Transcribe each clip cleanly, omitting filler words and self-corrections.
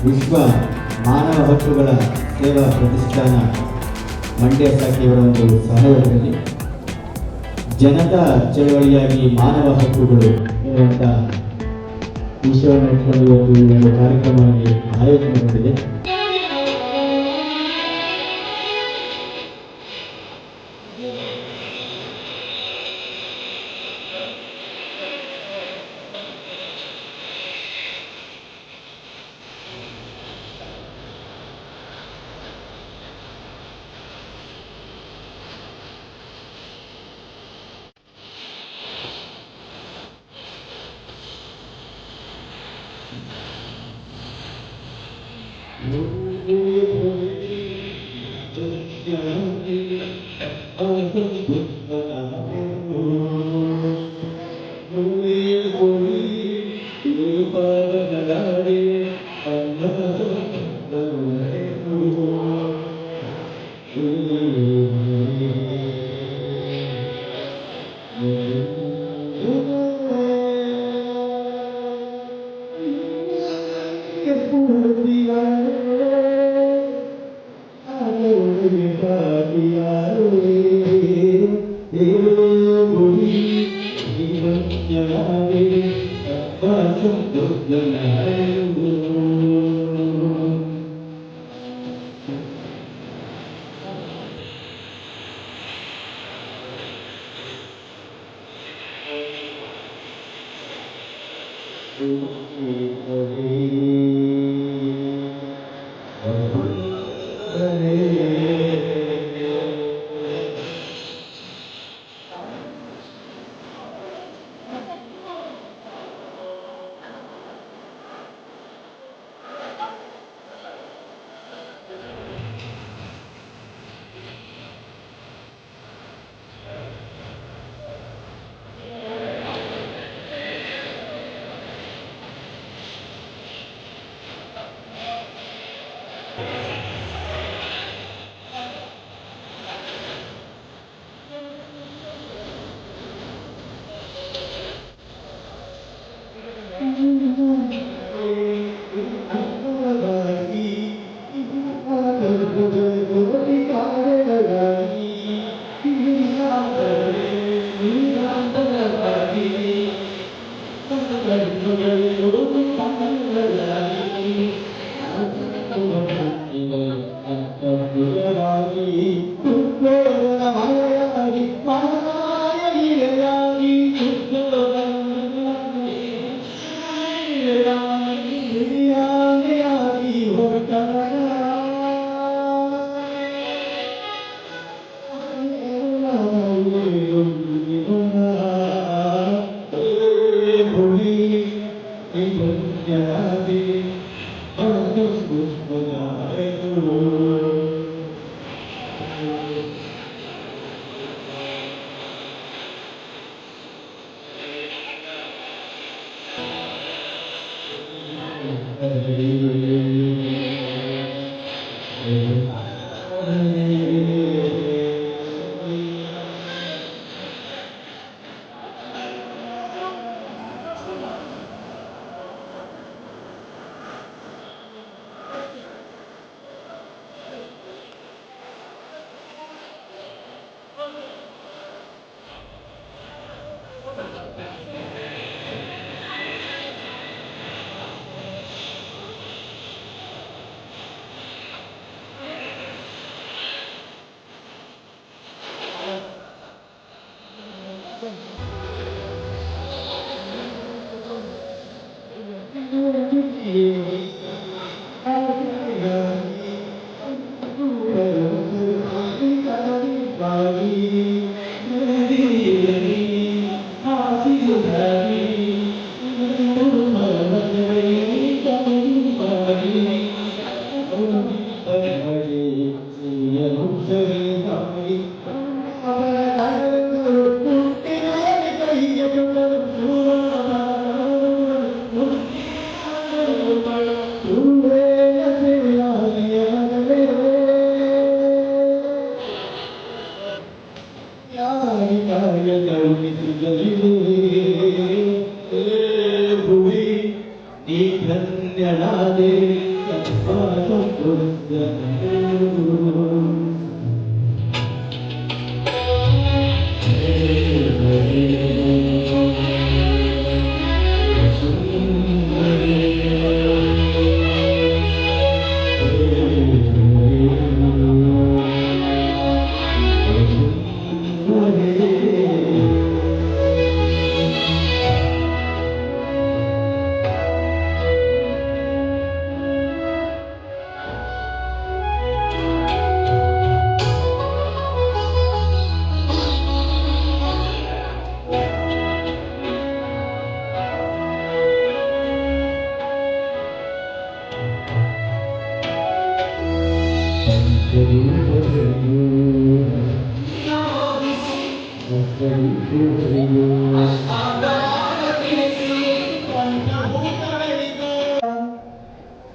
ವಿಶ್ವ ಮಾನವ ಹಕ್ಕುಗಳ ಸೇವಾ ಪ್ರತಿಷ್ಠಾನ ಮಂಡ್ಯ ಶಾಖೆಯವರ ಒಂದು ಸಹಯೋಗದಲ್ಲಿ ಜನತಾ ಚಳವಳಿಯಾಗಿ ಮಾನವ ಹಕ್ಕುಗಳು ಎನ್ನುವಂಥ ವಿಷಯವನ್ನು ಇಟ್ಕೊಂಡು ಇವತ್ತು ಈ ಒಂದು ಕಾರ್ಯಕ್ರಮವಾಗಿ ಆಯೋಜನೆಗೊಂಡಿದೆ.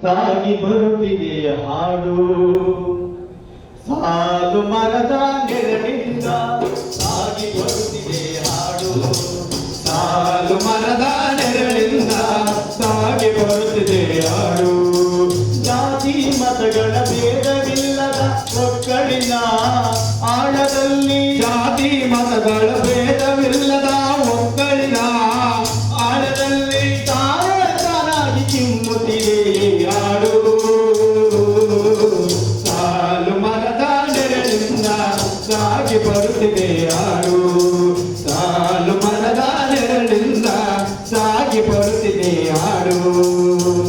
ಸಾಗಿ ಬರುತ್ತಿದೆ ಹಾಡು ಸಾಲು ಮರದ ನೆರಳಿಂದ ಸಾಗಿ ಬರುತ್ತಿದೆ ಹಾಡು ಸಾಲು ಮರದ ನೆರಳಿಂದ ಸಾಗಿ ಬರುತ್ತಿದೆ ಹಾಡು ಜಾತಿ ಮತಗಳ ಭೇದವಿಲ್ಲದ ಒಕ್ಕಳಿನ ಆಳದಲ್ಲಿ ಜಾತಿ ಮತಗಳ ಭೇದವಿಲ್ಲದ ಒಕ್ಕಳಿನ ಆಳದಲ್ಲಿ ತಾನಾಗಿ ಚಿಮ್ಮುತ್ತಿದೆ ಹಾಡು ಸಾಲು ಮರದ ನೆರಳಿಂದ ಸಾಗಿ ಬರುತ್ತಿದೆ ಹಾಡು ಸಾಲು ಮರದ ನೆರಳಿಂದ ಸಾಗಿ ಬರುತ್ತಿದೆ ಹಾಡು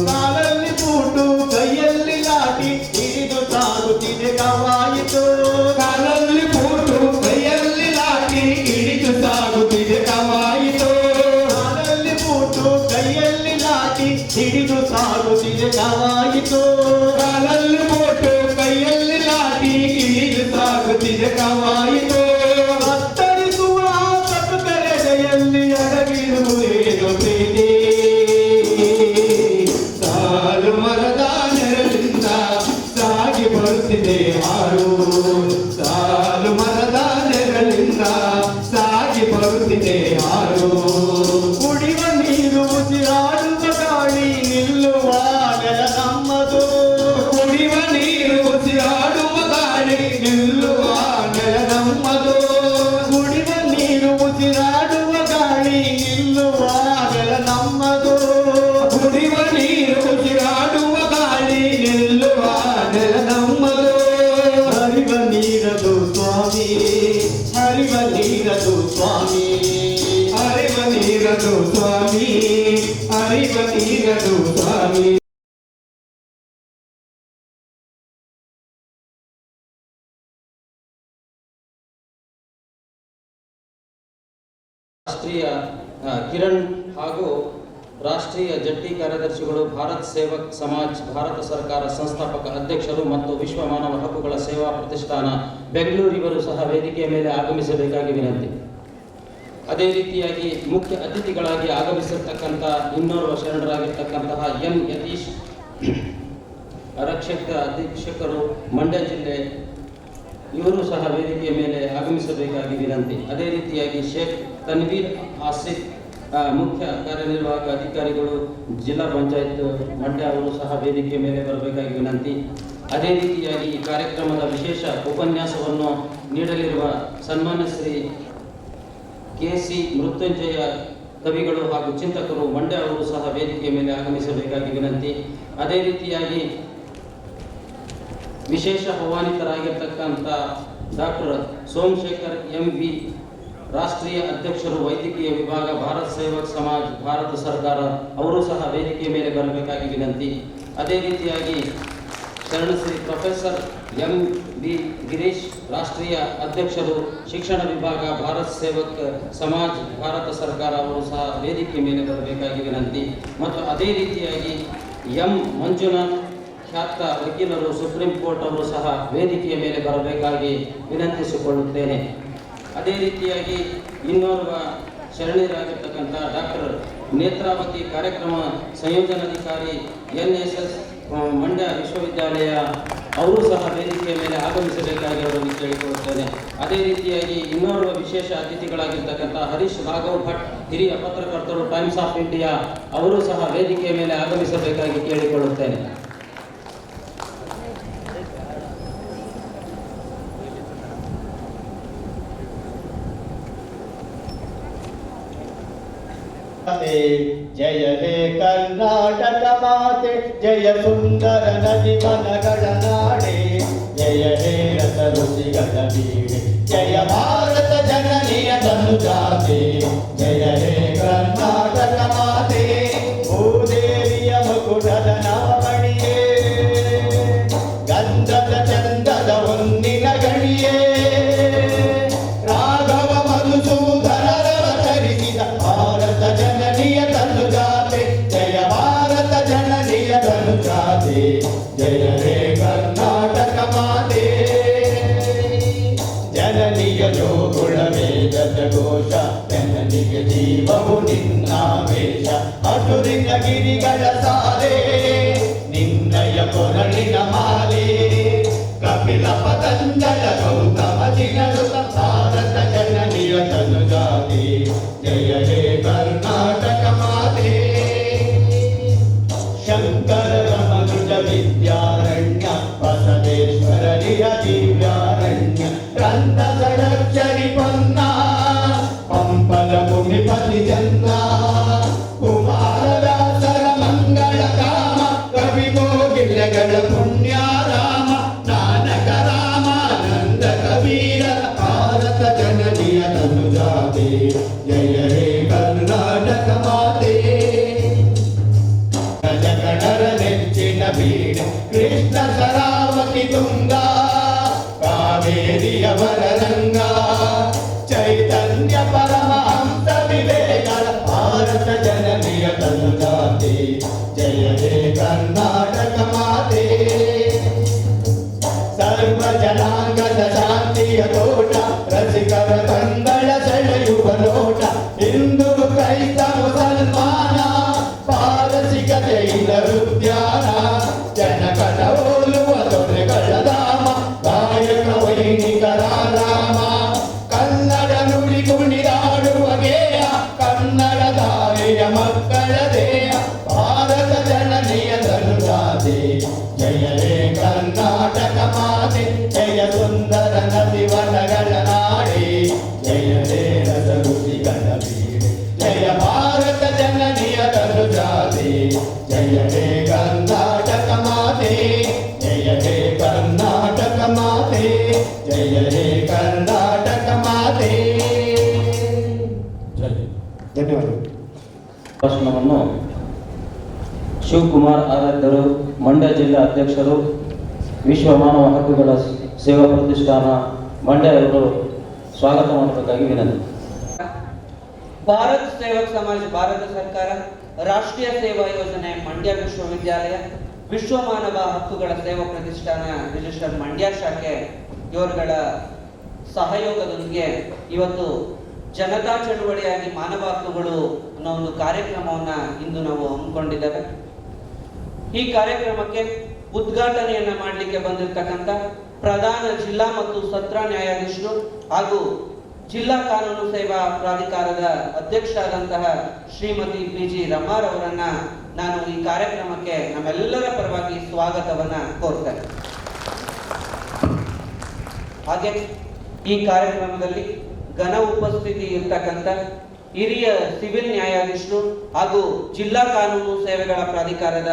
ಕಾಲಲ್ಲಿ ಬೂಟು ಕೈಯಲ್ಲಿ ಲಾಠಿ ಹಿಡಿದು ಸಾಗುತ್ತಿದೆ ಕವಾಯಿತು ಕಾಲಲ್ಲಿ ಬೂಟು ಕೈಯಲ್ಲಿ ಲಾಠಿ ಹಿಡಿದು ಸಾಗುತ್ತಿದೆ ಕವಾಯಿತು ಕಾಲಲ್ಲಿ ಬೂಟು ಕೈಯಲ್ಲಿ ಲಾಠಿ ಹಿಡಿದು ಸಾಗುತ್ತಿದೆ ಕವಾಯಿತು ಕಾಲಲ್ಲಿ ಬೂಟು ಕೈಯಲ್ಲಿ ಲಾಠಿ ಹಿಡಿದು ಸಾಗುತ್ತಿದೆ ಕವಾಯಿತು ಕತ್ತರಿಸುವ ಕಟ್ಟು ಕರೆದೆಯಲ್ಲಿ ಅಡಗಿರುವುದೇನು ಪ್ರೀತಿ ಸಾಲು ಮರದ ನೆರಳಿಂದ ಸಾಗಿ ಬರುತ್ತಿದೆ ಹಾಡು ಸಾಲು ಮರದ ನೆರಳಿಂದ ಸಾಗಿ ಬರುತ್ತಿದೆ ಹಾಡು ಕುಡಿಯುವ ನೀರು ಉಸಿರಾಡುವ ಗಾಳಿ ನಿಲ್ಲುವ ನೆಲ ನಮ್ಮದು ಕುಡಿಯುವ ನೀರು ಉಸಿರಾಡುವ ಗಾಳಿ ನಿಲ್ಲುವ ನೆಲ ನಮ್ಮದು ಕುಡಿಯುವ ನೀರು ಉಸಿರಾಡುವ ಗಾಳಿ ನಿಲ್ಲುವ ನೆಲ ನಮ್ಮದು ಕುಡಿಯುವ ನೀರು ಉಸಿರಾಡುವ ಗಾಳಿ ನಿಲ್ಲುವ ನೆಲ ನಮ್ಮದು ಹರಿವ ನೀರದು ಸ್ವಾಮಿ ಹರಿವ ನೀರದು ಸ್ವಾಮಿ ಹರಿವ ನೀರದು ಸ್ವಾಮಿ ಹರಿವ ನೀರದು ಸ್ವಾಮಿ ರಾಷ್ಟ್ರೀಯ ಕಿರಣ್ ಹಾಗೂ ರಾಷ್ಟ್ರೀಯ ಜಂಟಿ ಕಾರ್ಯದರ್ಶಿಗಳು ಭಾರತ್ ಸೇವಕ್ ಸಮಾಜ್ ಭಾರತ ಸರ್ಕಾರ ಸಂಸ್ಥಾಪಕ ಅಧ್ಯಕ್ಷರು ಮತ್ತು ವಿಶ್ವ ಮಾನವ ಹಕ್ಕುಗಳ ಸೇವಾ ಪ್ರತಿಷ್ಠಾನ ಬೆಂಗಳೂರಿವರು ಸಹ ವೇದಿಕೆಯ ಮೇಲೆ ಆಗಮಿಸಬೇಕಾಗಿ ವಿನಂತಿ. ಅದೇ ರೀತಿಯಾಗಿ ಮುಖ್ಯ ಅತಿಥಿಗಳಾಗಿ ಆಗಮಿಸಿರ್ತಕ್ಕಂಥ ಇನ್ನೋರ್ವ ಶರಣರಾಗಿರ್ತಕ್ಕಂತಹ ಎಂ ಯತೀಶ್ ಆರಕ್ಷಕ ಅಧೀಕ್ಷಕರು ಮಂಡ್ಯ ಜಿಲ್ಲೆ ಇವರು ಸಹ ವೇದಿಕೆಯ ಮೇಲೆ ಆಗಮಿಸಬೇಕಾಗಿ ವಿನಂತಿ. ಅದೇ ರೀತಿಯಾಗಿ ಶೇಖ್ ತನ್ವೀರ್ ಆಸಿಫ್ ಮುಖ್ಯ ಕಾರ್ಯನಿರ್ವಾಹಕ ಅಧಿಕಾರಿಗಳು ಜಿಲ್ಲಾ ಪಂಚಾಯತ್ ಮಂಡ್ಯ ಅವರು ಸಹ ವೇದಿಕೆಯ ಮೇಲೆ ಬರಬೇಕಾಗಿ ವಿನಂತಿ. ಅದೇ ರೀತಿಯಾಗಿ ಈ ಕಾರ್ಯಕ್ರಮದ ವಿಶೇಷ ಉಪನ್ಯಾಸವನ್ನು ನೀಡಲಿರುವ ಸನ್ಮಾನ್ಯ ಶ್ರೀ ಕೆ.ಸಿ. ಮೃತ್ಯುಂಜಯ ಕವಿಗಳು ಹಾಗೂ ಚಿಂತಕರು ಮಂಡ್ಯ ಅವರು ಸಹ ವೇದಿಕೆಯ ಮೇಲೆ ಆಗಮಿಸಬೇಕಾಗಿ ವಿನಂತಿ. ಅದೇ ರೀತಿಯಾಗಿ ವಿಶೇಷ ಆಹ್ವಾನಿತರಾಗಿರ್ತಕ್ಕಂಥ ಡಾಕ್ಟರ್ ಸೋಮಶೇಖರ್ ಎಂ.ವಿ. ರಾಷ್ಟ್ರೀಯ ಅಧ್ಯಕ್ಷರು ವೈದ್ಯಕೀಯ ವಿಭಾಗ ಭಾರತ್ ಸೇವಕ್ ಸಮಾಜ್ ಭಾರತ ಸರ್ಕಾರ ಅವರು ಸಹ ವೇದಿಕೆಯ ಮೇಲೆ ಬರಬೇಕಾಗಿ ವಿನಂತಿ. ಅದೇ ರೀತಿಯಾಗಿ ಶರಣಶ್ರೀ ಪ್ರೊಫೆಸರ್ ಎಂ.ಬಿ. ಗಿರೀಶ್ ರಾಷ್ಟ್ರೀಯ ಅಧ್ಯಕ್ಷರು ಶಿಕ್ಷಣ ವಿಭಾಗ ಭಾರತ್ ಸೇವಕ್ ಸಮಾಜ್ ಭಾರತ ಸರ್ಕಾರ ಅವರು ಸಹ ವೇದಿಕೆಯ ಮೇಲೆ ಬರಬೇಕಾಗಿ ವಿನಂತಿ. ಮತ್ತು ಅದೇ ರೀತಿಯಾಗಿ ಎಂ. ಮಂಜುನಾಥ್ ಖ್ಯಾತ ವಕೀಲರು ಸುಪ್ರೀಂ ಕೋರ್ಟ್ ಅವರು ಸಹ ವೇದಿಕೆಯ ಮೇಲೆ ಬರಬೇಕಾಗಿ ವಿನಂತಿಸಿಕೊಳ್ಳುತ್ತೇನೆ. ಅದೇ ರೀತಿಯಾಗಿ ಇನ್ನೋರ್ವ ಶರಣರಾಗಿರ್ತಕ್ಕಂಥ ಡಾಕ್ಟರ್ ನೇತ್ರಾವತಿ ಕಾರ್ಯಕ್ರಮ ಸಂಯೋಜನಾಧಿಕಾರಿ NSS ಮಂಡ್ಯ ವಿಶ್ವವಿದ್ಯಾಲಯ ಅವರು ಸಹ ವೇದಿಕೆಯ ಮೇಲೆ ಆಗಮಿಸಬೇಕಾಗಿ ಅವರನ್ನು ಕೇಳಿಕೊಳ್ಳುತ್ತೇನೆ. ಅದೇ ರೀತಿಯಾಗಿ ಇನ್ನೋರ್ವ ವಿಶೇಷ ಅತಿಥಿಗಳಾಗಿರ್ತಕ್ಕಂಥ ಹರೀಶ್ ರಾಘವ್ ಭಟ್ ಹಿರಿಯ ಪತ್ರಕರ್ತರು ಟೈಮ್ಸ್ ಆಫ್ ಇಂಡಿಯಾ ಅವರು ಸಹ ವೇದಿಕೆಯ ಮೇಲೆ ಆಗಮಿಸಬೇಕಾಗಿ ಕೇಳಿಕೊಳ್ಳುತ್ತೇನೆ. ಜಯ ಹೇ ಕರ್ನಾಟಕ ಮಾತೆ, ಜಯ ಸುಂದರ ನದಿ ವನಗಳ ನಾಡೆ, ಜಯ ಹೇ ರಸ ಋಷಿಗಳ ಬೀಡೆ, ಜಯ ಭಾರತ ಜನನಿಯ ತನುಜಾತೆ, ಜಯ ಹೇ ಕರ್ನಾಟಕ ಮಾತೆ, ಭೂದೇವಿಯ ಮಕುಟದ ನವಮಣಿಯೇ, ಗಂಧದ ಚಂದದ ಹೊನ್ನಿನ ಗಣಿಯೇ, ರಾಘವ ಮಧುಸೂದನರ ಧರಿಸಿದ ಭಾರತ ಜನನಿಯ ತನುಜಾತೆ, ಜಯ ಭಾರತ ಜನನಿಯ ತನುಜಾತೆ, ಜಯ ಹೇ ಕರ್ನಾಟಕ ಮಾತೆ. ಹಸಿರ ಗಿರಿಗಳ ಸಾಲೆ ನಿನ್ನಯ ಕೊರಳಿನ ಮಾಲೆ ಕಪಿಲ ಪತಂಜಲ ಗೌತಮ ಜಿನರುತ ಭಾರತ ಜನನಿಯ ತನುಜಾತೆ ಜಯ ಹೇ ಕರ್ನಾಟಕ ಮಾತೆ ಶಂಕರ ರಮನುಜ ವಿದ್ಯಾರಣ್ಯ ಬಸವೇಶ್ವರರಿಯ ದಿವ್ಯಾರಣ್ಯ ಗ್ರಂಥ ಷಡಕ್ಷರಿ ಪೊನ್ನ ಪಂಪಲ ಭೂಮಿಪತಿ ಜನ್ನ ಕುಮಾರವ್ಯಾಸರ ಮಂಗಳ ಕಾಮ ಕವಿ ಗೋಗಿಲೆಗಳ ಪುಣ್ಯ ರಾಮ ನಾನಕ ರಾಮಾನಂದ ಕಬೀರ ಭಾರತ ಜನನಿಯ ತನುಜಾತೆ ಜಯ ಹೇ ಕರ್ನಾಟಕ ಮಾತೆ ಜಗಡರ ನೆಚ್ಚಿನ ಬೀಡು ಕೃಷ್ಣ ಸರಾವತಿ ತುಂಗ ಕಾವೇರಿಯ ವರರಂಗ ಚೈತನ್ಯ ಪರಮಹಂಸ ವಿವೇಕರ ಭಾರತ ಜನನಿಯ ತನುಜಾತೆ ಜಯ ಹೇ ಕರ್ನಾಟಕ ಮಾತೆ ಸರ್ವ ಜನಾಂಗದ ಶಾಂತಿಯ ತೋಟ ರಸಿಕರ ಕಂಗಳ ಸೆಳೆಯುವ ನೋಟ ಹಿಂದೂ ಕ್ರೈಸ್ತ ಮುಸಲ್ಮಾನ ಪಾರಸಿಕತೆಯಿಂದ ಉದ್ಯಾನ ಜನಕದ ಓಲುವ ದೊರೆಗಳ ಧಾಮ ಗಾಯಕ ವೈಣಿಕರ ರಾಮ ಕನ್ನಡ ನುಡಿ ಕುಣಿದಾಡುವ ಗೇಯ ಕನ್ನಡ ದಾರಿಯ ಮಕ್ಕಳ ದೇಯ ಭಾರತ ಜನನಿಯ ತನುಜಾತೆ ಜಯ ಹೇ ಕರ್ನಾಟಕ ಮಾತೆ ಜಯ ಸುಂದರ ನದಿವನಗಳ ನಾಡಿ ಜಯ ಹೇ ರಸ ರುಚಿಗಳ ಬೀಡೆ ಜಯ ಭಾರತ ಜನನಿಯ ತನುಜಾತೆ ಜಯ ಹೇ ಕರ್ನಾಟಕ ಮಾತೆ ಜಯ ಹೇ ಕರ್ನಾಟಕ ಮಾತೆ ಜಯ ಹೇ ಕರ್ನಾಟಕ ಮಾತೆ ಧನ್ಯವಾದಗಳು. ಭಾಷಣವನ್ನು ಶಿವಕುಮಾರ್ ಆರಾಧ್ಯರು ಮಂಡ್ಯ ಜಿಲ್ಲಾ ಅಧ್ಯಕ್ಷರು ವಿಶ್ವ ಮಾನವ ಹಕ್ಕುಗಳ ಸೇವಾ ಪ್ರತಿಷ್ಠಾನ ಮಂಡ್ಯ ಅವರು ಸ್ವಾಗತ ಮಾಡಬೇಕಾಗಿ ವಿನಂತಿ. ಭಾರತ್ ಸೇವಕ್ ಸಮಾಜ್ ಭಾರತ ಸರ್ಕಾರ ರಾಷ್ಟ್ರೀಯ ಸೇವಾ ಯೋಜನೆ ಮಂಡ್ಯ ವಿಶ್ವವಿದ್ಯಾಲಯ ವಿಶ್ವ ಮಾನವ ಹಕ್ಕುಗಳ ಸೇವಾ ಪ್ರತಿಷ್ಠಾನ ರಿಜಿಸ್ಟರ್ ಮಂಡ್ಯ ಶಾಖೆ ಇವರುಗಳ ಸಹಯೋಗದೊಂದಿಗೆ ಇವತ್ತು ಜನತಾ ಚಳುವಳಿಯಾಗಿ ಮಾನವ ಹಕ್ಕುಗಳು ಅನ್ನೋ ಒಂದು ಕಾರ್ಯಕ್ರಮವನ್ನ ಇಂದು ನಾವು ಹಮ್ಮಿಕೊಂಡಿದ್ದೇವೆ. ಈ ಕಾರ್ಯಕ್ರಮಕ್ಕೆ ಉದ್ಘಾಟನೆಯನ್ನ ಮಾಡಲಿಕ್ಕೆ ಬಂದಿರತಕ್ಕಂತ ಪ್ರಧಾನ ಜಿಲ್ಲಾ ಮತ್ತು ಸತ್ರ ನ್ಯಾಯಾಧೀಶರು ಹಾಗೂ ಜಿಲ್ಲಾ ಕಾನೂನು ಸೇವಾ ಪ್ರಾಧಿಕಾರದ ಅಧ್ಯಕ್ಷರಾದಂತಹ ಶ್ರೀಮತಿ ಪಿ.ಜಿ. ರಮಾರವರನ್ನ ನಾನು ಈ ಕಾರ್ಯಕ್ರಮಕ್ಕೆ ನಮ್ಮೆಲ್ಲರ ಪರವಾಗಿ ಸ್ವಾಗತವನ್ನ ಕೋರ್ತೇನೆ. ಹಾಗೆ ಈ ಕಾರ್ಯಕ್ರಮದಲ್ಲಿ ಘನ ಉಪಸ್ಥಿತಿ ಇರ್ತಕ್ಕಂಥ ಹಿರಿಯ ಸಿವಿಲ್ ನ್ಯಾಯಾಧೀಶರು ಹಾಗೂ ಜಿಲ್ಲಾ ಕಾನೂನು ಸೇವೆಗಳ ಪ್ರಾಧಿಕಾರದ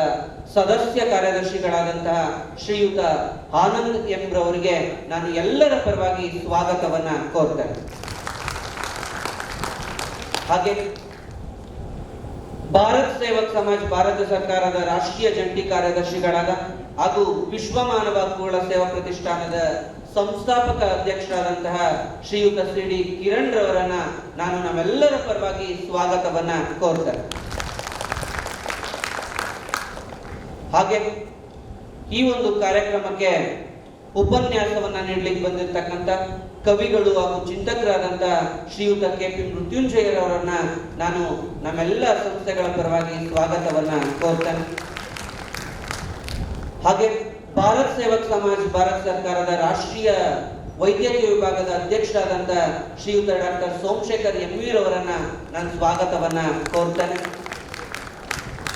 ಸದಸ್ಯ ಕಾರ್ಯದರ್ಶಿಗಳಾದಂತಹ ಶ್ರೀಯುತ ಆನಂದ್ ಎಂರವರಿಗೆ ನಾನು ಎಲ್ಲರ ಪರವಾಗಿ ಸ್ವಾಗತವನ್ನ ಕೋರ್ತೇನೆ. ಹಾಗೆ ಭಾರತ್ ಸೇವಕ್ ಸಮಾಜ್ ಭಾರತ ಸರ್ಕಾರದ ರಾಷ್ಟ್ರೀಯ ಜಂಟಿ ಕಾರ್ಯದರ್ಶಿಗಳಾದ ಹಾಗೂ ವಿಶ್ವ ಮಾನವ ಹಕ್ಕುಗಳ ಸೇವಾ ಪ್ರತಿಷ್ಠಾನದ ಸಂಸ್ಥಾಪಕ ಅಧ್ಯಕ್ಷರಾದಂತಹ ಶ್ರೀಯುತ ಸಿ.ಡಿ. ಕಿರಣ್ ರವರನ್ನ ನಾನು ನಮ್ಮೆಲ್ಲರ ಪರವಾಗಿ ಸ್ವಾಗತವನ್ನ ಕೋರ್ತೇನೆ. ಹಾಗೆ ಈ ಒಂದು ಕಾರ್ಯಕ್ರಮಕ್ಕೆ ಉಪನ್ಯಾಸವನ್ನ ನೀಡಲಿಕ್ಕೆ ಬಂದಿರತಕ್ಕಂತ ಕವಿಗಳು ಹಾಗೂ ಚಿಂತಕರಾದಂತ ಶ್ರೀಯುತ ಕೆ.ಪಿ. ಮೃತ್ಯುಂಜಯರವರನ್ನ ನಾನು ನಮ್ಮೆಲ್ಲ ಸಂಸ್ಥೆಗಳ ಪರವಾಗಿ ಸ್ವಾಗತವನ್ನ ಕೋರ್ತೇನೆ. ಹಾಗೆ ಭಾರತ್ ಸೇವಕ್ ಸಮಾಜ್ ಭಾರತ ಸರ್ಕಾರದ ರಾಷ್ಟ್ರೀಯ ವೈದ್ಯಕೀಯ ವಿಭಾಗದ ಅಧ್ಯಕ್ಷರಾದಂತ ಶ್ರೀಯುತ ಡಾಕ್ಟರ್ ಸೋಮಶೇಖರ್ ಎಂ.ವಿ. ರವರನ್ನ ನಾನು ಸ್ವಾಗತವನ್ನ ಕೋರ್ತೇನೆ.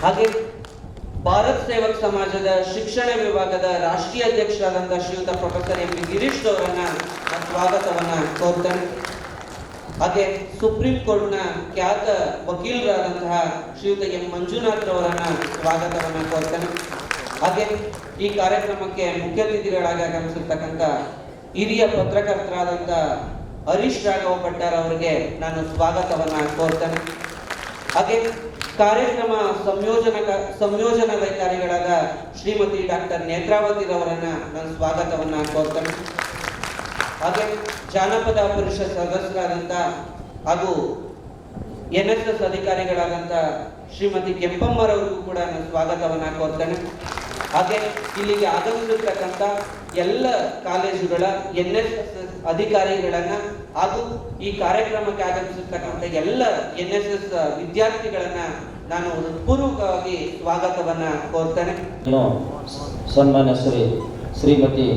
ಹಾಗೆ ಭಾರತ್ ಸೇವಕ್ ಸಮಾಜದ ಶಿಕ್ಷಣ ವಿಭಾಗದ ರಾಷ್ಟ್ರೀಯ ಅಧ್ಯಕ್ಷರಾದಂತ ಶ್ರೀಯುತ ಪ್ರೊಫೆಸರ್ ಎಂ.ಬಿ. ಗಿರೀಶ್ ಅವರನ್ನ ನಾನು ಸ್ವಾಗತವನ್ನ ಕೋರ್ತೇನೆ. ಹಾಗೆ ಸುಪ್ರೀಂ ಕೋರ್ಟ್ನ ಖ್ಯಾತ ವಕೀಲರಾದಂತಹ ಶ್ರೀಯುತ ಎಂ. ಮಂಜುನಾಥ್ ರವರನ್ನ ಸ್ವಾಗತವನ್ನ ಕೋರ್ತೇನೆ. ಹಾಗೆ ಈ ಕಾರ್ಯಕ್ರಮಕ್ಕೆ ಮುಖ್ಯ ಅತಿಥಿಗಳಾಗಿ ಆಗಮಿಸಿರ್ತಕ್ಕಂಥ ಹಿರಿಯ ಪತ್ರಕರ್ತರಾದಂಥ ಹರೀಶ್ ರಾಘವ ಭಟ್ಟಾರ್ ಅವರಿಗೆ ನಾನು ಸ್ವಾಗತವನ್ನ ಕೋರ್ತೇನೆ. ಹಾಗೆ ಕಾರ್ಯಕ್ರಮ ಸಂಯೋಜನಾಧಿಕಾರಿಗಳಾದ ಶ್ರೀಮತಿ ಡಾಕ್ಟರ್ ನೇತ್ರಾವತಿ ರವರನ್ನ ನಾನು ಸ್ವಾಗತವನ್ನ ಕೋರ್ತೇನೆ. ಹಾಗೆ ಜಾನಪದ ಪರಿಷತ್ ಸದಸ್ಯರಾದಂಥ ಹಾಗೂ NSS ಅಧಿಕಾರಿಗಳಾದಂಥ ಶ್ರೀಮತಿ ಕೆಂಪಮ್ಮರವರಿಗೂ ಕೂಡ ನಾನು ಸ್ವಾಗತವನ್ನ ಕೋರ್ತೇನೆ. ಹಾಗೆ ಇಲ್ಲಿಗೆ ಆಗಮಿಸಿರ್ತಕ್ಕಂಥ ಎಲ್ಲ ಕಾಲೇಜುಗಳ NSS ಅಧಿಕಾರಿಗಳನ್ನ ಹಾಗೂ ಈ ಕಾರ್ಯಕ್ರಮಕ್ಕೆ ಆಗಮಿಸಿರ್ತಕ್ಕಂಥ ಎಲ್ಲ NSS ವಿದ್ಯಾರ್ಥಿಗಳನ್ನ ನಾನು ಪೂರ್ವಕವಾಗಿ ಸ್ವಾಗತವನ್ನು ಕೋರ್ತೇನೆ. ಇನ್ನು ಸನ್ಮಾನ್ಯ ಶ್ರೀಮತಿ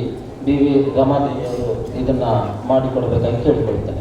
BV ರಮಾದೇವಿ ಅವರು ಇದನ್ನ ಮಾಡಿಕೊಡಬೇಕಾಗಿ ಕೇಳಿಕೊಳ್ತೇನೆ.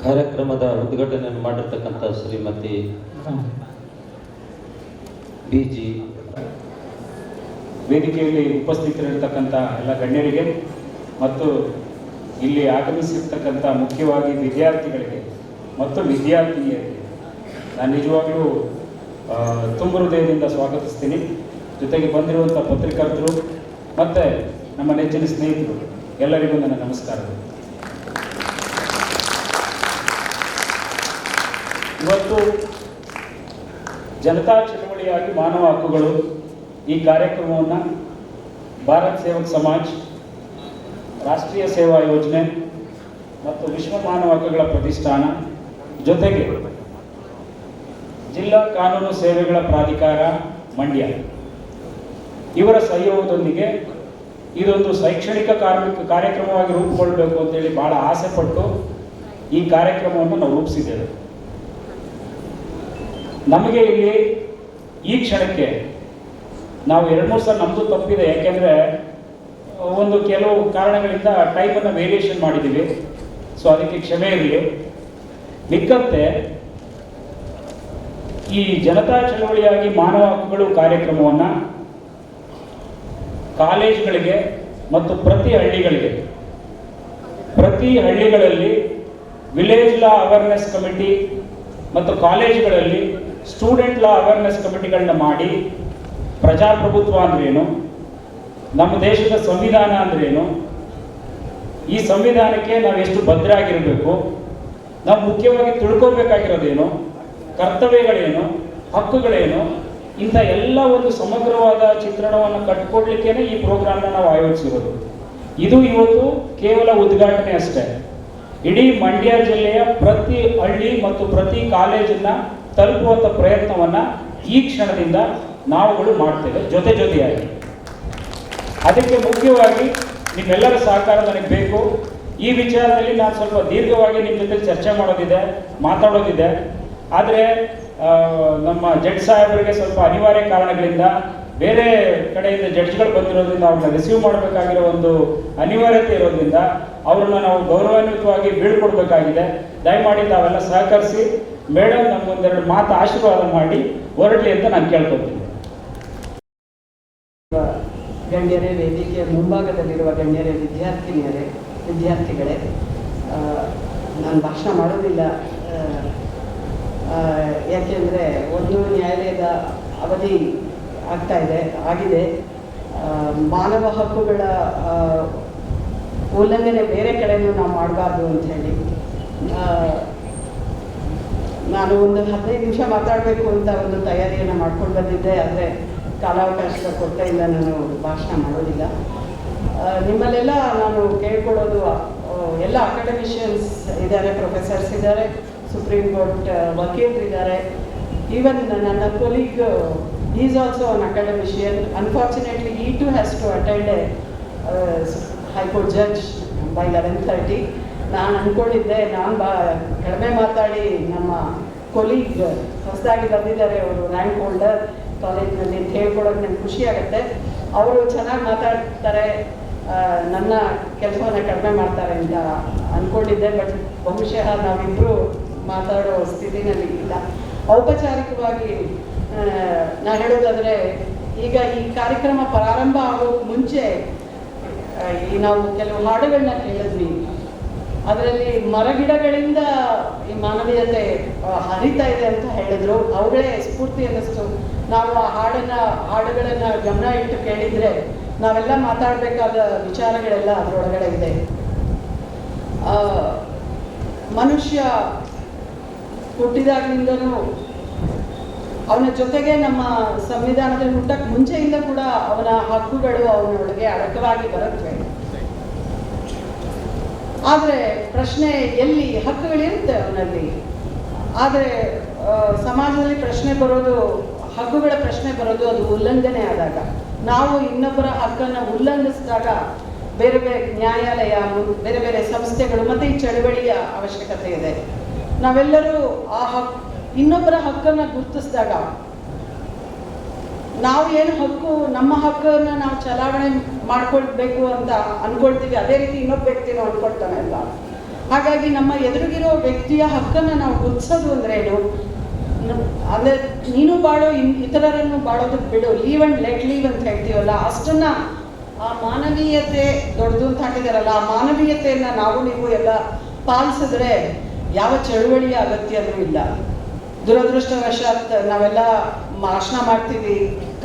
ಕಾರ್ಯಕ್ರಮದ ಉದ್ಘಾಟನೆಯನ್ನು ಮಾಡಿರ್ತಕ್ಕಂಥ ಶ್ರೀಮತಿ BG ವೇದಿಕೆಯಲ್ಲಿ ಉಪಸ್ಥಿತರಿರ್ತಕ್ಕಂಥ ಎಲ್ಲ ಗಣ್ಯರಿಗೆ ಮತ್ತು ಇಲ್ಲಿ ಆಗಮಿಸಿರ್ತಕ್ಕಂಥ ಮುಖ್ಯವಾಗಿ ವಿದ್ಯಾರ್ಥಿಗಳಿಗೆ ಮತ್ತು ವಿದ್ಯಾರ್ಥಿನಿಯರಿಗೆ ನಾನು ನಿಜವಾಗ್ಲೂ ತುಂಬ ಹೃದಯದಿಂದ ಸ್ವಾಗತಿಸ್ತೀನಿ. ಜೊತೆಗೆ ಬಂದಿರುವಂಥ ಪತ್ರಕರ್ತರು ಮತ್ತು ನಮ್ಮ ನೆಚ್ಚಿನ ಸ್ನೇಹಿತರು ಎಲ್ಲರಿಗೂ ನನ್ನ ನಮಸ್ಕಾರಗಳು. ಇವತ್ತು ಜನತಾ ಚಳವಳಿಯಾಗಿ ಮಾನವ ಹಕ್ಕುಗಳು ಈ ಕಾರ್ಯಕ್ರಮವನ್ನು ಭಾರತ್ ಸೇವಕ್ ಸಮಾಜ್, ರಾಷ್ಟ್ರೀಯ ಸೇವಾ ಯೋಜನೆ ಮತ್ತು ವಿಶ್ವ ಮಾನವ ಹಕ್ಕುಗಳ ಪ್ರತಿಷ್ಠಾನ ಜೊತೆಗೆ ಜಿಲ್ಲಾ ಕಾನೂನು ಸೇವೆಗಳ ಪ್ರಾಧಿಕಾರ ಮಂಡ್ಯ ಇವರ ಸಹಯೋಗದೊಂದಿಗೆ ಇದೊಂದು ಶೈಕ್ಷಣಿಕ ಕಾರ್ಯಕ್ರಮವಾಗಿ ರೂಪುಗೊಳ್ಳಬೇಕು ಅಂತೇಳಿ ಬಹಳ ಆಸೆ ಪಟ್ಟು ಈ ಕಾರ್ಯಕ್ರಮವನ್ನು ನಾವು ರೂಪಿಸಿದ್ದೇವೆ. ನಮಗೆ ಇಲ್ಲಿ ಈ ಕ್ಷಣಕ್ಕೆ ನಾವು 2-3 ಸಲ ನಮ್ಮದು ತಪ್ಪಿದೆ, ಯಾಕೆಂದರೆ ಒಂದು ಕೆಲವು ಕಾರಣಗಳಿಂದ ಟೈಮನ್ನು ವೇರಿಯೇಷನ್ ಮಾಡಿದ್ದೀವಿ. ಸೊ ಅದಕ್ಕೆ ಕ್ಷಮೆ ಇರಲಿ. ಮಿಕ್ಕಂತೆ ಈ ಜನತಾ ಚಳವಳಿಯಾಗಿ ಮಾನವ ಹಕ್ಕುಗಳು ಕಾರ್ಯಕ್ರಮವನ್ನು ಕಾಲೇಜುಗಳಿಗೆ ಮತ್ತು ಪ್ರತಿ ಹಳ್ಳಿಗಳಲ್ಲಿ ವಿಲೇಜ್ ಲಾ ಅವೇರ್ನೆಸ್ ಕಮಿಟಿ ಮತ್ತು ಕಾಲೇಜುಗಳಲ್ಲಿ ಸ್ಟೂಡೆಂಟ್ ಲಾ ಅವೇರ್ನೆಸ್ ಕಮಿಟಿಗಳನ್ನ ಮಾಡಿ ಪ್ರಜಾಪ್ರಭುತ್ವ ಅಂದ್ರೇನು, ನಮ್ಮ ದೇಶದ ಸಂವಿಧಾನ ಅಂದ್ರೇನು, ಈ ಸಂವಿಧಾನಕ್ಕೆ ನಾವು ಎಷ್ಟು ಭದ್ರಾಗಿರಬೇಕು, ನಾವು ಮುಖ್ಯವಾಗಿ ತಿಳ್ಕೋಬೇಕಾಗಿರೋದೇನು, ಕರ್ತವ್ಯಗಳೇನು, ಹಕ್ಕುಗಳೇನು, ಇಂಥ ಎಲ್ಲ ಒಂದು ಸಮಗ್ರವಾದ ಚಿತ್ರಣವನ್ನು ಕಟ್ಟಿಕೊಡ್ಲಿಕ್ಕೇನೆ ಈ ಪ್ರೋಗ್ರಾಮ್ನ ನಾವು ಆಯೋಜಿಸಿರೋದು. ಇದು ಇವತ್ತು ಕೇವಲ ಉದ್ಘಾಟನೆ ಅಷ್ಟೇ. ಇಡೀ ಮಂಡ್ಯ ಜಿಲ್ಲೆಯ ಪ್ರತಿ ಹಳ್ಳಿ ಮತ್ತು ಪ್ರತಿ ಕಾಲೇಜನ್ನ ತಲುಪುವಂಥ ಪ್ರಯತ್ನವನ್ನು ಈ ಕ್ಷಣದಿಂದ ನಾವುಗಳು ಮಾಡ್ತೇವೆ ಜೊತೆಯಾಗಿ. ಅದಕ್ಕೆ ಮುಖ್ಯವಾಗಿ ನಿಮ್ಮೆಲ್ಲರ ಸಹಕಾರ ನನಗೆ ಬೇಕು. ಈ ವಿಚಾರದಲ್ಲಿ ನಾನು ಸ್ವಲ್ಪ ದೀರ್ಘವಾಗಿ ನಿಮ್ಮ ಜೊತೆ ಚರ್ಚೆ ಮಾತಾಡೋದಿದೆ. ಆದರೆ ನಮ್ಮ ಜಡ್ಜ್ ಸಾಹೇಬರಿಗೆ ಸ್ವಲ್ಪ ಅನಿವಾರ್ಯ ಕಾರಣಗಳಿಂದ ಬೇರೆ ಕಡೆಯಿಂದ ಜಡ್ಜ್ಗಳು ಬಂದಿರೋದ್ರಿಂದ ಅವ್ರನ್ನ ರಿಸೀವ್ ಮಾಡಬೇಕಾಗಿರೋ ಒಂದು ಅನಿವಾರ್ಯತೆ ಇರೋದ್ರಿಂದ ಅವ್ರನ್ನ ನಾವು ಗೌರವಾನ್ವಿತವಾಗಿ ಬೀಳ್ಕೊಡ್ಬೇಕಾಗಿದೆ. ದಯಮಾಡಿ ತಾವೆಲ್ಲ ಸಹಕರಿಸಿ ಮೇಡಮ್ ನಮಗೊಂದೆರಡು ಮಾತು ಆಶೀರ್ವಾದ ಮಾಡಿ ಹೊರಡಲಿ ಅಂತ ನಾನು ಕೇಳ್ಕೊತೀನಿ. ಗಣ್ಯರೇ, ವೇದಿಕೆಯ ಮುಂಭಾಗದಲ್ಲಿರುವ ಗಣ್ಯರೇ, ವಿದ್ಯಾರ್ಥಿಗಳೇ, ನಾನು ಭಾಷಣ ಮಾಡೋದಿಲ್ಲ. ಯಾಕೆಂದರೆ ಒಂದು ನ್ಯಾಯಾಲಯದ ಅವಧಿ ಆಗಿದೆ. ಮಾನವ ಹಕ್ಕುಗಳ ಉಲ್ಲಂಘನೆ ಬೇರೆ ಕಡೆಯೂ ನಾವು ಮಾಡಬಾರ್ದು ಅಂತ ಹೇಳಿ ನಾನು ಒಂದು 15 ನಿಮಿಷ ಮಾತಾಡಬೇಕು ಅಂತ ಒಂದು ತಯಾರಿಯನ್ನು ಮಾಡ್ಕೊಂಡು ಬಂದಿದ್ದೆ. ಆದರೆ ಕಾಲಾವಕಾಶದ ಕೊರತೆಯಿಂದ ನಾನು ಭಾಷಣ ಮಾಡೋದಿಲ್ಲ. ನಿಮ್ಮಲ್ಲೆಲ್ಲ ನಾನು ಕೇಳ್ಕೊಳ್ಳೋದು, ಎಲ್ಲ ಅಕಾಡೆಮಿಷಿಯನ್ಸ್ ಇದ್ದಾರೆ, ಪ್ರೊಫೆಸರ್ಸ್ ಇದ್ದಾರೆ, ಸುಪ್ರೀಂ ಕೋರ್ಟ್ ವಕೀಲರಿದ್ದಾರೆ, ಈವನ್ ನನ್ನ colleague is also an academician. Unfortunately he too has to attend a high court judge by 11:30. ನಾನು ಅಂದ್ಕೊಂಡಿದ್ದೆ ನಾನು ಕಡಿಮೆ ಮಾತಾಡಿ ನಮ್ಮ ಕೊಲೀಗ್ ಹೊಸದಾಗಿ ಬಂದಿದ್ದಾರೆ, ಅವರು ರ್ಯಾಂಕ್ ಹೋಲ್ಡರ್ ಕಾಲೇಜ್ನಲ್ಲಿ ಅಂತ ಹೇಳ್ಕೊಳೋದು ನನಗೆ ಖುಷಿ ಆಗುತ್ತೆ. ಅವರು ಚೆನ್ನಾಗಿ ಮಾತಾಡ್ತಾರೆ. ನನ್ನ ಕೆಲಸವನ್ನು ಕಡಿಮೆ ಮಾಡ್ತಾರೆ ಅಂತ ಅಂದ್ಕೊಂಡಿದ್ದೆ. ಬಟ್ ಬಹುಶಃ ನಾವಿಬ್ಬರು ಮಾತಾಡೋ ಸ್ಥಿತಿನಲ್ಲಿ ಇಲ್ಲ. ಔಪಚಾರಿಕವಾಗಿ ನಾನು ಹೇಳೋದಾದರೆ, ಈಗ ಈ ಕಾರ್ಯಕ್ರಮ ಪ್ರಾರಂಭ ಆಗೋಕ್ಕೆ ಮುಂಚೆ ನಾವು ಕೆಲವು ಹಾಡುಗಳನ್ನ ಕೇಳಿದ್ವಿ. ಅದರಲ್ಲಿ ಮರಗಿಡಗಳಿಂದ ಈ ಮಾನವೀಯತೆ ಹರಿತಾ ಇದೆ ಅಂತ ಹೇಳಿದ್ರು. ಅವುಗಳೇ ಸ್ಫೂರ್ತಿ ಅನ್ನಿಸ್ತು. ನಾವು ಆ ಹಾಡುಗಳನ್ನು ಗಮನ ಇಟ್ಟು ಕೇಳಿದರೆ ನಾವೆಲ್ಲ ಮಾತಾಡಬೇಕಾದ ವಿಚಾರಗಳೆಲ್ಲ ಅದರೊಳಗಡೆ ಇದೆ. ಮನುಷ್ಯ ಹುಟ್ಟಿದಾಗಿಂದನೂ ಅವನ ಜೊತೆಗೆ ನಮ್ಮ ಸಂವಿಧಾನದಲ್ಲಿ ಹುಟ್ಟಕ್ಕೆ ಮುಂಚೆಯಿಂದ ಕೂಡ ಅವನ ಹಕ್ಕುಗಳು ಅವನೊಳಗೆ ಅಡಕವಾಗಿ ಬರುತ್ತವೆ. ಆದರೆ ಪ್ರಶ್ನೆ ಎಲ್ಲಿ ಹಕ್ಕುಗಳಿರುತ್ತೆ ಅವನಲ್ಲಿ. ಆದರೆ ಸಮಾಜದಲ್ಲಿ ಪ್ರಶ್ನೆ ಬರೋದು, ಹಕ್ಕುಗಳ ಪ್ರಶ್ನೆ ಬರೋದು ಅದು ಉಲ್ಲಂಘನೆ ಆದಾಗ, ನಾವು ಇನ್ನೊಬ್ಬರ ಹಕ್ಕನ್ನು ಉಲ್ಲಂಘಿಸಿದಾಗ ಬೇರೆ ಬೇರೆ ನ್ಯಾಯಾಲಯ, ಬೇರೆ ಬೇರೆ ಸಂಸ್ಥೆಗಳು ಮತ್ತು ಈ ಚಳವಳಿಯ ಅವಶ್ಯಕತೆ ಇದೆ. ನಾವೆಲ್ಲರೂ ಇನ್ನೊಬ್ಬರ ಹಕ್ಕನ್ನು ಗುರುತಿಸಿದಾಗ ನಾವು ಏನು ಹಕ್ಕು, ನಮ್ಮ ಹಕ್ಕನ್ನು ನಾವು ಚಲಾವಣೆ ಮಾಡ್ಕೊಳ್ಬೇಕು ಅಂತ ಅಂದ್ಕೊಳ್ತೀವಿ, ಅದೇ ರೀತಿ ಇನ್ನೊಬ್ಬ ವ್ಯಕ್ತಿನೂ ಅಂದ್ಕೊಳ್ತಾನೆ ಅಲ್ಲ. ಹಾಗಾಗಿ ನಮ್ಮ ಎದುರಿಗಿರೋ ವ್ಯಕ್ತಿಯ ಹಕ್ಕನ್ನು ನಾವು ಗುರುತಿಸೋದು ಅಂದ್ರೇನು ಅಂದರೆ, ನೀನು ಬಾಳೋ, ಇತರರನ್ನು ಬಾಳೋದಕ್ಕೆ ಬಿಡು, ಲೀವ್ ಆ್ಯಂಡ್ ಲೆಟ್ ಲೀವ್ ಅಂತ ಹೇಳ್ತೀವಲ್ಲ, ಅಷ್ಟನ್ನು ಆ ಮಾನವೀಯತೆ ದೊಡ್ಡದು ಅಂತ ಹಾಕಿದಾರಲ್ಲ, ಆ ಮಾನವೀಯತೆಯನ್ನು ನಾವು ನೀವು ಎಲ್ಲ ಪಾಲಿಸಿದ್ರೆ ಯಾವ ಚಳುವಳಿಯ ಅಗತ್ಯನೂ ಇಲ್ಲ. ದುರದೃಷ್ಟವಶಾತ್ ನಾವೆಲ್ಲ ಭಾಷಣ ಮಾಡ್ತೀವಿ,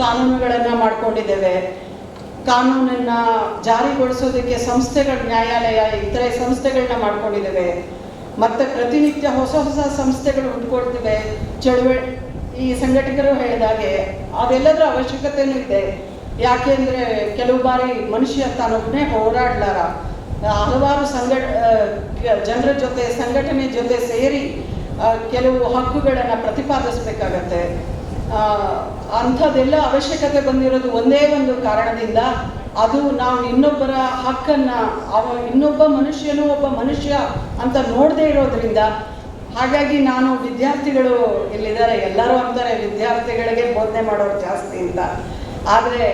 ಕಾನೂನುಗಳನ್ನು ಮಾಡ್ಕೊಂಡಿದ್ದೇವೆ. ಕಾನೂನನ್ನು ಜಾರಿಗೊಳಿಸೋದಕ್ಕೆ ಸಂಸ್ಥೆಗಳ, ನ್ಯಾಯಾಲಯ, ಇತರೆ ಸಂಸ್ಥೆಗಳನ್ನ ಮಾಡ್ಕೊಂಡಿದ್ದೇವೆ. ಮತ್ತು ಪ್ರತಿನಿತ್ಯ ಹೊಸ ಹೊಸ ಸಂಸ್ಥೆಗಳು ಹುಟ್ಕೊಳ್ತಿವೆ. ಈ ಸಂಘಟಕರು ಹೇಳಿದಾಗೆ ಅದೆಲ್ಲದರ ಅವಶ್ಯಕತೆಯೂ ಇದೆ. ಯಾಕೆಂದರೆ ಕೆಲವು ಬಾರಿ ಮನುಷ್ಯ ತಾನೊಬ್ಬನೇ ಹೋರಾಡಲಾರ, ಹಲವಾರು ಜನರ ಜೊತೆ, ಸಂಘಟನೆ ಜೊತೆ ಸೇರಿ ಕೆಲವು ಹಕ್ಕುಗಳನ್ನು ಪ್ರತಿಪಾದಿಸಬೇಕಾಗತ್ತೆ. ಅಂಥದ್ದೆಲ್ಲ ಅವಶ್ಯಕತೆ ಬಂದಿರೋದು ಒಂದೇ ಒಂದು ಕಾರಣದಿಂದ, ಅದು ನಾವು ಇನ್ನೊಬ್ಬರ ಹಕ್ಕನ್ನು, ಇನ್ನೊಬ್ಬ ಮನುಷ್ಯನೂ ಒಬ್ಬ ಮನುಷ್ಯ ಅಂತ ನೋಡದೇ ಇರೋದ್ರಿಂದ. ಹಾಗಾಗಿ ನಾನು ವಿದ್ಯಾರ್ಥಿಗಳು ಇಲ್ಲಿದ್ದಾರೆ, ಎಲ್ಲರೂ ಅಂತಾರೆ ವಿದ್ಯಾರ್ಥಿಗಳಿಗೆ ಬೋಧನೆ ಮಾಡೋರು ಜಾಸ್ತಿ ಅಂತ. ಆದರೆ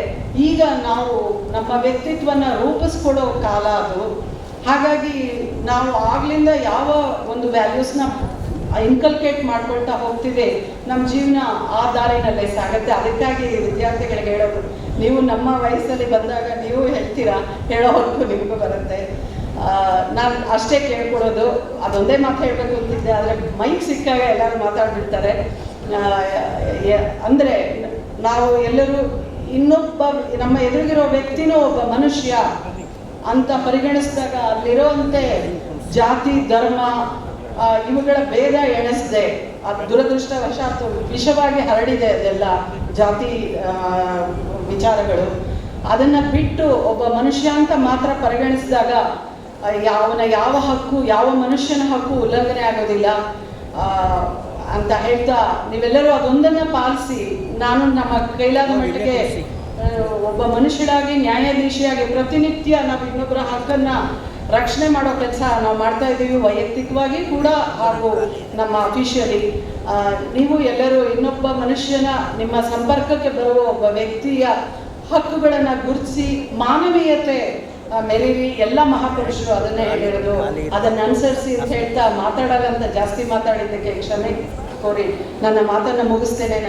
ಈಗ ನಾವು ನಮ್ಮ ವ್ಯಕ್ತಿತ್ವನ ರೂಪಿಸ್ಕೊಡೋ ಕಾಲ ಅದು. ಹಾಗಾಗಿ ನಾವು ಆಗ್ಲಿಂದ ಯಾವ ಒಂದು ವ್ಯಾಲ್ಯೂಸ್ನ ಇನ್ಕಲ್ಕೇಟ್ ಮಾಡ್ಕೊಳ್ತಾ ಹೋಗ್ತೀವಿ, ನಮ್ಮ ಜೀವನ ಆ ದಾರಿನಲ್ಲೇ ಸಾಗುತ್ತೆ. ಅದಕ್ಕಾಗಿ ವಿದ್ಯಾರ್ಥಿಗಳಿಗೆ ಹೇಳೋದು, ನೀವು ನಮ್ಮ ವಯಸ್ಸಲ್ಲಿ ಬಂದಾಗ ನೀವು ಹೇಳ್ತೀರಾ, ಹೇಳೋ ಹೊತ್ತು ನಿಮಗೂ ಬರುತ್ತೆ. ನಾನು ಅಷ್ಟೇ ಕೇಳ್ಕೊಳ್ಳೋದು, ಅದೊಂದೇ ಮಾತು ಹೇಳಬೇಕು ಅಂತಿದ್ದೆ, ಆದರೆ ಮೈಕ್ ಸಿಕ್ಕಾಗ ಎಲ್ಲರೂ ಮಾತಾಡ್ಬಿಡ್ತಾರೆ. ಅಂದರೆ ನಾವು ಎಲ್ಲರೂ ಇನ್ನೊಬ್ಬ, ನಮ್ಮ ಎದುರಿಗಿರೋ ವ್ಯಕ್ತಿನೂ ಒಬ್ಬ ಮನುಷ್ಯ ಅಂತ ಪರಿಗಣಿಸಿದಾಗ ಅಲ್ಲಿರೋಂತೆ ಜಾತಿ, ಧರ್ಮ ಇವುಗಳ ಭೇದ ಎಣಿಸದೆ, ಅದು ದುರದೃಷ್ಟವಶಾತ್ ವಿಷವಾಗಿ ಹರಡಿದೆ ಅದೆಲ್ಲ ಜಾತಿ ವಿಚಾರಗಳು. ಅದನ್ನು ಬಿಟ್ಟು ಒಬ್ಬ ಮನುಷ್ಯ ಅಂತ ಮಾತ್ರ ಪರಿಗಣಿಸಿದಾಗ ಯಾವ ಹಕ್ಕು, ಯಾವ ಮನುಷ್ಯನ ಹಕ್ಕು ಉಲ್ಲಂಘನೆ ಆಗೋದಿಲ್ಲ ಅಂತ ಹೇಳ್ತಾ, ನೀವೆಲ್ಲರೂ ಅದೊಂದನ್ನು ಪಾಲಿಸಿ, ನಾನು ನಮ್ಮ ಕೈಲಾದ ಮಟ್ಟಿಗೆ ಒಬ್ಬ ಮನುಷ್ಯರಾಗಿ, ನ್ಯಾಯಾಧೀಶಿಯಾಗಿ ಪ್ರತಿನಿತ್ಯ ನಾವು ಇನ್ನೊಬ್ಬರ ಹಕ್ಕನ್ನು ರಕ್ಷಣೆ ಮಾಡೋ ಕೆಲಸ ನಾವು ಮಾಡ್ತಾ ಇದ್ದೀವಿ, ವೈಯಕ್ತಿಕವಾಗಿ ಕೂಡ ಹಾಗೂ ನಮ್ಮ ಅಫಿಷಿಯಲಿ. ನೀವು ಎಲ್ಲರೂ ಇನ್ನೊಬ್ಬ ಮನುಷ್ಯನ, ನಿಮ್ಮ ಸಂಪರ್ಕಕ್ಕೆ ಬರುವ ಒಬ್ಬ ವ್ಯಕ್ತಿಯ ಹಕ್ಕುಗಳನ್ನು ಗುರುತಿಸಿ ಮಾನವೀಯತೆ ಮೆರೀರಿ. ಎಲ್ಲ ಮಹಾಪುರುಷರು ಅದನ್ನೇ ಹೇಳಿರೋದು, ಅದನ್ನು ಅನುಸರಿಸಿ ಅಂತ ಹೇಳ್ತಾ ಮಾತಾಡಲ್ಲ ಅಂತ ಜಾಸ್ತಿ ಮಾತಾಡಿದ್ದಕ್ಕೆ ಕ್ಷಮೆ ಕೋರಿ ನನ್ನ ಮಾತನ್ನು ಮುಗಿಸ್ತೇನೆ.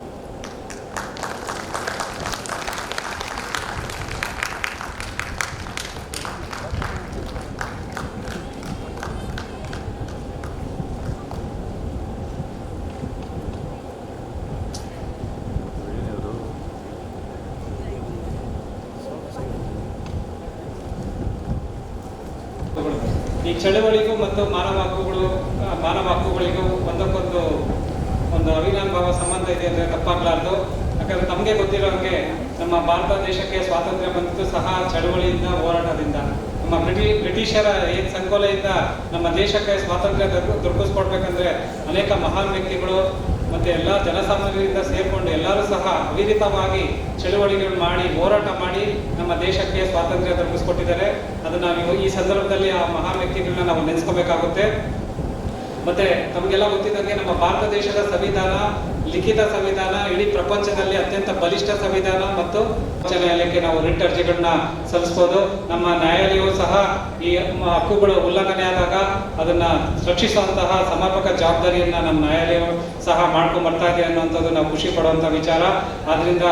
ಈ ಚಳವಳಿಗೂ ಮತ್ತು ಮಾನವ ಹಕ್ಕುಗಳಿಗೂ ಒಂದಕ್ಕೊಂದು ಅವಿನಾಭಾವ ಸಂಬಂಧ ಇದೆ ಅಂದರೆ ತಪ್ಪಾಗಲಾರ್ದು. ಯಾಕಂದರೆ ತಮಗೆ ಗೊತ್ತಿರೋ ಹಾಗೆ ನಮ್ಮ ಭಾರತ ದೇಶಕ್ಕೆ ಸ್ವಾತಂತ್ರ್ಯ ಬಂದಿದ್ದು ಸಹ ಚಳವಳಿಯಿಂದ, ಹೋರಾಟದಿಂದ. ನಮ್ಮ ಬ್ರಿಟಿಷರ ಏನು ಸಂಕೋಲೆಯಿಂದ ನಮ್ಮ ದೇಶಕ್ಕೆ ಸ್ವಾತಂತ್ರ್ಯ ದೊರಕಿಸ್ಕೊಡ್ಬೇಕಂದ್ರೆ ಅನೇಕ ಮಹಾನ್ ವ್ಯಕ್ತಿಗಳು ಮತ್ತು ಎಲ್ಲ ಜನಸಾಮಾನ್ಯರಿಂದ ಸೇರಿಕೊಂಡು ಎಲ್ಲರೂ ಸಹ ಅವಿರತವಾಗಿ ಚಳುವಳಿಗಳು ಮಾಡಿ, ಹೋರಾಟ ಮಾಡಿ ನಮ್ಮ ದೇಶಕ್ಕೆ ಸ್ವಾತಂತ್ರ್ಯ ದೊರಕಿಸ್ಕೊಟ್ಟಿದ್ದಾರೆ. ಅದನ್ನು ನಾವು ಈ ಸಂದರ್ಭದಲ್ಲಿ ಆ ಮಹಾನ್ ವ್ಯಕ್ತಿಗಳನ್ನ ನಾವು ನೆನೆಸ್ಕೋಬೇಕಾಗುತ್ತೆ. ಮತ್ತು ತಮಗೆಲ್ಲ ಗೊತ್ತಿದ್ದಂಗೆ ನಮ್ಮ ಭಾರತ ದೇಶದ ಸಂವಿಧಾನ ಲಿಖಿತ ಸಂವಿಧಾನ ಇಡೀ ಪ್ರಪಂಚದಲ್ಲಿ ಅತ್ಯಂತ ಬಲಿಷ್ಠ ಸಂವಿಧಾನ ಮತ್ತು ಉಚ್ಚ ನ್ಯಾಯಾಲಯಕ್ಕೆ ನಾವು ರಿಟ್ ಅರ್ಜಿಗಳನ್ನ ಸಲ್ಲಿಸ್ಬೋದು. ನಮ್ಮ ನ್ಯಾಯಾಲಯವು ಸಹ ಈ ಹಕ್ಕುಗಳು ಉಲ್ಲಂಘನೆ ಆದಾಗ ಅದನ್ನ ರಕ್ಷಿಸುವಂತಹ ಸಮರ್ಪಕ ಜವಾಬ್ದಾರಿಯನ್ನ ನಮ್ಮ ನ್ಯಾಯಾಲಯ ಸಹ ಮಾಡ್ಕೊಂಡು ಬರ್ತಾ ಇದೆ ಅನ್ನುವಂಥದ್ದು ನಾವು ಖುಷಿ ಪಡುವಂಥ ವಿಚಾರ. ಆದ್ರಿಂದ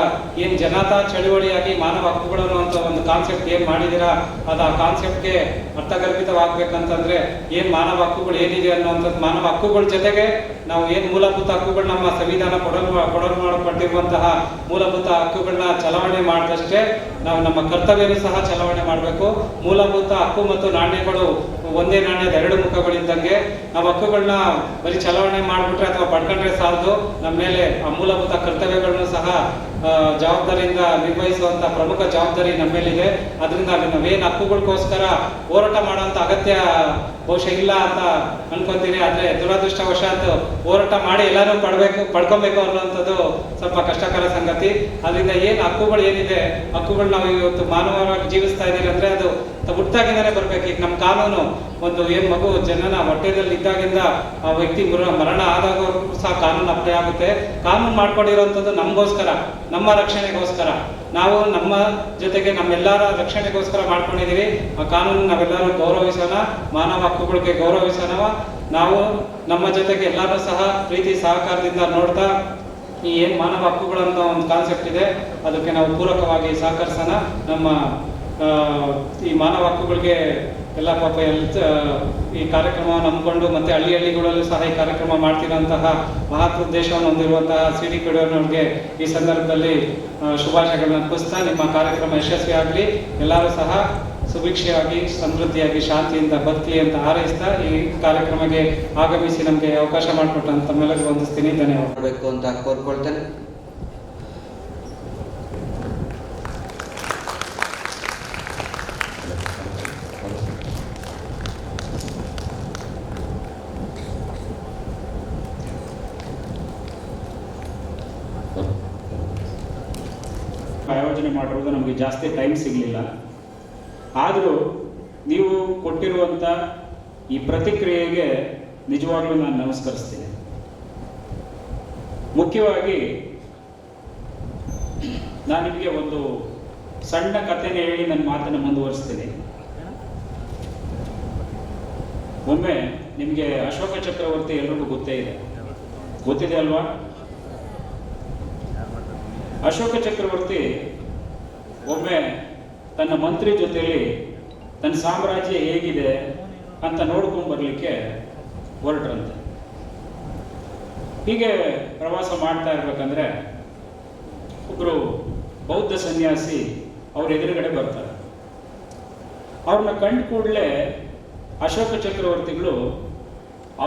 ಏನು ಜನತಾ ಚಳುವಳಿಯಾಗಿ ಮಾನವ ಹಕ್ಕುಗಳನ್ನು ಅಂತ ಒಂದು ಕಾನ್ಸೆಪ್ಟ್ ಏನು ಮಾಡಿದ್ದೀರಾ ಅದು ಆ ಕಾನ್ಸೆಪ್ಟ್ಗೆ ಅರ್ಥಗರ್ಭಿತವಾಗಬೇಕಂತಂದ್ರೆ ಏನು ಮಾನವ ಹಕ್ಕುಗಳು ಏನಿದೆ ಅನ್ನುವಂಥದ್ದು, ಮಾನವ ಹಕ್ಕುಗಳ ಜೊತೆಗೆ ನಾವು ಏನು ಮೂಲಭೂತ ಹಕ್ಕುಗಳು ನಮ್ಮ ಸಂವಿಧಾನ ಕೊಡಲ್ಪಟ್ಟಿರುವಂತಹ ಮೂಲಭೂತ ಹಕ್ಕುಗಳನ್ನ ಚಲಾವಣೆ ಮಾಡಿದಷ್ಟೇ ನಾವು ನಮ್ಮ ಕರ್ತವ್ಯನೂ ಸಹ ಚಲಾವಣೆ ಮಾಡಬೇಕು. ಮೂಲಭೂತ ಹಕ್ಕು ಮತ್ತು ನಾಣ್ಯಗಳು ಒಂದೇ ನಾಣ್ಯದ ಎರಡು ಮುಖಗಳಿದ್ದಂಗೆ ನಾವು ಹಕ್ಕುಗಳನ್ನ ಬರೀ ಚಲಾವಣೆ ಮಾಡಿಬಿಟ್ರೆ ಅಥವಾ ಪಡ್ಕೊಂಡ್ರೆ ಸಾಲದು, ನಮ್ಮ ಮೇಲೆ ಆ ಮೂಲಭೂತ ಕರ್ತವ್ಯಗಳನ್ನು ಸಹ ಜವಾಬ್ದಾರಿಯಿಂದ ನಿರ್ವಹಿಸುವಂತ ಪ್ರಮುಖ ಜವಾಬ್ದಾರಿ ನಮ್ಮ ಮೇಲಿದೆ. ಅದರಿಂದ ನಾವೇನು ಹಕ್ಕುಗಳಿಗೋಸ್ಕರ ಹೋರಾಟ ಮಾಡುವಂತ ಅಗತ್ಯ ಬಹುಶಃ ಇಲ್ಲ ಅಂತ ಅನ್ಕೊಂತೀನಿ. ಆದ್ರೆ ದುರದೃಷ್ಟವಶಾತ್ ಹೋರಾಟ ಮಾಡಿ ಎಲ್ಲಾನು ಪಡ್ಕೊಬೇಕು ಅನ್ನುವಂಥದ್ದು ಸ್ವಲ್ಪ ಕಷ್ಟಕರ ಸಂಗತಿ. ಅದರಿಂದ ಏನು ಹಕ್ಕುಗಳು ಏನಿದೆ, ಹಕ್ಕುಗಳು ನಾವು ಇವತ್ತು ಮಾನವರಾಗಿ ಜೀವಿಸ್ತಾ ಇದ್ದೀವಿ ಅಂದ್ರೆ ಅದು ಹುಟ್ಟಾಗಿಂದಾನೆ ಬರ್ಬೇಕು. ಈಗ ನಮ್ಮ ಕಾನೂನು ಒಂದು ಏನ್ ಮಗು ಜನನ ಹೊಟ್ಟೆದಲ್ಲಿ ಇದ್ದಾಗಿಂದ ಆ ವ್ಯಕ್ತಿ ಮರಣ ಆದಾಗವರೆಗೂ ಸಹ ಕಾನೂನು ಅಪ್ಲೈ ಆಗುತ್ತೆ. ಕಾನೂನು ಮಾಡ್ಕೊಂಡಿರುವಂಥದ್ದು ನಮಗೋಸ್ಕರ, ನಮ್ಮ ರಕ್ಷಣೆಗೋಸ್ಕರ. ನಾವು ನಮ್ಮ ಜೊತೆಗೆ ನಮ್ಮೆಲ್ಲರ ರಕ್ಷಣೆಗೋಸ್ಕರ ಮಾಡ್ಕೊಂಡಿದ್ದೀವಿ. ಆ ಕಾನೂನು ನಾವೆಲ್ಲರೂ ಗೌರವಿಸೋಣ, ಮಾನವ ಹಕ್ಕುಗಳಿಗೆ ಗೌರವಿಸೋಣ. ನಾವು ನಮ್ಮ ಜೊತೆಗೆ ಎಲ್ಲರೂ ಸಹ ಪ್ರೀತಿ ಸಹಕಾರದಿಂದ ನೋಡ್ತಾ ಈ ಏನು ಮಾನವ ಹಕ್ಕುಗಳಂತ ಒಂದು ಕಾನ್ಸೆಪ್ಟ್ ಇದೆ ಅದಕ್ಕೆ ನಾವು ಪೂರಕವಾಗಿ ಸಹಕರಿಸೋಣ. ನಮ್ಮ ಈ ಮಾನವ ಹಕ್ಕುಗಳಿಗೆ ಎಲ್ಲ ಪಾಪ ಈ ಕಾರ್ಯಕ್ರಮವನ್ನು ನಂಬಿಕೊಂಡು ಮತ್ತೆ ಹಳ್ಳಿಗಳಲ್ಲೂ ಸಹ ಈ ಕಾರ್ಯಕ್ರಮ ಮಾಡ್ತಿರೋಂತಹ ಮಹತ್ವ ಉದ್ದೇಶವನ್ನು ಹೊಂದಿರುವಂತಹ CDPIO ಅವ್ರಿಗೆ ಈ ಸಂದರ್ಭದಲ್ಲಿ ಶುಭಾಶಯಗಳನ್ನ ಅರ್ಪಿಸ್ತಾ ನಿಮ್ಮ ಕಾರ್ಯಕ್ರಮ ಯಶಸ್ವಿ ಆಗಲಿ, ಎಲ್ಲರೂ ಸಹ ಸುಭಿಕ್ಷೆಯಾಗಿ ಸಮೃದ್ಧಿಯಾಗಿ ಶಾಂತಿಯಿಂದ ಬದುಕಲಿ ಅಂತ ಹಾರೈಸ್ತಾ ಈ ಕಾರ್ಯಕ್ರಮಕ್ಕೆ ಆಗಮಿಸಿ ನಮಗೆ ಅವಕಾಶ ಮಾಡಿಕೊಟ್ಟಂತ ತಮ್ಮೆಲ್ಲರಿಗೂ ವಂದಿಸ್ತೀನಿ. ಧನ್ಯವಾದ ಮಾಡಬೇಕು ಅಂತ ಕೋರ್ಕೊಳ್ತೇನೆ. ಆಯೋಜನೆ ಮಾಡಿರೋದು ನಮಗೆ ಜಾಸ್ತಿ ಟೈಮ್ ಸಿಗಲಿಲ್ಲ. ಆದರೂ ನೀವು ಕೊಟ್ಟಿರುವಂಥ ಈ ಪ್ರತಿಕ್ರಿಯೆಗೆ ನಿಜವಾಗ್ಲೂ ನಾನು ನಮಸ್ಕರಿಸ್ತೀನಿ. ಮುಖ್ಯವಾಗಿ ನಾನು ನಿಮಗೆ ಒಂದು ಸಣ್ಣ ಕಥೆನ ಹೇಳಿ ನನ್ನ ಮಾತನ್ನು ಮುಂದುವರಿಸ್ತೀನಿ. ಒಮ್ಮೆ ನಿಮಗೆ ಅಶೋಕ ಚಕ್ರವರ್ತಿ ಎಲ್ರಿಗೂ ಗೊತ್ತಿದೆ ಅಲ್ವಾ? ಅಶೋಕ ಚಕ್ರವರ್ತಿ ಒಮ್ಮೆ ತನ್ನ ಮಂತ್ರಿ ಜೊತೆಯಲ್ಲಿ ತನ್ನ ಸಾಮ್ರಾಜ್ಯ ಹೇಗಿದೆ ಅಂತ ನೋಡ್ಕೊಂಡು ಬರಲಿಕ್ಕೆ ಹೊರಟ್ರಂತೆ. ಹೀಗೆ ಪ್ರವಾಸ ಮಾಡ್ತಾ ಇರ್ಬೇಕಂದ್ರೆ ಒಬ್ಬರು ಬೌದ್ಧ ಸನ್ಯಾಸಿ ಅವ್ರ ಎದುರುಗಡೆ ಬರ್ತಾರೆ. ಅವ್ರನ್ನ ಕಂಡು ಕೂಡಲೇ ಅಶೋಕ ಚಕ್ರವರ್ತಿಗಳು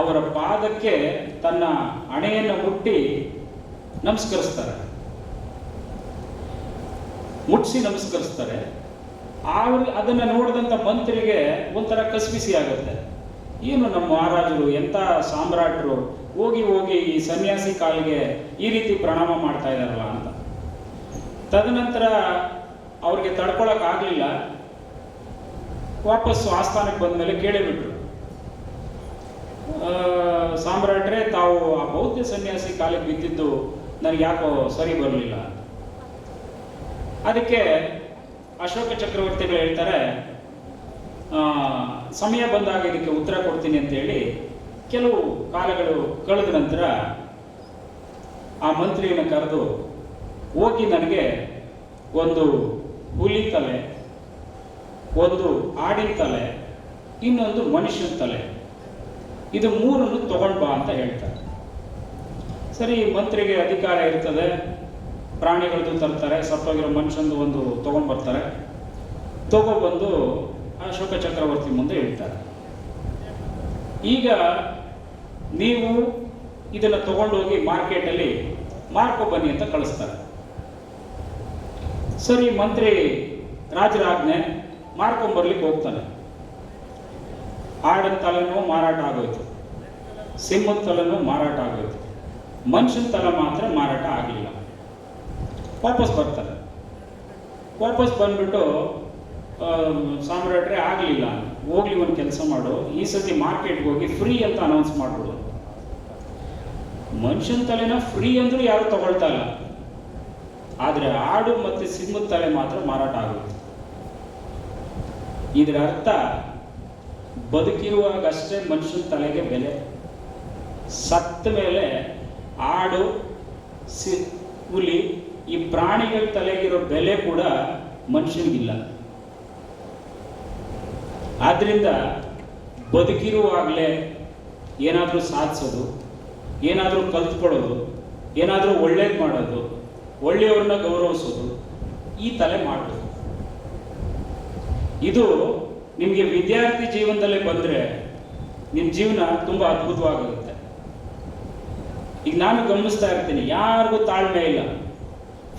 ಅವರ ಪಾದಕ್ಕೆ ತನ್ನ ಹಣೆಯನ್ನು ಮುಟ್ಟಿ ನಮಸ್ಕರಿಸ್ತಾರೆ. ಅದನ್ನ ನೋಡಿದಂಥ ಮಂತ್ರಿಗೆ ಒಂಥರ ಕಸ್ಬಿಸಿ ಆಗುತ್ತೆ. ಏನು ನಮ್ಮ ಮಹಾರಾಜರು ಎಂಥ ಸಾಮ್ರಾಟರು ಹೋಗಿ ಈ ಸನ್ಯಾಸಿ ಕಾಲಿಗೆ ಈ ರೀತಿ ಪ್ರಣಾಮ ಮಾಡ್ತಾ ಇದ್ದಾರಲ್ಲ ಅಂತ. ತದನಂತರ ಅವ್ರಿಗೆ ತಡ್ಕೊಳಕ್ ಆಗ್ಲಿಲ್ಲ. ವಾಪಸ್ಸು ಆಸ್ಥಾನಕ್ಕೆ ಬಂದ್ಮೇಲೆ ಕೇಳಿಬಿಟ್ರು, ಸಾಮ್ರಾಟ್ರೆ ತಾವು ಆ ಬೌದ್ಧ ಸನ್ಯಾಸಿ ಕಾಲಿಗೆ ಬಿದ್ದಿದ್ದು ನನಗೆ ಯಾಕೋ ಸರಿ ಬರಲಿಲ್ಲ. ಅದಕ್ಕೆ ಅಶೋಕ ಚಕ್ರವರ್ತಿಗಳು ಹೇಳ್ತಾರೆ, ಸಮಯ ಬಂದಾಗ ಇದಕ್ಕೆ ಉತ್ತರ ಕೊಡ್ತೀನಿ ಅಂತ ಹೇಳಿ ಕೆಲವು ಕಾಲಗಳು ಕಳೆದ ನಂತರ ಆ ಮಂತ್ರಿಯನ್ನು ಕರೆದು ಹೋಗಿ ನನಗೆ ಒಂದು ಹುಲಿ ತಲೆ, ಒಂದು ಆಡಿನ ತಲೆ, ಇನ್ನೊಂದು ಮನುಷ್ಯನ ತಲೆ, ಇದು ಮೂರನ್ನು ತಗೊಂಡ್ ಬಾ ಅಂತ ಹೇಳ್ತಾರೆ. ಸರಿ, ಮಂತ್ರಿಗೆ ಅಧಿಕಾರ ಇರ್ತದೆ, ಪ್ರಾಣಿಗಳದ್ದು ತರ್ತಾರೆ, ಸತ್ತೋಗಿರೋ ಮನುಷ್ಯಂದು ಒಂದು ತಗೊಂಡ್ಬರ್ತಾರೆ. ತಗೊಬಂದು ಅಶೋಕ ಚಕ್ರವರ್ತಿ ಮುಂದೆ ಹೇಳ್ತಾರೆ, ಈಗ ನೀವು ಇದನ್ನು ತಗೊಂಡೋಗಿ ಮಾರ್ಕೆಟಲ್ಲಿ ಮಾರ್ಕೊ ಬನ್ನಿ ಅಂತ ಕಳಿಸ್ತಾರೆ. ಸರಿ, ಮಂತ್ರಿ ರಾಜರ ಆಜ್ಞೆ ಮಾರ್ಕೊಂಬರ್ಲಿಕ್ಕೆ ಹೋಗ್ತಾನೆ. ಆಡಿನ ತಲೆನೂ ಮಾರಾಟ ಆಗೋಯ್ತು, ಸಿಂಹದ ತಲೆನೂ ಮಾರಾಟ ಆಗೋಯ್ತು, ಮನುಷ್ಯನ ತಲೆ ಮಾತ್ರ ಮಾರಾಟ ಆಗಲಿಲ್ಲ. ವಾಪಸ್ ಬರ್ತಾರೆ. ವಾಪಸ್ ಬಂದ್ಬಿಟ್ಟು ಸಾಮ್ರಾಟ್ರೆ ಆಗಲಿಲ್ಲ, ಹೋಗ್ಲಿ ಒಂದು ಕೆಲಸ ಮಾಡು, ಈ ಸತಿ ಮಾರ್ಕೆಟ್ಗೆ ಹೋಗಿ ಫ್ರೀ ಅಂತ ಅನೌನ್ಸ್ ಮಾಡ್ಬಿಡು. ಮನುಷ್ಯನ ತಲೆನ ಫ್ರೀ ಅಂದ್ರೂ ಯಾರು ತಗೊಳ್ತಾ ಇಲ್ಲ, ಆದರೆ ಆಡು ಮತ್ತು ಸಿಂಹದ ತಲೆ ಮಾತ್ರ ಮಾರಾಟ ಆಗುತ್ತೆ. ಇದರ ಅರ್ಥ ಬದುಕಿರುವಾಗಷ್ಟೇ ಮನುಷ್ಯನ ತಲೆಗೆ ಬೆಲೆ, ಸತ್ತ ಮೇಲೆ ಆಡು ಹುಲಿ ಈ ಪ್ರಾಣಿಗಳ ತಲೆಗಿರೋ ಬೆಲೆ ಕೂಡ ಮನುಷ್ಯನಿಗಿಲ್ಲ. ಆದ್ರಿಂದ ಬದುಕಿರುವಾಗಲೇ ಏನಾದರೂ ಸಾಧಿಸೋದು, ಏನಾದರೂ ಕಲ್ತ್ಕೊಳ್ಳೋದು, ಏನಾದರೂ ಒಳ್ಳೇದು ಮಾಡೋದು, ಒಳ್ಳೆಯವ್ರನ್ನ ಗೌರವಿಸೋದು, ಈ ತಲೆ ಮಾಡಬೇಕು. ಇದು ನಿಮಗೆ ವಿದ್ಯಾರ್ಥಿ ಜೀವನದಲ್ಲೇ ಬಂದರೆ ನಿಮ್ಮ ಜೀವನ ತುಂಬ ಅದ್ಭುತವಾಗುತ್ತೆ. ಈಗ ನಾನು ಗಮನಿಸ್ತಾ ಇರ್ತೀನಿ, ಯಾರಿಗೂ ತಾಳ್ಮೆ ಇಲ್ಲ.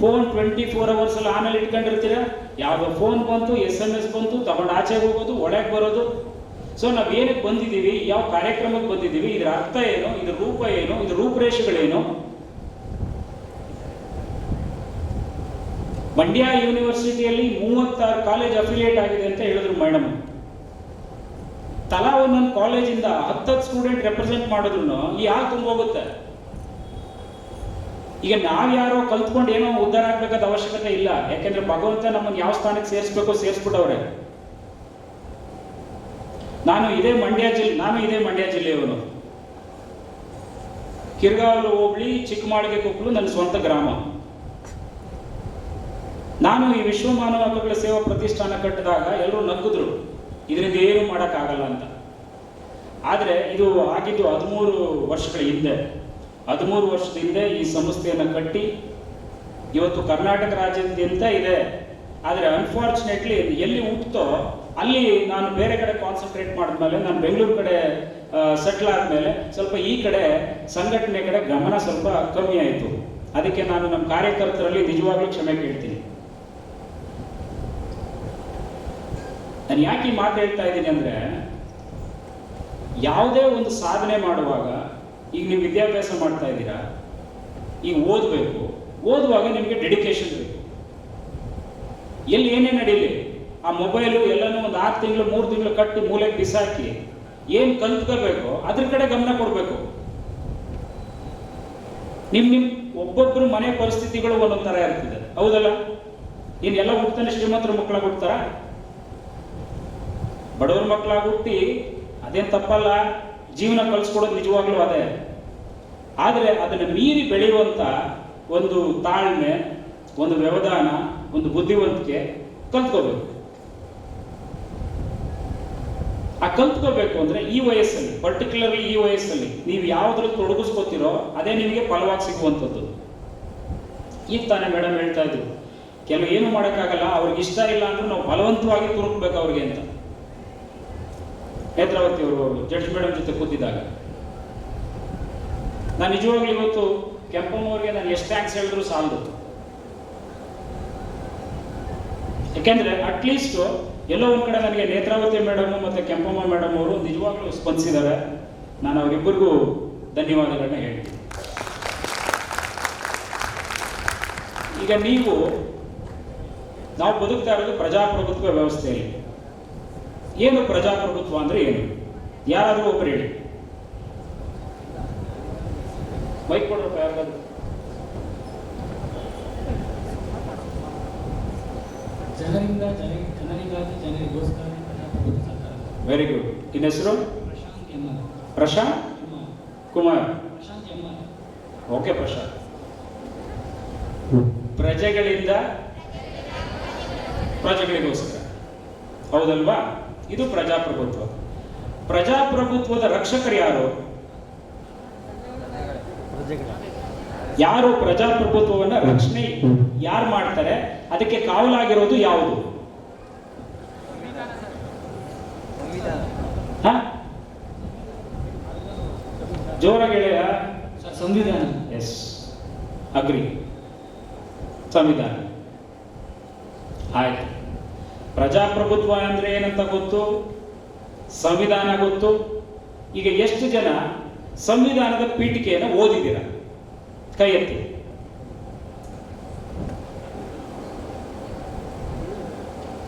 ಫೋನ್ 24 hours ಆಮೇಲೆ ಇಟ್ಕೊಂಡಿರ್ತೀರ, ಯಾವುದೋ ಫೋನ್ ಬಂತು, SMS ಬಂತು, ತಗೊಂಡು ಆಚೆಗೆ ಹೋಗೋದು, ಒಳಗೆ ಬರೋದು. ಸೊ ನಾವು ಏನಕ್ಕೆ ಬಂದಿದ್ದೀವಿ, ಯಾವ ಕಾರ್ಯಕ್ರಮಕ್ಕೆ ಬಂದಿದ್ದೀವಿ, ಇದರ ಅರ್ಥ ಏನು, ಇದರ ರೂಪ ಏನು, ಇದರ ರೂಪರೇಷೆಗಳೇನು? ಮಂಡ್ಯ ಯೂನಿವರ್ಸಿಟಿಯಲ್ಲಿ 36 ಕಾಲೇಜ್ ಅಫಿಲಿಯೇಟ್ ಆಗಿದೆ ಅಂತ ಹೇಳಿದ್ರು ಮೇಡಮ್. ತಲಾ ಒಂದೊಂದು ಕಾಲೇಜಿಂದ 10 ಸ್ಟೂಡೆಂಟ್ ರೆಪ್ರೆಸೆಂಟ್ ಮಾಡಿದ್ರು ಈ ಹಾಲು ತುಂಬೋಗುತ್ತೆ. ಈಗ ನಾವ್ಯಾರೋ ಕಲ್ತ್ಕೊಂಡು ಏನೋ ಉದ್ಧಾರ ಆಗ್ಬೇಕಾದ ಅವಶ್ಯಕತೆ ಇಲ್ಲ. ಯಾಕೆಂದ್ರೆ ಭಗವಂತ ನಮ್ಮನ್ನು ಯಾವ ಸ್ಥಾನಕ್ಕೆ ಸೇರಿಸ್ಬೇಕೋ ಸೇರಿಸ್ಬಿಟ್ಟವ್ರೆ. ನಾನು ಇದೇ ಮಂಡ್ಯ ಜಿಲ್ಲೆಯವನು. ಕಿರ್ಗಾವಲು ಹೋಬಳಿ ಚಿಕ್ಕಮಾಳಿಗೆ ಕೊಪ್ಪಲು ನನ್ನ ಸ್ವಂತ ಗ್ರಾಮ. ನಾನು ಈ ವಿಶ್ವ ಮಾನವ ಹಕ್ಕುಗಳ ಸೇವಾ ಪ್ರತಿಷ್ಠಾನ ಕಟ್ಟಿದಾಗ ಎಲ್ಲರೂ ನಗ್ಗಿದ್ರು, ಇದರಿಂದ ಏನು ಮಾಡೋಕ್ಕಾಗಲ್ಲ ಅಂತ. ಆದರೆ ಇದು ಆಗಿದ್ದು 13 ವರ್ಷಗಳ ಹಿಂದೆ. 13 ವರ್ಷದ ಹಿಂದೆ ಈ ಸಂಸ್ಥೆಯನ್ನು ಕಟ್ಟಿ ಇವತ್ತು ಕರ್ನಾಟಕ ರಾಜ್ಯಾದ್ಯಂತ ಇದೆ. ಆದರೆ ಅನ್ಫಾರ್ಚುನೇಟ್ಲಿ ಎಲ್ಲಿ ಹುಟ್ಟುತ್ತೋ ಅಲ್ಲಿ ನಾನು ಬೇರೆ ಕಡೆ ಕಾನ್ಸಂಟ್ರೇಟ್ ಮಾಡಿದ್ಮೇಲೆ, ನಾನು ಬೆಂಗಳೂರು ಕಡೆ ಸೆಟ್ಲ್ ಆದಮೇಲೆ ಸ್ವಲ್ಪ ಈ ಕಡೆ ಸಂಘಟನೆ ಕಡೆ ಗಮನ ಸ್ವಲ್ಪ ಕಮ್ಮಿ ಆಯಿತು. ಅದಕ್ಕೆ ನಾನು ನಮ್ಮ ಕಾರ್ಯಕರ್ತರಲ್ಲಿ ನಿಜವಾಗ್ಲೂ ಕ್ಷಮೆ ಕೇಳ್ತೀನಿ. ನಾನು ಯಾಕೆ ಈ ಮಾತು ಹೇಳ್ತಾ ಇದ್ದೀನಿ ಅಂದರೆ, ಯಾವುದೇ ಒಂದು ಸಾಧನೆ ಮಾಡುವಾಗ, ಈಗ ನೀವು ವಿದ್ಯಾಭ್ಯಾಸ ಮಾಡ್ತಾ ಇದ್ದೀರಾ, ಈಗ ಓದುವಾಗ ನಿಮಗೆ ಡೆಡಿಕೇಶನ್ ಬೇಕು. ಎಲ್ಲಿ ಏನೇ ನಡೀಲಿ, ಆ ಮೊಬೈಲು ಎಲ್ಲನೂ ಒಂದು 6 ತಿಂಗಳು 3 ತಿಂಗಳು ಕಟ್ಟಿ ಮೂಲೆಗೆ ಬಿಸಾಕಿ ಏನು ಕಲ್ತ್ಕೋಬೇಕು ಅದ್ರ ಕಡೆ ಗಮನ ಕೊಡಬೇಕು. ನಿಮ್ಮ ಒಬ್ಬೊಬ್ಬರು ಮನೆ ಪರಿಸ್ಥಿತಿಗಳು ಒಂದೊಂದು ಥರ ಇರ್ತದೆ, ಹೌದಲ್ಲ? ಇನ್ನು ಎಲ್ಲ ಹುಡ್ತಾನೆ ಶ್ರೀಮಂತರ ಮಕ್ಕಳಾಗಿ ಹುಡ್ತಾರ? ಬಡವ್ರ ಮಕ್ಕಳಾಗಿ ಹುಟ್ಟಿ ಅದೇನು ತಪ್ಪಲ್ಲ, ಜೀವನ ಕಲಿಸ್ಕೊಡೋದು ನಿಜವಾಗ್ಲೂ ಅದೇ. ಆದರೆ ಅದನ್ನು ಮೀರಿ ಬೆಳೆಯುವಂಥ ಒಂದು ತಾಳ್ಮೆ, ಒಂದು ವ್ಯವಧಾನ, ಒಂದು ಬುದ್ಧಿವಂತಿಕೆ ಕಲ್ತ್ಕೋಬೇಕು. ಆ ಕಲ್ತ್ಕೋಬೇಕು ಅಂದರೆ ಈ ವಯಸ್ಸಲ್ಲಿ, ಪರ್ಟಿಕ್ಯುಲರ್ಲಿ ಈ ವಯಸ್ಸಲ್ಲಿ ನೀವು ಯಾವುದ್ರಲ್ಲಿ ತೊಡಗಿಸ್ಕೋತಿರೋ ಅದೇ ನಿಮಗೆ ಫಲವಾಗಿ ಸಿಗುವಂಥದ್ದು. ಈಗ ತಾನೇ ಮೇಡಮ್ ಹೇಳ್ತಾ ಇದ್ರು, ಕೆಲವು ಏನು ಮಾಡೋಕ್ಕಾಗಲ್ಲ, ಅವ್ರಿಗೆ ಇಷ್ಟ ಇಲ್ಲ ಅಂದ್ರೆ ನಾವು ಬಲವಂತವಾಗಿ ತುರುಕ್ಬೇಕು ಅವ್ರಿಗೆ ಅಂತ. ನೇತ್ರಾವತಿ ಅವರು ಜಡ್ಜ್ ಮೇಡಮ್ ಜೊತೆ ಕೂತಿದ್ದಾಗ ನಾನು ನಿಜವಾಗ್ಲೂ ಇವತ್ತು ಕೆಂಪಮ್ಮವ್ರಿಗೆ ನಾನು ಎಷ್ಟು ಥ್ಯಾಂಕ್ಸ್ ಹೇಳಿದ್ರು ಸಾಲದು. ಯಾಕೆಂದ್ರೆ ಅಟ್ಲೀಸ್ಟ್ ಎಲ್ಲೋ ಒಂದ್ ಕಡೆ ನನಗೆ ನೇತ್ರಾವತಿ ಮೇಡಮ್ ಮತ್ತೆ ಕೆಂಪಮ್ಮ ಮೇಡಮ್ ಅವರು ನಿಜವಾಗ್ಲೂ ಸ್ಪಂದಿಸಿದ್ದಾರೆ. ನಾನು ಅವರಿಬ್ಬರಿಗೂ ಧನ್ಯವಾದಗಳನ್ನ ಹೇಳ್ತೀನಿ. ಈಗ ನಾವು ಬದುಕ್ತಾ ಇರೋದು ಪ್ರಜಾಪ್ರಭುತ್ವ ವ್ಯವಸ್ಥೆಯಲ್ಲಿ. ಏನು ಪ್ರಜಾಪ್ರಭುತ್ವ ಅಂದ್ರೆ ಏನು? ಯಾರಾದರೂ ಒಬ್ಬರು ಹೇಳಿ. ಮೈಕ್ ಕೊಡ್ರಪ್ಪ ಯಾರಾದ್ರೂ. ಜನರಿಂದ ಜನರಿಗಾಗಿ ಜನರಿಗೋಸ್ಕರ ವೆರಿ ಗುಡ್. ಇನ್ನ ಹೆಸರು ಪ್ರಶಾಂತ್ ಕುಮಾರ್. ಓಕೆ ಪ್ರಶಾಂತ್. ಪ್ರಜೆಗಳಿಂದ ಪ್ರಜೆಗಳಿಗೋಸ್ಕರ, ಹೌದಲ್ವಾ? ಇದು ಪ್ರಜಾಪ್ರಭುತ್ವ. ಪ್ರಜಾಪ್ರಭುತ್ವದ ರಕ್ಷಕರು ಯಾರು? ಯಾರು ಪ್ರಜಾಪ್ರಭುತ್ವವನ್ನ ರಕ್ಷಣೆ ಯಾರು ಮಾಡ್ತಾರೆ? ಅದಕ್ಕೆ ಕಾವಲಾಗಿರೋದು ಯಾವುದು? ಜೋರಾಗಿ ಹೇಳ. ಸಂವಿಧಾನ. Yes, agree. ಸಂವಿಧಾನ. ಆಯ್ತು. ಪ್ರಜಾಪ್ರಭುತ್ವ ಅಂದ್ರೆ ಏನಂತ ಗೊತ್ತು, ಸಂವಿಧಾನ ಗೊತ್ತು. ಈಗ ಎಷ್ಟು ಜನ ಸಂವಿಧಾನದ ಪೀಠಿಕೆಯನ್ನು ಓದಿದ್ದೀರ? ಕೈ ಎತ್ತಿ.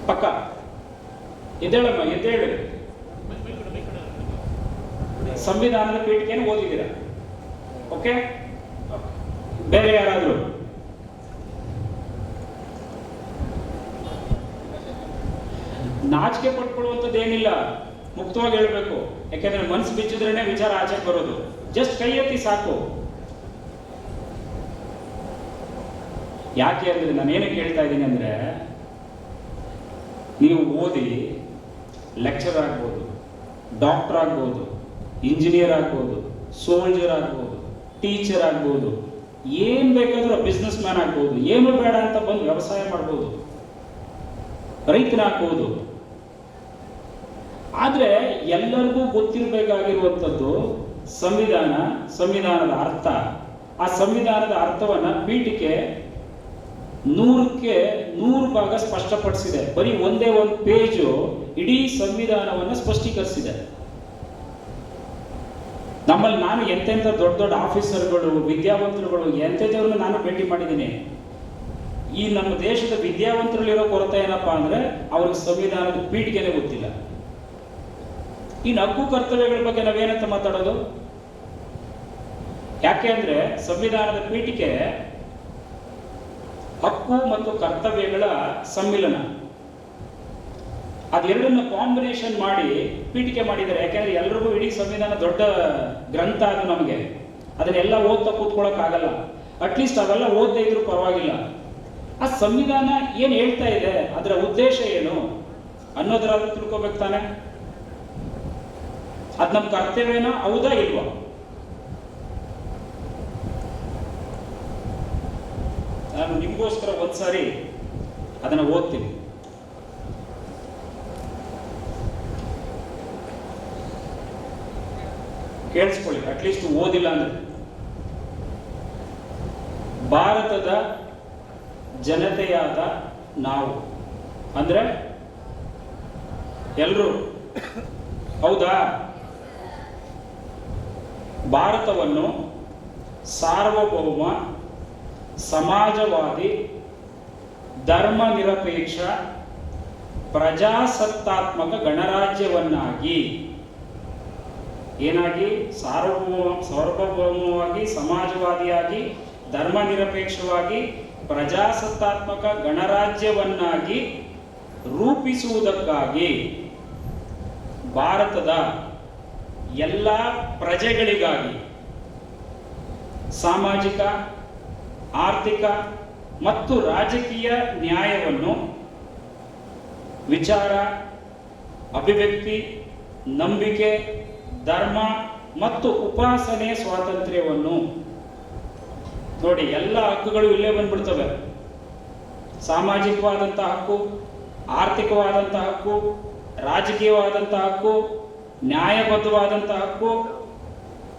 ಪಕ್ಕ ಎದ್ದೇಳಮ್ಮ, ಎದ್ದೇಳು. ಸಂವಿಧಾನದ ಪೀಠಿಕೆಯನ್ನು ಓದಿದ್ದೀರ? ಓಕೆ, ಬೇರೆ ಯಾರಾದರೂ? ನಾಚಿಕೆ ಪಟ್ಕೊಳ್ಳುವಂಥದ್ದು ಏನಿಲ್ಲ, ಮುಕ್ತವಾಗಿ ಹೇಳ್ಬೇಕು. ಯಾಕೆಂದ್ರೆ ಮನಸ್ಸು ಬಿಚ್ಚಿದ್ರೇನೆ ವಿಚಾರ ಆಚೆ ಬರೋದು. ಜಸ್ಟ್ ಕೈ ಎತ್ತಿ ಸಾಕು. ಯಾಕೆ ಅಂದ್ರೆ ನಾನೇನಕ್ಕೆ ಹೇಳ್ತಾ ಇದ್ದೀನಿ ಅಂದ್ರೆ, ನೀವು ಓದಿ ಲೆಕ್ಚರ್ ಆಗ್ಬೋದು, ಡಾಕ್ಟರ್ ಆಗ್ಬೋದು, ಇಂಜಿನಿಯರ್ ಆಗ್ಬೋದು, ಸೋಲ್ಜರ್ ಆಗ್ಬೋದು, ಟೀಚರ್ ಆಗ್ಬೋದು, ಏನ್ ಬೇಕಾದ್ರೂ ಬಿಸ್ನೆಸ್ ಮ್ಯಾನ್ ಆಗ್ಬೋದು, ಏನು ಬೇಡ ಅಂತ ಬಂದು ವ್ಯವಸಾಯ ಮಾಡ್ಬೋದು, ರೈತನಾಗ್ಬೋದು. ಆದ್ರೆ ಎಲ್ಲರಿಗೂ ಗೊತ್ತಿರಬೇಕಾಗಿರುವಂಥದ್ದು ಸಂವಿಧಾನದ ಅರ್ಥ. ಆ ಸಂವಿಧಾನದ ಅರ್ಥವನ್ನ ಪೀಠಿಕೆ 100ಕ್ಕೆ 100 ಭಾಗ ಸ್ಪಷ್ಟಪಡಿಸಿದೆ. ಬರೀ ಒಂದೇ ಒಂದು ಪೇಜು ಇಡೀ ಸಂವಿಧಾನವನ್ನು ಸ್ಪಷ್ಟೀಕರಿಸಿದೆ. ನಮ್ಮಲ್ಲಿ ನಾನು ಎಂತೆಂಥ ದೊಡ್ಡ ದೊಡ್ಡ ಆಫೀಸರ್ಗಳು, ವಿದ್ಯಾವಂತರುಗಳು, ಎಂತೆಂಥವ್ರನ್ನ ನಾನು ಭೇಟಿ ಮಾಡಿದ್ದೀನಿ. ಈ ನಮ್ಮ ದೇಶದ ವಿದ್ಯಾವಂತರಲ್ಲಿರೋ ಕೊರತೆ ಏನಪ್ಪಾ ಅಂದ್ರೆ ಅವ್ರಿಗೆ ಸಂವಿಧಾನದ ಪೀಠಿಕೆನೇ ಗೊತ್ತಿಲ್ಲ. ಇನ್ನು ಹಕ್ಕು ಕರ್ತವ್ಯಗಳ ಬಗ್ಗೆ ನಾವೇನಂತ ಮಾತಾಡೋದು? ಯಾಕೆ ಅಂದ್ರೆ ಸಂವಿಧಾನದ ಪೀಠಿಕೆ ಹಕ್ಕು ಮತ್ತು ಕರ್ತವ್ಯಗಳ ಸಮ್ಮಿಲನ. ಅದೆರಡನ್ನ ಕಾಂಬಿನೇಷನ್ ಮಾಡಿ ಪೀಠಿಕೆ ಮಾಡಿದ್ದಾರೆ. ಯಾಕೆಂದ್ರೆ ಎಲ್ರಿಗೂ ಇಡೀ ಸಂವಿಧಾನ ದೊಡ್ಡ ಗ್ರಂಥ, ಅದು ನಮಗೆ ಅದನ್ನೆಲ್ಲ ಓದ್ತಾ ಕೂತ್ಕೊಳ್ಳೋಕೆ ಆಗಲ್ಲ. ಅಟ್ಲೀಸ್ಟ್ ಅವೆಲ್ಲ ಓದದೇ ಇದ್ರೂ ಪರವಾಗಿಲ್ಲ. ಆ ಸಂವಿಧಾನ ಏನ್ ಹೇಳ್ತಾ ಇದೆ, ಅದರ ಉದ್ದೇಶ ಏನು ಅನ್ನೋದರಾದ್ರೂ ತಿಳ್ಕೊಬೇಕು ತಾನೆ. ಅದ್ ನಮ್ಮ ಕರ್ತವ್ಯನ ಹೌದಾ ಇಲ್ವಾ? ನಾನು ನಿಮಗೋಸ್ಕರ ಒಂದ್ಸಾರಿ ಅದನ್ನ ಓದ್ತೀನಿ. ಕೇಳಿಸ್ಕೊಳ್ಳಿ, ಅಟ್ಲೀಸ್ಟ್ ಓದಿಲ್ಲ ಅಂದ್ರೆ. ಭಾರತದ ಜನತೆಯಾದ ನಾವು ಅಂದ್ರೆ ಎಲ್ರು, ಹೌದಾ? ಭಾರತವನ್ನು ಸಾರ್ವಭೌಮ, ಸಮಾಜವಾದಿ, ಧರ್ಮ ನಿರಪೇಕ್ಷ, ಪ್ರಜಾಸತ್ತಾತ್ಮಕ ಗಣರಾಜ್ಯವನ್ನಾಗಿ, ಏನಾಗಿ? ಸಾರ್ವಭೌಮವಾಗಿ, ಸಮಾಜವಾದಿಯಾಗಿ, ಧರ್ಮ ನಿರಪೇಕ್ಷವಾಗಿ, ಪ್ರಜಾಸತ್ತಾತ್ಮಕ ಗಣರಾಜ್ಯವನ್ನಾಗಿ ರೂಪಿಸುವುದಕ್ಕಾಗಿ ಭಾರತದ ಎಲ್ಲ ಪ್ರಜೆಗಳಿಗಾಗಿ ಸಾಮಾಜಿಕ, ಆರ್ಥಿಕ ಮತ್ತು ರಾಜಕೀಯ ನ್ಯಾಯವನ್ನು, ವಿಚಾರ, ಅಭಿವ್ಯಕ್ತಿ, ನಂಬಿಕೆ, ಧರ್ಮ ಮತ್ತು ಉಪಾಸನೆ ಸ್ವಾತಂತ್ರ್ಯವನ್ನು. ನೋಡಿ, ಎಲ್ಲ ಹಕ್ಕುಗಳು ಇಲ್ಲೇ ಬಂದ್ಬಿಡ್ತವೆ. ಸಾಮಾಜಿಕವಾದಂತಹ ಹಕ್ಕು, ಆರ್ಥಿಕವಾದಂತಹ ಹಕ್ಕು, ರಾಜಕೀಯವಾದಂತಹ ಹಕ್ಕು, ನ್ಯಾಯಬದ್ಧವಾದಂತಹ ಹಕ್ಕು,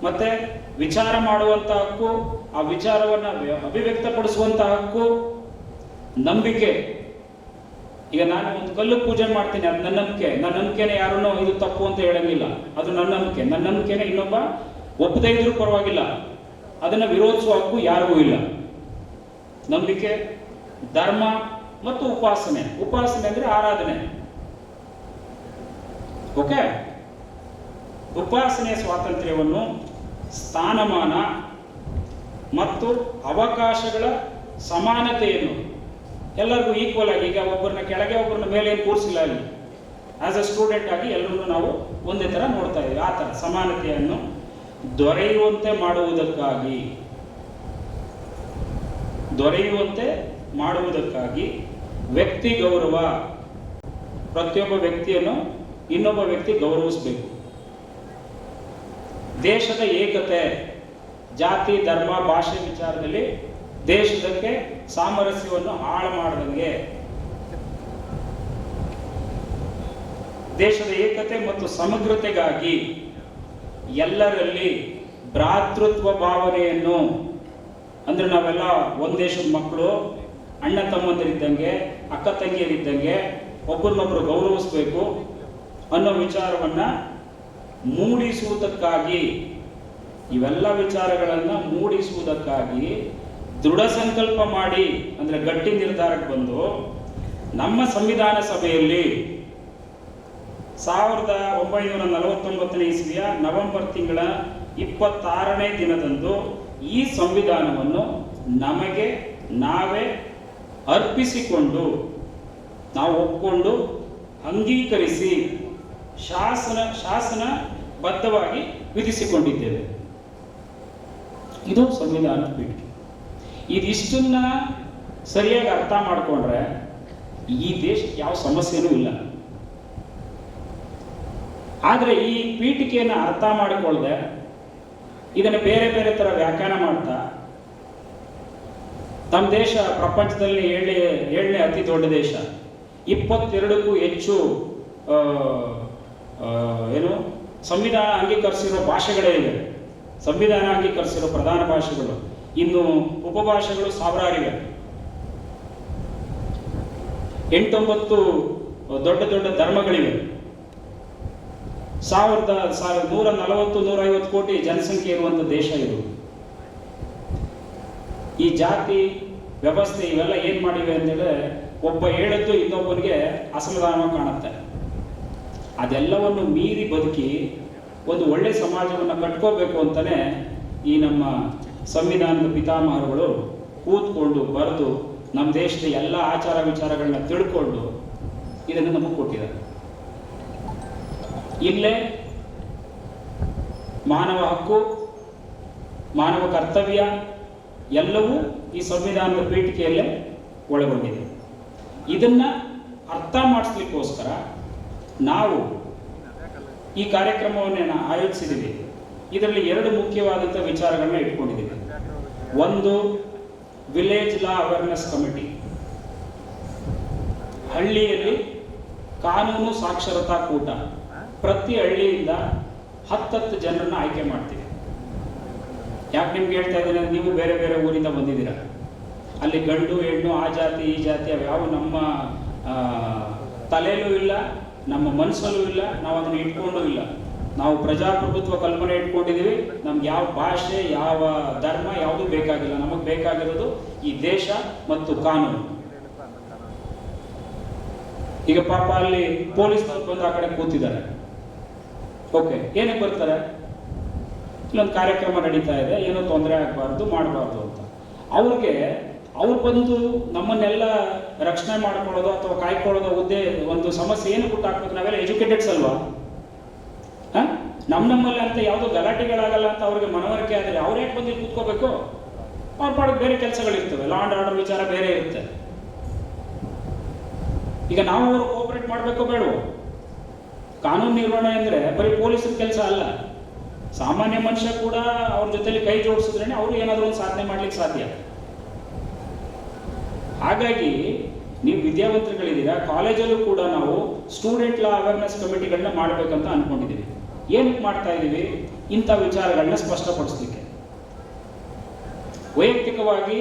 ಮತ್ತೆ ವಿಚಾರ ಮಾಡುವಂತ ಹಕ್ಕು, ಆ ವಿಚಾರವನ್ನ ಅಭಿವ್ಯಕ್ತಪಡಿಸುವಂತಹ ಹಕ್ಕು, ನಂಬಿಕೆ. ಈಗ ನಾನು ಒಂದು ಕಲ್ಲು ಪೂಜೆ ಮಾಡ್ತೀನಿ, ಅದು ನನ್ನ ನಂಬಿಕೆ. ನನ್ನ ನಂಬಿಕೆನೆ ಯಾರನ್ನೋ ಇದು ತಪ್ಪು ಅಂತ ಹೇಳಂಗಿಲ್ಲ. ಅದು ನನ್ನ ನಂಬಿಕೆ. ನನ್ನ ನಂಬಿಕೆನೆ ಇನ್ನೊಬ್ಬ ಒಪ್ಪದೇ ಇದ್ರೂ ಪರವಾಗಿಲ್ಲ, ಅದನ್ನ ವಿರೋಧಿಸುವ ಹಕ್ಕು ಯಾರಿಗೂ ಇಲ್ಲ. ನಂಬಿಕೆ, ಧರ್ಮ ಮತ್ತು ಉಪಾಸನೆ. ಉಪಾಸನೆ ಅಂದ್ರೆ ಆರಾಧನೆ. ಓಕೆ? ಉಪಾಸನೆಯ ಸ್ವಾತಂತ್ರ್ಯವನ್ನು, ಸ್ಥಾನಮಾನ ಮತ್ತು ಅವಕಾಶಗಳ ಸಮಾನತೆಯನ್ನು, ಎಲ್ಲರಿಗೂ ಈಕ್ವಲ್ ಆಗಿ, ಈಗ ಒಬ್ಬರನ್ನ ಕೆಳಗೆ ಒಬ್ಬರನ್ನ ಮೇಲೆ ಏನು ಕೂರಿಸಿಲ್ಲ, ಅಲ್ಲಿ ಆಸ್ ಅ ಸ್ಟೂಡೆಂಟ್ ಆಗಿ ಎಲ್ಲರನ್ನೂ ನಾವು ಒಂದೇ ತರ ನೋಡ್ತಾ ಇದ್ದೀವಿ. ಆ ತರ ಸಮಾನತೆಯನ್ನು ದೊರೆಯುವಂತೆ ಮಾಡುವುದಕ್ಕಾಗಿ ವ್ಯಕ್ತಿ ಗೌರವ. ಪ್ರತಿಯೊಬ್ಬ ವ್ಯಕ್ತಿಯನ್ನು ಇನ್ನೊಬ್ಬ ವ್ಯಕ್ತಿ ಗೌರವಿಸಬೇಕು. ದೇಶದ ಏಕತೆ, ಜಾತಿ, ಧರ್ಮ, ಭಾಷೆ ವಿಚಾರದಲ್ಲಿ ದೇಶದಕ್ಕೆ ಸಾಮರಸ್ಯವನ್ನು ಹಾಳು ಮಾಡದಂಗೆ, ದೇಶದ ಏಕತೆ ಮತ್ತು ಸಮಗ್ರತೆಗಾಗಿ ಎಲ್ಲರಲ್ಲಿ ಭ್ರಾತೃತ್ವ ಭಾವನೆಯನ್ನು, ಅಂದ್ರೆ ನಾವೆಲ್ಲ ಒಂದ್ ದೇಶದ ಮಕ್ಕಳು, ಅಣ್ಣ ತಮ್ಮಂದಿರಿದ್ದಂಗೆ, ಅಕ್ಕ ತಂಗಿಯರಿದ್ದಂಗೆ ಒಬ್ಬರನ್ನೊಬ್ರು ಗೌರವಿಸಬೇಕು ಅನ್ನೋ ವಿಚಾರವನ್ನ ಮೂಡಿಸುವುದಕ್ಕಾಗಿ, ಇವೆಲ್ಲ ವಿಚಾರಗಳನ್ನ ಮೂಡಿಸುವುದಕ್ಕಾಗಿ ದೃಢ ಸಂಕಲ್ಪ ಮಾಡಿ, ಅಂದ್ರೆ ಗಟ್ಟಿ ನಿರ್ಧಾರಕ್ಕೆ ಬಂದು ನಮ್ಮ ಸಂವಿಧಾನ ಸಭೆಯಲ್ಲಿ 1949 ಇಸ್ವಿಯ ನವೆಂಬರ್ ತಿಂಗಳ 26ನೇ ದಿನದಂದು ಈ ಸಂವಿಧಾನವನ್ನು ನಮಗೆ ನಾವೇ ಅರ್ಪಿಸಿಕೊಂಡು ನಾವು ಒಪ್ಪಿಕೊಂಡು ಅಂಗೀಕರಿಸಿ ಶಾಸನಬದ್ಧವಾಗಿ ವಿಧಿಸಿಕೊಂಡಿದ್ದೇವೆ. ಇದು ಸಂವಿಧಾನ ಪೀಠ. ಇದಿಷ್ಟನ್ನ ಸರಿಯಾಗಿ ಅರ್ಥ ಮಾಡಿಕೊಂಡ್ರೆ ಈ ದೇಶಕ್ಕೆ ಯಾವ ಸಮಸ್ಯೆನೂ ಇಲ್ಲ. ಆದರೆ ಈ ಪೀಠಿಕೆಯನ್ನು ಅರ್ಥ ಮಾಡಿಕೊಳ್ಳದೆ ಇದನ್ನು ಬೇರೆ ಬೇರೆ ಥರ ವ್ಯಾಖ್ಯಾನ ಮಾಡ್ತಾ ನಮ್ಮ ದೇಶ ಪ್ರಪಂಚದಲ್ಲಿ ಏಳನೇ ಅತಿ ದೊಡ್ಡ ದೇಶ, 22ಕ್ಕೂ ಹೆಚ್ಚು ಸಂವಿಧಾನ ಅಂಗೀಕರಿಸಿರೋ ಭಾಷೆಗಳೇ ಇವೆ. ಸಂವಿಧಾನ ಅಂಗೀಕರಿಸಿರೋ ಪ್ರಧಾನ ಭಾಷೆಗಳು, ಇನ್ನು ಉಪಭಾಷೆಗಳು ಸಾವಿರಾರಿವೆ. 8-9 ದೊಡ್ಡ ದೊಡ್ಡ ಧರ್ಮಗಳಿವೆ. 140-150 ಕೋಟಿ ಜನಸಂಖ್ಯೆ ಇರುವಂಥ ದೇಶ ಇದು. ಈ ಜಾತಿ ವ್ಯವಸ್ಥೆ ಇವೆಲ್ಲ ಏನು ಮಾಡಿವೆ ಅಂತೇಳಿದ್ರೆ ಒಬ್ಬ ಹೇಳಿದ್ದು ಇನ್ನೊಬ್ಬನಿಗೆ ಅಸಮಾಧಾನ ಕಾಣುತ್ತೆ. ಅದೆಲ್ಲವನ್ನು ಮೀರಿ ಬದುಕಿ ಒಂದು ಒಳ್ಳೆ ಸಮಾಜವನ್ನು ಕಟ್ಕೋಬೇಕು ಅಂತಲೇ ಈ ನಮ್ಮ ಸಂವಿಧಾನದ ಪಿತಾಮಹರುಗಳು ಕೂತ್ಕೊಂಡು ಬರೆದು ನಮ್ಮ ದೇಶದ ಎಲ್ಲ ಆಚಾರ ವಿಚಾರಗಳನ್ನ ತಿಳ್ಕೊಂಡು ಇದನ್ನು ನಮಗೆ ಕೊಟ್ಟಿದ್ದಾರೆ. ಇಲ್ಲೇ ಮಾನವ ಹಕ್ಕು, ಮಾನವ ಕರ್ತವ್ಯ ಎಲ್ಲವೂ ಈ ಸಂವಿಧಾನದ ಪೀಠಿಕೆಯಲ್ಲೇ ಒಳಗೊಂಡಿದೆ. ಇದನ್ನ ಅರ್ಥ ಮಾಡಿಸ್ಲಿಕ್ಕೋಸ್ಕರ ನಾವು ಈ ಕಾರ್ಯಕ್ರಮವನ್ನು ಆಯೋಜಿಸಿದ್ದೀವಿ. ಇದರಲ್ಲಿ 2 ಮುಖ್ಯವಾದಂಥ ವಿಚಾರಗಳನ್ನ ಇಟ್ಕೊಂಡಿದ್ದೀವಿ. ಒಂದು, ವಿಲೇಜ್ ಲಾ ಅವೇರ್ನೆಸ್ ಕಮಿಟಿ. ಹಳ್ಳಿಯಲ್ಲಿ ಕಾನೂನು ಸಾಕ್ಷರತಾ ಕೂಟ. ಪ್ರತಿ ಹಳ್ಳಿಯಿಂದ 10 ಜನರನ್ನ ಆಯ್ಕೆ ಮಾಡ್ತೀವಿ. ಯಾಕೆ ನಿಮ್ಗೆ ಹೇಳ್ತಾ ಇದ್ದೀನಿ, ನೀವು ಬೇರೆ ಬೇರೆ ಊರಿಂದ ಬಂದಿದ್ದೀರ. ಅಲ್ಲಿ ಗಂಡು ಹೆಣ್ಣು, ಆ ಜಾತಿ ಈ ಜಾತಿ ಅವ್ಯಾವು ನಮ್ಮ ತಲೆಯಲ್ಲೂ ಇಲ್ಲ, ನಮ್ಮ ಮನಸ್ಸಲ್ಲೂ ಇಲ್ಲ, ನಾವು ಅದನ್ನು ಇಟ್ಕೊಂಡೂ ಇಲ್ಲ. ನಾವು ಪ್ರಜಾಪ್ರಭುತ್ವ ಕಲ್ಪನೆ ಇಟ್ಕೊಂಡಿದ್ದೀವಿ. ನಮ್ಗೆ ಯಾವ ಭಾಷೆ, ಯಾವ ಧರ್ಮ ಯಾವುದೂ ಬೇಕಾಗಿಲ್ಲ. ನಮಗೆ ಬೇಕಾಗಿರೋದು ಈ ದೇಶ ಮತ್ತು ಕಾನೂನು. ಈಗ ಪಾಪ ಅಲ್ಲಿ ಪೊಲೀಸ್ನವ್ರು ಬಂದು ಆ ಕಡೆ ಕೂತಿದ್ದಾರೆ. ಓಕೆ, ಏನಕ್ಕೆ ಬರ್ತಾರೆ? ಇಲ್ಲೊಂದು ಕಾರ್ಯಕ್ರಮ ನಡೀತಾ ಇದೆ, ಏನೋ ತೊಂದರೆ ಆಗಬಾರ್ದು, ಮಾಡಬಾರ್ದು ಅಂತ. ಅವ್ರು ಬಂದು ನಮ್ಮನ್ನೆಲ್ಲ ರಕ್ಷಣೆ ಮಾಡ್ಕೊಳ್ಳೋದು ಅಥವಾ ಕಾಯ್ಕೊಳ್ಳೋದು ಒಂದು ಸಮಸ್ಯೆ ಏನು ಹಾಕ್ಬೇಕು? ನಾವೆಲ್ಲ ಎಜುಕೇಟೆಡ್ಸ್ ಅಲ್ವಾ? ನಮ್ಮಲ್ಲಿ ಅಂತ ಯಾವುದೋ ಗಲಾಟೆಗಳಾಗಲ್ಲ ಅಂತ ಅವ್ರಿಗೆ ಮನವರಿಕೆ ಆದರೆ ಅವ್ರು ಯಾಕೆ ಬಂದು ಕೂತ್ಕೋಬೇಕು? ಅವ್ರ ಪಾಡಕ್ಕೆ ಬೇರೆ ಕೆಲಸಗಳಿರ್ತವೆ, ಲಾ ಅಂಡ್ ಆರ್ಡರ್ ವಿಚಾರ ಬೇರೆ ಇರುತ್ತೆ. ಈಗ ನಾವು ಅವರು ಕೋಆಪರೇಟ್ ಮಾಡಬೇಕೋ ಬೇಡವೋ? ಕಾನೂನು ನಿರ್ವಹಣೆ ಅಂದರೆ ಬರೀ ಪೊಲೀಸರ ಕೆಲಸ ಅಲ್ಲ. ಸಾಮಾನ್ಯ ಮನುಷ್ಯ ಕೂಡ ಅವ್ರ ಜೊತೆಲಿ ಕೈ ಜೋಡಿಸಿದ್ರೇನೆ ಅವರು ಏನಾದರೂ ಒಂದು ಸಾಧನೆ ಮಾಡ್ಲಿಕ್ಕೆ ಸಾಧ್ಯ. ಹಾಗಾಗಿ ನೀವು ವಿದ್ಯಾವಂತರುಗಳಿದ್ದೀರಾ, ಕಾಲೇಜಲ್ಲೂ ಕೂಡ ನಾವು ಸ್ಟೂಡೆಂಟ್ ಲಾ ಅವೇರ್ನೆಸ್ ಕಮಿಟಿಗಳನ್ನ ಮಾಡಬೇಕಂತ ಅನ್ಕೊಂಡಿದ್ದೀವಿ. ಏನಕ್ಕೆ ಮಾಡ್ತಾ ಇದ್ದೀವಿ? ಇಂಥ ವಿಚಾರಗಳನ್ನ ಸ್ಪಷ್ಟಪಡಿಸ್ಲಿಕ್ಕೆ. ವೈಯಕ್ತಿಕವಾಗಿ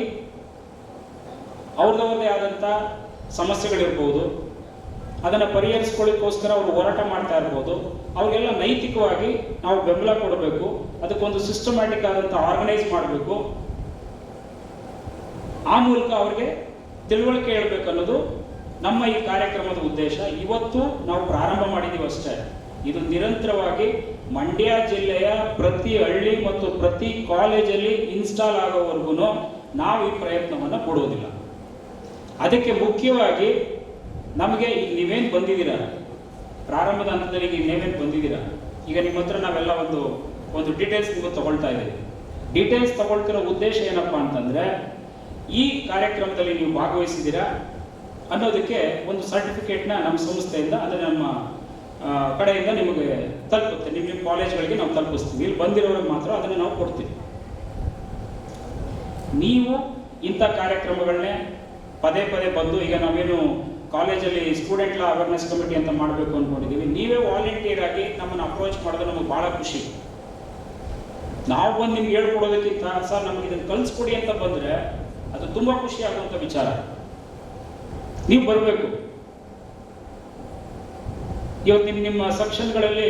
ಅವ್ರದವ್ರದೇ ಆದಂಥ ಸಮಸ್ಯೆಗಳಿರ್ಬೋದು, ಅದನ್ನು ಪರಿಹರಿಸ್ಕೊಳ್ಳಿಕ್ಕೋಸ್ಕರ ಅವರು ಹೋರಾಟ ಮಾಡ್ತಾ ಇರ್ಬೋದು. ಅವ್ರಿಗೆಲ್ಲ ನೈತಿಕವಾಗಿ ನಾವು ಬೆಂಬಲ ಕೊಡಬೇಕು. ಅದಕ್ಕೊಂದು ಸಿಸ್ಟಮ್ಯಾಟಿಕ್ ಆದಂಥ ಆರ್ಗನೈಸ್ ಮಾಡಬೇಕು. ಆ ಮೂಲಕ ಅವ್ರಿಗೆ ತಿಳುವಳಿಕೆ ಹೇಳ್ಬೇಕು ಅನ್ನೋದು ನಮ್ಮ ಈ ಕಾರ್ಯಕ್ರಮದ ಉದ್ದೇಶ. ಇವತ್ತು ನಾವು ಪ್ರಾರಂಭ ಮಾಡಿದ್ದೀವಿ ಅಷ್ಟೇ. ಇದು ನಿರಂತರವಾಗಿ ಮಂಡ್ಯ ಜಿಲ್ಲೆಯ ಪ್ರತಿ ಹಳ್ಳಿ ಮತ್ತು ಪ್ರತಿ ಕಾಲೇಜಲ್ಲಿ ಇನ್ಸ್ಟಾಲ್ ಆಗೋವರೆಗೂ ನಾವು ಈ ಪ್ರಯತ್ನವನ್ನು ಕೊಡೋದಿಲ್ಲ. ಅದಕ್ಕೆ ಮುಖ್ಯವಾಗಿ ನಮಗೆ ಈಗ ನೀವೇನು ಬಂದಿದ್ದೀರಾ, ಪ್ರಾರಂಭದ ಹಂತದಲ್ಲಿ ಈಗ ನೀವೇನು ಬಂದಿದ್ದೀರಾ, ಈಗ ನಿಮ್ಮ ಹತ್ರ ನಾವೆಲ್ಲ ಒಂದು ಡೀಟೇಲ್ಸ್ ನೀವು ತಗೊಳ್ತಾ ಇದ್ದೀವಿ. ಡೀಟೇಲ್ಸ್ ತಗೊಳ್ತಿರೋ ಉದ್ದೇಶ ಏನಪ್ಪ ಅಂತಂದರೆ, ಈ ಕಾರ್ಯಕ್ರಮದಲ್ಲಿ ನೀವು ಭಾಗವಹಿಸಿದ್ದೀರಾ ಅನ್ನೋದಕ್ಕೆ ಒಂದು ಸರ್ಟಿಫಿಕೇಟ್ನ ನಮ್ಮ ಸಂಸ್ಥೆಯಿಂದ, ಅದು ನಮ್ಮ ಕಡೆಯಿಂದ ನಿಮಗೆ ತಲುಪುತ್ತೆ. ನಿಮ್ಮ ಕಾಲೇಜ್ಗಳಿಗೆ ನಾವು ತಲುಪಿಸ್ತೀವಿ. ಇಲ್ಲಿ ಬಂದಿರೋರಿಗೆ ಮಾತ್ರ ಅದನ್ನು ನಾವು ಕೊಡ್ತೀವಿ. ನೀವು ಇಂಥ ಕಾರ್ಯಕ್ರಮಗಳನ್ನೇ ಪದೇ ಪದೇ ಬಂದು, ಈಗ ನಾವೇನು ಕಾಲೇಜಲ್ಲಿ ಸ್ಟೂಡೆಂಟ್ ಲಾ ಅವೇರ್ನೆಸ್ ಕಮಿಟಿ ಅಂತ ಮಾಡಬೇಕು ಅಂದ್ಕೊಂಡಿದ್ದೀವಿ, ನೀವೇ ವಾಲಂಟಿಯರ್ ಆಗಿ ನಮ್ಮನ್ನು ಅಪ್ರೋಚ್ ಮಾಡಿದ್ರೆ ನಮಗೆ ಭಾಳ ಖುಷಿ. ನಾವು ಬಂದು ನಿಮ್ಗೆ ಹೇಳ್ಕೊಡೋದಕ್ಕಿಂತ ಸರ್ ನಮ್ಗೆ ಇದನ್ನು ಕಲಿಸ್ಕೊಡಿ ಅಂತ ಬಂದರೆ ಅದು ತುಂಬ ಖುಷಿ ಆಗುವಂಥ ವಿಚಾರ. ನೀವು ಬರಬೇಕು. ಇವತ್ತು ನಿಮ್ಮ ಸೆಕ್ಷನ್ಗಳಲ್ಲಿ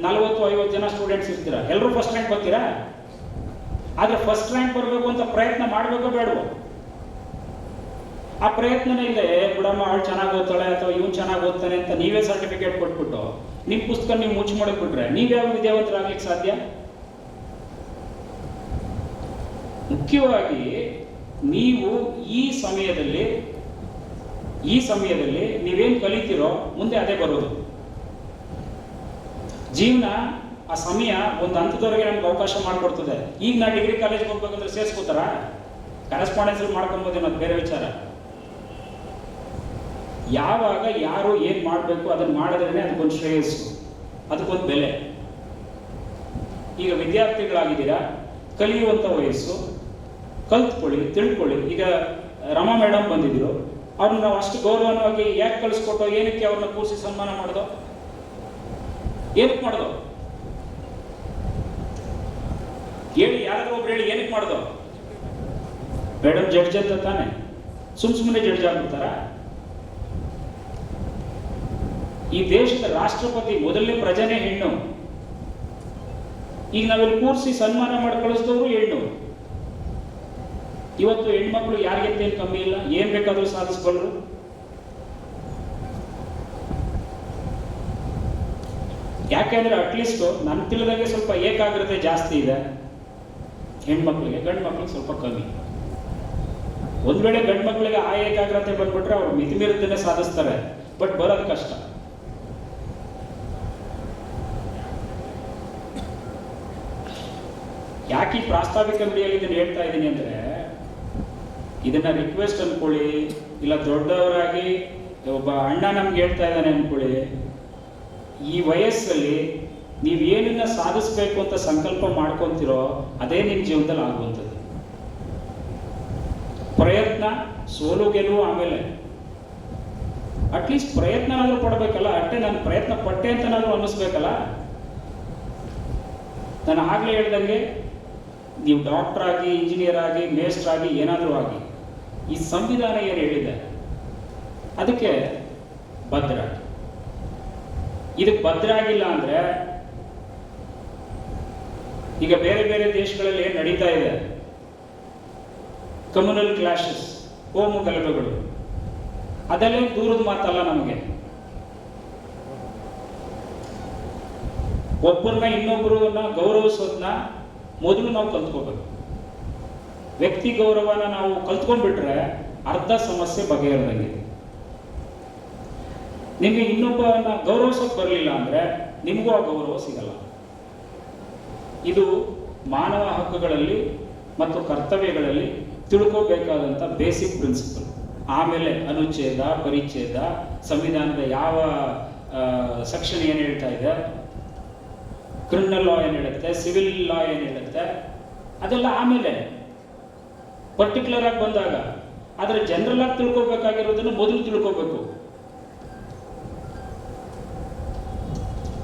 40-50 ಜನ ಸ್ಟೂಡೆಂಟ್ಸ್ ಇರ್ತೀರಾ, ಎಲ್ಲರೂ ಫಸ್ಟ್ ರ್ಯಾಂಕ್ ಬರ್ತೀರಾ? ಆದರೆ ಫಸ್ಟ್ ರ್ಯಾಂಕ್ ಬರಬೇಕು ಅಂತ ಪ್ರಯತ್ನ ಮಾಡಬೇಕೋ ಬೇಡವೋ? ಆ ಪ್ರಯತ್ನನೇ ಇದೆ. ಬಿಡಮ್ಮ ಅವಳು ಚೆನ್ನಾಗಿ ಓದ್ತಾಳೆ ಅಥವಾ ಇವನು ಚೆನ್ನಾಗಿ ಓದ್ತಾನೆ ಅಂತ ನೀವೇ ಸರ್ಟಿಫಿಕೇಟ್ ಕೊಟ್ಬಿಟ್ಟು ನಿಮ್ಮ ಪುಸ್ತಕ ನೀವು ಮುಚ್ಚಿ ಮಾಡಿಬಿಟ್ರೆ ನೀವ್ಯಾವ ವಿದ್ಯಾವಂತರಾಗ್ಲಿಕ್ಕೆ ಸಾಧ್ಯ? ಮುಖ್ಯವಾಗಿ ನೀವು ಈ ಸಮಯದಲ್ಲಿ ನೀವೇನು ಕಲಿತೀರೋ ಮುಂದೆ ಅದೇ ಬರೋದು. ಜೀವನ ಆ ಸಮಯ ಒಂದು ಹಂತದವರೆಗೆ ನಮ್ಗೆ ಅವಕಾಶ ಮಾಡಿಕೊಡ್ತದೆ. ಈಗ ನಾ ಡಿಗ್ರಿ ಕಾಲೇಜ್ಗೆ ಹೋಗ್ಬೇಕಂದ್ರೆ ಸೇರಿಸ್ಕೋತಾರ, ಕರೆಸ್ಪಾಂಡೆನ್ಸ್ ಮಾಡ್ಕೊಬೋದು, ಅದು ಬೇರೆ ವಿಚಾರ. ಯಾವಾಗ ಯಾರು ಏನು ಮಾಡಬೇಕು ಅದನ್ನು ಮಾಡಿದ್ರೇ ಅದಕ್ಕೊಂದು ಶ್ರೇಯಸ್ಸು, ಅದಕ್ಕೊಂದು ಬೆಲೆ. ಈಗ ವಿದ್ಯಾರ್ಥಿಗಳಾಗಿದ್ದೀರಾ, ಕಲಿಯುವಂಥ ವಯಸ್ಸು, ಕಲ್ತ್ಕೊಳ್ಳಿ, ತಿಳ್ಕೊಳ್ಳಿ. ಈಗ ರಮಾ ಮೇಡಮ್ ಬಂದಿದ್ರು, ಅವ್ರನ್ನ ನಾವು ಅಷ್ಟು ಗೌರವವಾಗಿ ಯಾಕೆ ಕಳಿಸ್ಕೊಟ್ಟೋ, ಏನಕ್ಕೆ ಅವ್ರನ್ನ ಕೂರಿಸಿ ಸನ್ಮಾನ ಮಾಡೋದು, ಏನಕ್ಕೆ ಮಾಡೋದು ಹೇಳಿ, ಯಾರಾದ್ರೂ ಒಬ್ರು ಹೇಳಿ, ಏನಕ್ಕೆ ಮಾಡೋದು? ಮೇಡಮ್ ಜಡ್ಜ್ ಅಂತ ತಾನೆ, ಸುಮ್ಮನೆ ಜಡ್ಜ್ ಆಗ್ಬಿಡ್ತಾರ? ಈ ದೇಶದ ರಾಷ್ಟ್ರಪತಿ ಮೊದಲನೇ ಪ್ರಜೆನೇ ಹೆಣ್ಣು. ಈಗ ನಾವಿಲ್ಲಿ ಕೂರಿಸಿ ಸನ್ಮಾನ ಮಾಡಿ ಕಳಿಸಿದವರು ಹೆಣ್ಣು. ಇವತ್ತು ಹೆಣ್ಮಕ್ಳು ಯಾರಿಗಿಂತ ಏನು ಕಮ್ಮಿ ಇಲ್ಲ, ಏನ್ ಬೇಕಾದ್ರೂ ಸಾಧಿಸ್ಕೊಂಡ್ರು. ಯಾಕೆಂದ್ರೆ ಅಟ್ಲೀಸ್ಟ್ ನನ್ನ ತಿಳಿದಂಗೆ ಸ್ವಲ್ಪ ಏಕಾಗ್ರತೆ ಜಾಸ್ತಿ ಇದೆ ಹೆಣ್ಮಕ್ಳಿಗೆ, ಗಂಡು ಮಕ್ಳಿಗೆ ಸ್ವಲ್ಪ ಕಮ್ಮಿ. ಒಂದ್ ವೇಳೆ ಗಂಡು ಮಕ್ಳಿಗೆ ಆ ಏಕಾಗ್ರತೆ ಬಂದ್ಬಿಟ್ರೆ ಅವ್ರು ಮಿತಿಮೀರಿದ್ದನ್ನೇ ಸಾಧಿಸ್ತಾರೆ, ಬಟ್ ಬರೋದು ಕಷ್ಟ. ಯಾಕೆ ಈ ಪ್ರಾಸ್ತಾವಿಕ ವಿಡಿಯೋಲಿ ಇದನ್ನು ಹೇಳ್ತಾ ಇದ್ದೀನಿ ಅಂದ್ರೆ, ಇದನ್ನ ರಿಕ್ವೆಸ್ಟ್ ಅನ್ಕೊಳ್ಳಿ, ಇಲ್ಲ ದೊಡ್ಡವರಾಗಿ ಒಬ್ಬ ಅಣ್ಣ ನಮ್ಗೆ ಹೇಳ್ತಾ ಇದ್ದಾನೆ ಅನ್ಕೊಳ್ಳಿ. ಈ ವಯಸ್ಸಲ್ಲಿ ನೀವೇನನ್ನ ಸಾಧಿಸ್ಬೇಕು ಅಂತ ಸಂಕಲ್ಪ ಮಾಡ್ಕೊಂತೀರೋ ಅದೇ ನಿಮ್ಮ ಜೀವನದಲ್ಲಿ ಆಗುವಂಥದ್ದು. ಪ್ರಯತ್ನ, ಸೋಲು ಗೆಲುವು, ಆಮೇಲೆ ಅಟ್ಲೀಸ್ಟ್ ಪ್ರಯತ್ನನಾದ್ರೂ ಪಡಬೇಕಲ್ಲ. ಅಷ್ಟೇ ನಾನು ಪ್ರಯತ್ನ ಪಟ್ಟೆ ಅಂತನಾದ್ರೂ ಅನ್ನಿಸ್ಬೇಕಲ್ಲ. ನಾನು ಆಗ್ಲೇ ಹೇಳ್ದಂಗೆ, ನೀವು ಡಾಕ್ಟರ್ ಆಗಿ, ಇಂಜಿನಿಯರ್ ಆಗಿ, ಮೇಸ್ಟರ್ ಆಗಿ, ಏನಾದರೂ ಆಗಿ, ಈ ಸಂವಿಧಾನ ಏನು ಹೇಳಿದೆ ಅದಕ್ಕೆ ಭದ್ರ. ಇದಕ್ಕೆ ಭದ್ರ ಆಗಿಲ್ಲ ಅಂದ್ರೆ, ಈಗ ಬೇರೆ ಬೇರೆ ದೇಶಗಳಲ್ಲಿ ಏನು ನಡೀತಾ ಇದೆ, ಕಮ್ಯುನಲ್ ಕ್ಲಾಶಸ್, ಕೋಮು ಗಲಭೆಗಳು, ಅದೆಲ್ಲ ದೂರದ ಮಾತಲ್ಲ. ನಮಗೆ ಒಬ್ಬರನ್ನ ಇನ್ನೊಬ್ಬರನ್ನ ಗೌರವಿಸೋದನ್ನ ಮೊದಲು ನಾವು ಕಲ್ತ್ಕೋಬೇಕು. ವ್ಯಕ್ತಿ ಗೌರವನ ನಾವು ಕಲ್ತ್ಕೊಂಡ್ಬಿಟ್ರೆ ಅರ್ಧ ಸಮಸ್ಯೆ ಬಗೆಹರಿದಂಗೆ. ನಿಮಗೆ ಇನ್ನೊಬ್ಬನ ಗೌರವಿಸೋಕೆ ಬರಲಿಲ್ಲ ಅಂದ್ರೆ ನಿಮಗೂ ಆ ಗೌರವ ಸಿಗಲ್ಲ. ಇದು ಮಾನವ ಹಕ್ಕುಗಳಲ್ಲಿ ಮತ್ತು ಕರ್ತವ್ಯಗಳಲ್ಲಿ ತಿಳ್ಕೋಬೇಕಾದಂಥ ಬೇಸಿಕ್ ಪ್ರಿನ್ಸಿಪಲ್. ಆಮೇಲೆ ಅನುಚ್ಛೇದ, ಪರಿಚ್ಛೇದ, ಸಂವಿಧಾನದ ಯಾವ ಸೆಕ್ಷನ್ ಏನು ಹೇಳ್ತಾ ಇದೆ, ಕ್ರಿಮಿನಲ್ ಲಾ ಏನು ಹೇಳುತ್ತೆ, ಸಿವಿಲ್ ಲಾ ಏನು ಹೇಳುತ್ತೆ, ಅದೆಲ್ಲ ಆಮೇಲೆ ಪರ್ಟಿಕ್ಯುಲರ್ ಆಗಿ ಬಂದಾಗ. ಆದರೆ ಜನರಲ್ ಆಗಿ ತಿಳ್ಕೊಬೇಕಾಗಿರೋದನ್ನು ಮೊದಲು ತಿಳ್ಕೋಬೇಕು.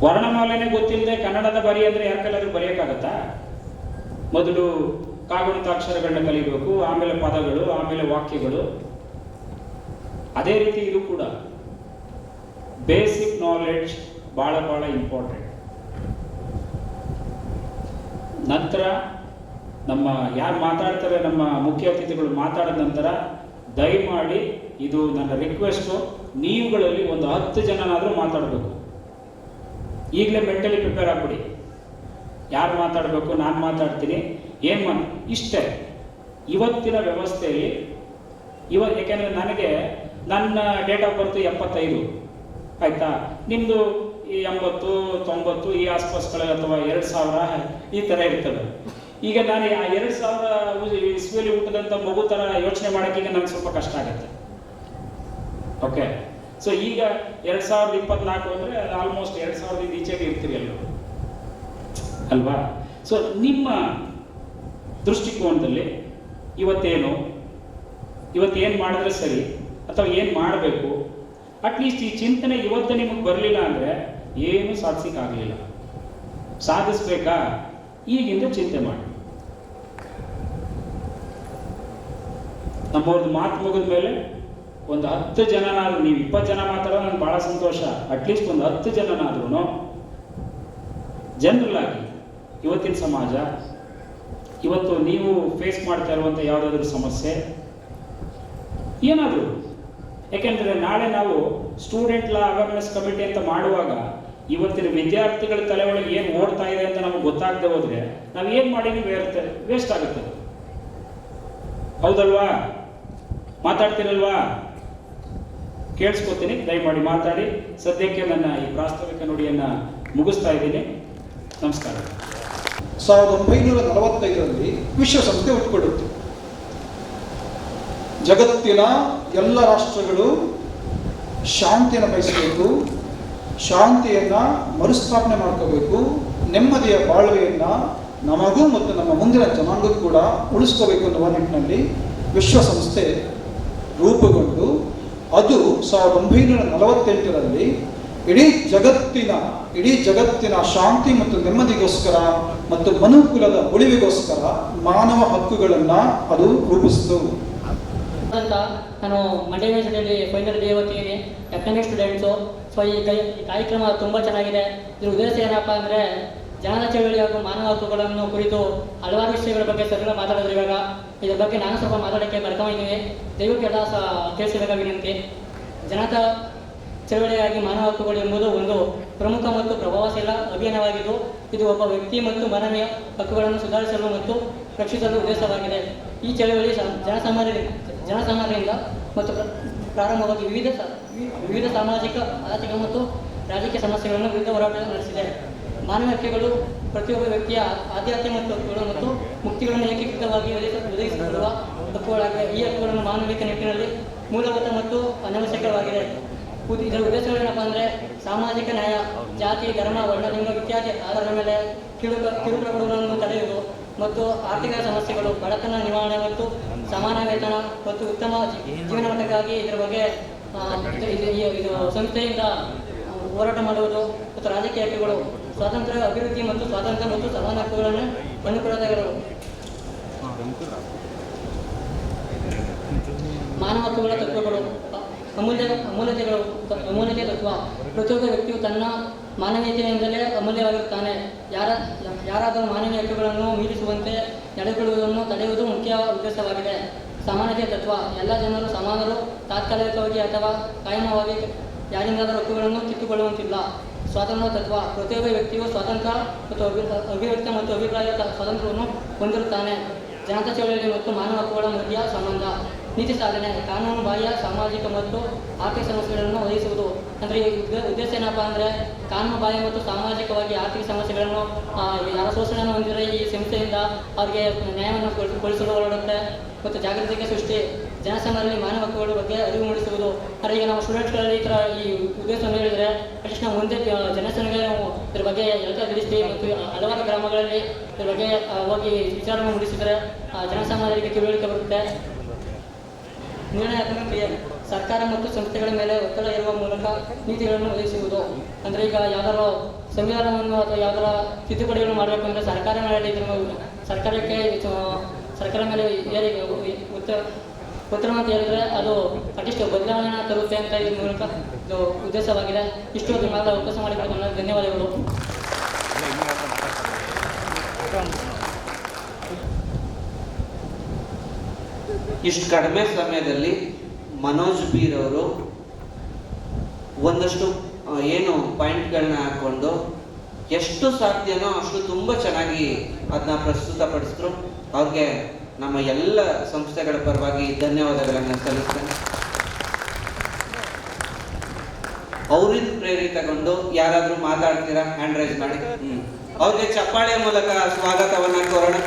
ವರ್ಣಮಾಲೆನೇ ಗೊತ್ತಿಲ್ಲದೆ ಕನ್ನಡದ ಬರಿ ಅಂದ್ರೆ ಯಾರ ಕೈಲಾದ್ರೂ ಬರೆಯೋಕ್ಕಾಗತ್ತಾ? ಮೊದಲು ಕಾಗುಣಿತಾಕ್ಷರಗಳನ್ನ ಕಲಿಬೇಕು, ಆಮೇಲೆ ಪದಗಳು, ಆಮೇಲೆ ವಾಕ್ಯಗಳು. ಅದೇ ರೀತಿ ಇದು ಕೂಡ ಬೇಸಿಕ್ ನಾಲೆಡ್ಜ್ ಬಹಳ ಬಹಳ ಇಂಪಾರ್ಟೆಂಟ್. ನಂತರ ನಮ್ಮ ಯಾರು ಮಾತಾಡ್ತಾರೆ, ನಮ್ಮ ಮುಖ್ಯ ಅತಿಥಿಗಳು ಮಾತಾಡಿದ ನಂತರ ದಯಮಾಡಿ ಇದು ನನ್ನ ರಿಕ್ವೆಸ್ಟು, ನೀವುಗಳಲ್ಲಿ ಒಂದು 10 ಜನನಾದರೂ ಮಾತಾಡಬೇಕು. ಈಗಲೇ ಮೆಂಟಲಿ ಪ್ರಿಪೇರ್ ಆಗ್ಬಿಡಿ. ಯಾರು ಮಾತಾಡಬೇಕು, ನಾನು ಮಾತಾಡ್ತೀನಿ, ಇಷ್ಟೇ ಇವತ್ತಿನ ವ್ಯವಸ್ಥೆಯಲ್ಲಿ. ಯಾಕೆಂದರೆ ನನಗೆ ನನ್ನ ಡೇಟ್ ಆಫ್ ಬರ್ತ್ 75, ಆಯಿತಾ? ನಿಮ್ಮದು ಈ 80, 90 ಈ ಆಸ್ಪಾಸ್ಗಳಲ್ಲಿ, ಅಥವಾ 2000 ಈ ಥರ ಇರ್ತದೆ. ಈಗ ನಾನು ಆ 2000 ಇಸ್ವಿಯಲ್ಲಿ ಹುಟ್ಟಿದಂಥ ಮಗು ಥರ ಯೋಚನೆ ಮಾಡೋಕ್ಕೆ ಈಗ ನನಗೆ ಸ್ವಲ್ಪ ಕಷ್ಟ ಆಗುತ್ತೆ. ಓಕೆ, ಸೊ ಈಗ 2024 ಅಂದರೆ ಆಲ್ಮೋಸ್ಟ್ 2000 ಈಚೆಗೆ ಇರ್ತೀರಿ ಎಲ್ಲರೂ, ಅಲ್ವಾ? ಸೊ ನಿಮ್ಮ ದೃಷ್ಟಿಕೋನದಲ್ಲಿ ಇವತ್ತೇನು ಮಾಡಿದ್ರೆ ಸರಿ, ಅಥವಾ ಏನು ಮಾಡಬೇಕು, ಅಟ್ಲೀಸ್ಟ್ ಈ ಚಿಂತನೆ ಇವತ್ತು ನಿಮಗೆ ಬರಲಿಲ್ಲ ಅಂದರೆ ಏನು ಸಾಧಿಸಲಿಕ್ಕಾಗಲಿಲ್ಲ. ಸಾಧಿಸ್ಬೇಕಾ? ಈಗಿಂದ ಚಿಂತೆ ಮಾಡಿ. ನಮ್ಮವ್ರದ್ದು ಮಾತು ಮುಗಿದ ಮೇಲೆ ಒಂದು 10 ಜನನಾದ್ರೂ, ನೀವು 20 ಜನ ಮಾತಾಡೋ ನನಗೆ ಭಾಳ ಸಂತೋಷ. ಅಟ್ಲೀಸ್ಟ್ ಒಂದು 10 ಜನನಾದ್ರೂ ಜನರಲ್ ಆಗಿ ಇವತ್ತಿನ ಸಮಾಜ, ಇವತ್ತು ನೀವು ಫೇಸ್ ಮಾಡ್ತಾ ಇರುವಂಥ ಯಾವುದಾದ್ರೂ ಸಮಸ್ಯೆ ಏನಾದರೂ, ಯಾಕೆಂದರೆ ನಾಳೆ ನಾವು ಸ್ಟೂಡೆಂಟ್ ಲಾ ಅವೇರ್ನೆಸ್ ಕಮಿಟಿ ಅಂತ ಮಾಡುವಾಗ ಇವತ್ತಿನ ವಿದ್ಯಾರ್ಥಿಗಳ ತಲೆ ಒಳಗೆ ಏನು ಓಡ್ತಾ ಇದೆ ಅಂತ ನಮಗೆ ಗೊತ್ತಾಗದೆ ಹೋದರೆ ನಾವು ಏನು ಮಾಡೀವಿ ವೇಸ್ಟ್ ಆಗುತ್ತೆ. ಹೌದಲ್ವಾ? ಮಾತಾಡ್ತೀರಲ್ವಾ? ಕೇಳಿಸ್ಕೊತೀನಿ, ದಯಮಾಡಿ ಮಾತಾಡಿ. ಸದ್ಯಕ್ಕೆ ನನ್ನ ಈ ಪ್ರಾಸ್ತಾವಿಕ ನುಡಿಯನ್ನು ಮುಗಿಸ್ತಾ ಇದ್ದೀನಿ. ನಮಸ್ಕಾರ. 1945ರಲ್ಲಿ ವಿಶ್ವಸಂಸ್ಥೆ ಹುಟ್ಟುಕೊಡುತ್ತೆ. ಜಗತ್ತಿನ ಎಲ್ಲ ರಾಷ್ಟ್ರಗಳು ಶಾಂತಿಯನ್ನು ಬಯಸಬೇಕು, ಶಾಂತಿಯನ್ನು ಮರುಸ್ಥಾಪನೆ ಮಾಡ್ಕೋಬೇಕು, ನೆಮ್ಮದಿಯ ಬಾಳ್ವೆಯನ್ನು ನಮಗೂ ಮತ್ತು ನಮ್ಮ ಮುಂದಿನ ಜನಾಂಗಕ್ಕೂ ಕೂಡ ಉಳಿಸ್ಕೋಬೇಕು ಅನ್ನುವ ನಿಟ್ಟಿನಲ್ಲಿ ವಿಶ್ವಸಂಸ್ಥೆ ರೂಪುಗೊಂಡು ಅದು 1948ರಲ್ಲಿ ಇಡೀ ಜಗತ್ತಿನ ಶಾಂತಿ ಮತ್ತು ನೆಮ್ಮದಿಗೋಸ್ಕರ ಮತ್ತು ಮನುಕುಲದ ಉಳಿವಿಗೋಸ್ಕರ ಮಾನವ ಹಕ್ಕುಗಳನ್ನು ಅದು ರೂಪಿಸಿತು. ಅಂತ ನಾನು ಮಂಡ್ಯ ಯೂನಿವರ್ಸಿಟಿಯಲ್ಲಿ ಫೈನಲ್ ಡೇ ಓದ್ತೀನಿ, ಎಕನಾಮಿಕ್ ಸ್ಟೂಡೆಂಟ್ಸು. ಸೊ ಈ ಕಾರ್ಯಕ್ರಮ ತುಂಬ ಚೆನ್ನಾಗಿದೆ. ಇದ್ರ ಉದ್ದೇಶ ಏನಪ್ಪ ಅಂದರೆ ಜನರ ಚಳವಳಿ ಹಾಗೂ ಮಾನವ ಹಕ್ಕುಗಳನ್ನು ಕುರಿತು ಹಲವಾರು ವಿಷಯಗಳ ಬಗ್ಗೆ ಸರಿಯಾಗಿ ಮಾತಾಡಿದ್ರು. ಇವಾಗ ಇದರ ಬಗ್ಗೆ ನಾನು ಸ್ವಲ್ಪ ಮಾತಾಡೋಕ್ಕೆ ಬರ್ಕೊಂಡಿದ್ದೀನಿ, ದಯವಿಟ್ಟು ಎಲ್ಲ ಕೇಳಿಸಬೇಕಾಗಿ ವಿನಂತಿ. ಜನತಾ ಚಳವಳಿಯಾಗಿ ಮಾನವ ಹಕ್ಕುಗಳು ಎಂಬುದು ಒಂದು ಪ್ರಮುಖ ಮತ್ತು ಪ್ರಭಾವಶೀಲ ಅಭಿಯಾನವಾಗಿದ್ದು, ಇದು ಒಬ್ಬ ವ್ಯಕ್ತಿ ಮತ್ತು ಮಾನವೀಯ ಹಕ್ಕುಗಳನ್ನು ಸುಧಾರಿಸಲು ಮತ್ತು ರಕ್ಷಿಸಲು ಉದ್ದೇಶವಾಗಿದೆ. ಈ ಚಳವಳಿ ಜನಸಾಮಾನ್ಯರಿಂದ ಮತ್ತು ಪ್ರಾರಂಭವಾಗಿ ವಿವಿಧ ಸಾಮಾಜಿಕ, ಆರ್ಥಿಕ ಮತ್ತು ರಾಜಕೀಯ ಸಮಸ್ಯೆಗಳನ್ನು ವಿರುದ್ಧ ಹೋರಾಟ ನಡೆಸಿದೆ. ಮಾನವ ಹಕ್ಕುಗಳು ಪ್ರತಿಯೊಬ್ಬ ವ್ಯಕ್ತಿಯ ಆದ್ಯತೆ ಮತ್ತು ಹಕ್ಕುಗಳು ಮತ್ತು ಮುಕ್ತಿಗಳನ್ನು ಏಕೀಕೃತವಾಗಿ ಒದಗಿಸಿಕೊಳ್ಳುವ ಹಕ್ಕುಗಳಾಗಿವೆ. ಈ ಹಕ್ಕುಗಳನ್ನು ಮಾನವೀಯತೆ ನಿಟ್ಟಿನಲ್ಲಿ ಮೂಲಭೂತ ಮತ್ತು ಅನವಶ್ಯಕವಾಗಿದೆ. ಇದರ ಉದ್ದೇಶಗಳೇನಪ್ಪ ಅಂದರೆ ಸಾಮಾಜಿಕ ನ್ಯಾಯ, ಜಾತಿ, ಧರ್ಮ, ವರ್ಣ, ಲಿಂಗ ಇತ್ಯಾದಿ ಆಧಾರದ ಮೇಲೆ ಕಿರುಕುಳಗಳನ್ನು ತಡೆಯುವುದು ಮತ್ತು ಆರ್ಥಿಕ ಸಮಸ್ಯೆಗಳು, ಬಡತನ ನಿವಾರಣೆ ಮತ್ತು ಸಮಾನ ವೇತನ ಮತ್ತು ಉತ್ತಮ ಜೀವನ ಮಟ್ಟಕ್ಕಾಗಿ ಇದರ ಬಗ್ಗೆ ಇದು ಸಂಸ್ಥೆಯಿಂದ ಹೋರಾಟ ಮಾಡುವುದು ಮತ್ತು ರಾಜಕೀಯ ಹಕ್ಕುಗಳು, ಸ್ವಾತಂತ್ರ್ಯ, ಅಭಿವೃದ್ಧಿ ಮತ್ತು ಸ್ವಾತಂತ್ರ್ಯ ಮತ್ತು ಸಮಾನ ಹಕ್ಕುಗಳನ್ನು ಅನುಕೂಲತೆಗಳು. ಮಾನವ ಹಕ್ಕುಗಳ ತತ್ವಗಳು, ಅಮೂಲ್ಯತೆ ತತ್ವ. ಪ್ರತಿಯೊಬ್ಬ ವ್ಯಕ್ತಿಯು ತನ್ನ ಮಾನವೀಯತೆಯಿಂದಲೇ ಅಮೂಲ್ಯವಾಗಿರುತ್ತಾನೆ. ಯಾರಾದರೂ ಮಾನವೀಯ ಹಕ್ಕುಗಳನ್ನು ಮೀರಿಸುವಂತೆ ನಡೆದುಕೊಳ್ಳುವುದನ್ನು ತಡೆಯುವುದು ಮುಖ್ಯ ಉದ್ದೇಶವಾಗಿದೆ. ಸಮಾನತೆ ತತ್ವ. ಎಲ್ಲ ಜನರು ಸಮಾನರು, ತಾತ್ಕಾಲಿಕವಾಗಿ ಅಥವಾ ಕಾಯಮವಾಗಿ ಯಾರಿಂದಾದರೂ ಹಕ್ಕುಗಳನ್ನು ಕಿತ್ತುಕೊಳ್ಳುವಂತಿಲ್ಲ. ಸ್ವಾತಂತ್ರ್ಯ ತತ್ವ. ಪ್ರತಿಯೊಬ್ಬ ವ್ಯಕ್ತಿಯು ಸ್ವಾತಂತ್ರ್ಯ ಮತ್ತು ಅಭಿವ್ಯಕ್ತಿ ಮತ್ತು ಅಭಿಪ್ರಾಯ ಸ್ವಾತಂತ್ರ್ಯವನ್ನು ಹೊಂದಿರುತ್ತಾನೆ. ಜನತಾ ಚಳವಳಿ ಮತ್ತು ಮಾನವ ಹಕ್ಕುಗಳ ಮಧ್ಯ ಸಂಬಂಧ. ನೀತಿ ಸಾಧನೆ. ಕಾನೂನು ಬಾಹ್ಯ ಸಾಮಾಜಿಕ ಮತ್ತು ಆರ್ಥಿಕ ಸಮಸ್ಯೆಗಳನ್ನು ಒದಗಿಸುವುದು. ಅಂದರೆ ಈ ಉದ್ದೇಶ ಏನಪ್ಪ ಅಂದರೆ ಕಾನೂನು ಬಾಹ್ಯ ಮತ್ತು ಸಾಮಾಜಿಕವಾಗಿ ಆರ್ಥಿಕ ಸಮಸ್ಯೆಗಳನ್ನು ಯಾರ ಶೋಷಣೆಯನ್ನು ಹೊಂದಿದರೆ ಈ ಸಂಸ್ಥೆಯಿಂದ ಅವರಿಗೆ ನ್ಯಾಯವನ್ನು ಕೊಡಿಸಲು ಹೊರಡುತ್ತೆ. ಮತ್ತು ಜಾಗೃತಿಗೆ ಸೃಷ್ಟಿ. ಜನಸಾಮಾನ್ಯರಲ್ಲಿ ಮಾನವ ಹಕ್ಕುಗಳ ಬಗ್ಗೆ ಅರಿವು ಮೂಡಿಸುವುದು. ಅಂದರೆ ಈಗ ನಾವು ಸ್ಟೂಡೆಂಟ್ಸ್ಗಳಲ್ಲಿ ಈ ಥರ ಈ ಉದ್ದೇಶವನ್ನು ಹೇಳಿದರೆ ಅಟ್ಲೀಸ್ಟ್ ನಾವು ಮುಂದೆ ಜನಸಂಘ ನಾವು ಇದ್ರ ಬಗ್ಗೆ ಎಲ್ಲ ತಿಳಿಸ್ತೀವಿ ಮತ್ತು ಹಲವಾರು ಗ್ರಾಮಗಳಲ್ಲಿ ಇದ್ರ ಬಗ್ಗೆ ಹೋಗಿ ವಿಚಾರವನ್ನು ಮೂಡಿಸಿದರೆ ಜನಸಾಮಾನ್ಯರಿಗೆ ತಿಳುವಳಿಕೆ ಬರುತ್ತೆ. ನಿರ್ಣಯಾತ್ಮಕ ಕ್ರಿಯೆ. ಸರ್ಕಾರ ಮತ್ತು ಸಂಸ್ಥೆಗಳ ಮೇಲೆ ಒತ್ತಡ ಇರುವ ಮೂಲಕ ನೀತಿಗಳನ್ನು ಒದಗಿಸುವುದು. ಅಂದರೆ ಈಗ ಯಾವ್ದಾರು ಸಂವಿಧಾನವನ್ನು ಅಥವಾ ಯಾವ್ದಾರ ತಿದ್ದುಪಡಿಗಳನ್ನು ಮಾಡಬೇಕು ಅಂದರೆ ಸರ್ಕಾರ ಮೇಲೆ ಸರ್ಕಾರ ಮೇಲೆ ಉತ್ತರ ಅಂತ ಹೇಳಿದರೆ ಅದು ಅಟ್ಲೀಸ್ಟ್ ಬದಲಾವಣೆ ತರುತ್ತೆ ಅಂತ ಈ ಮೂಲಕ ಇದು ಉದ್ದೇಶವಾಗಿದೆ. ಇಷ್ಟು ಮಾತ್ರ ಅವಕಾಶ ಮಾಡಿಕೊಡೋದನ್ನ ಧನ್ಯವಾದಗಳು. ಇಷ್ಟು ಕಡಿಮೆ ಸಮಯದಲ್ಲಿ ಮನೋಜ್ ಬೀರ್ ಅವರು ಒಂದಷ್ಟು ಏನು ಪಾಯಿಂಟ್ಗಳನ್ನ ಹಾಕೊಂಡು ಎಷ್ಟು ಸಾಧ್ಯನೋ ಅಷ್ಟು ತುಂಬ ಚೆನ್ನಾಗಿ ಅದನ್ನ ಪ್ರಸ್ತುತಪಡಿಸಿದ್ರು. ಅವ್ರಿಗೆ ನಮ್ಮ ಎಲ್ಲ ಸಂಸ್ಥೆಗಳ ಪರವಾಗಿ ಧನ್ಯವಾದಗಳನ್ನು ಸಲ್ಲಿಸ್ತೇನೆ. ಅವರಿಂದ ಪ್ರೇರಿತಗೊಂಡು ಯಾರಾದರೂ ಮಾತಾಡ್ತೀರಾ? ಹ್ಯಾಂಡ್ ರೈಸ್ ಮಾಡಿ. ಅವ್ರಿಗೆ ಚಪ್ಪಾಳೆಯ ಮೂಲಕ ಸ್ವಾಗತವನ್ನ ಕೋರೋಣ.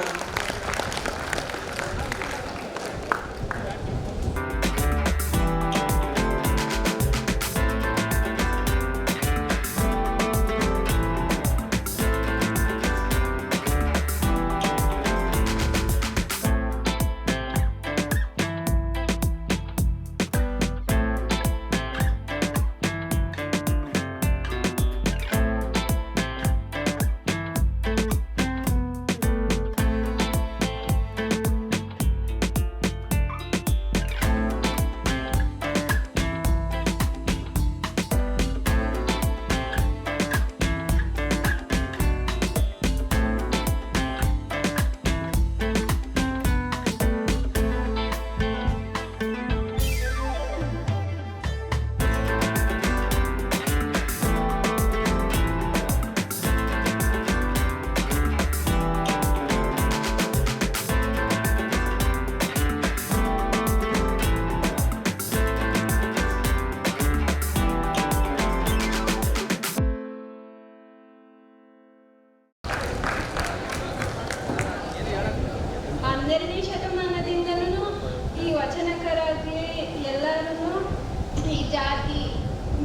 12ನೇ ಶತಮಾನದಿಂದಲೂ ಈ ವಚನಕಾರಾಗಲಿ ಎಲ್ಲರೂ ಈ ಜಾತಿ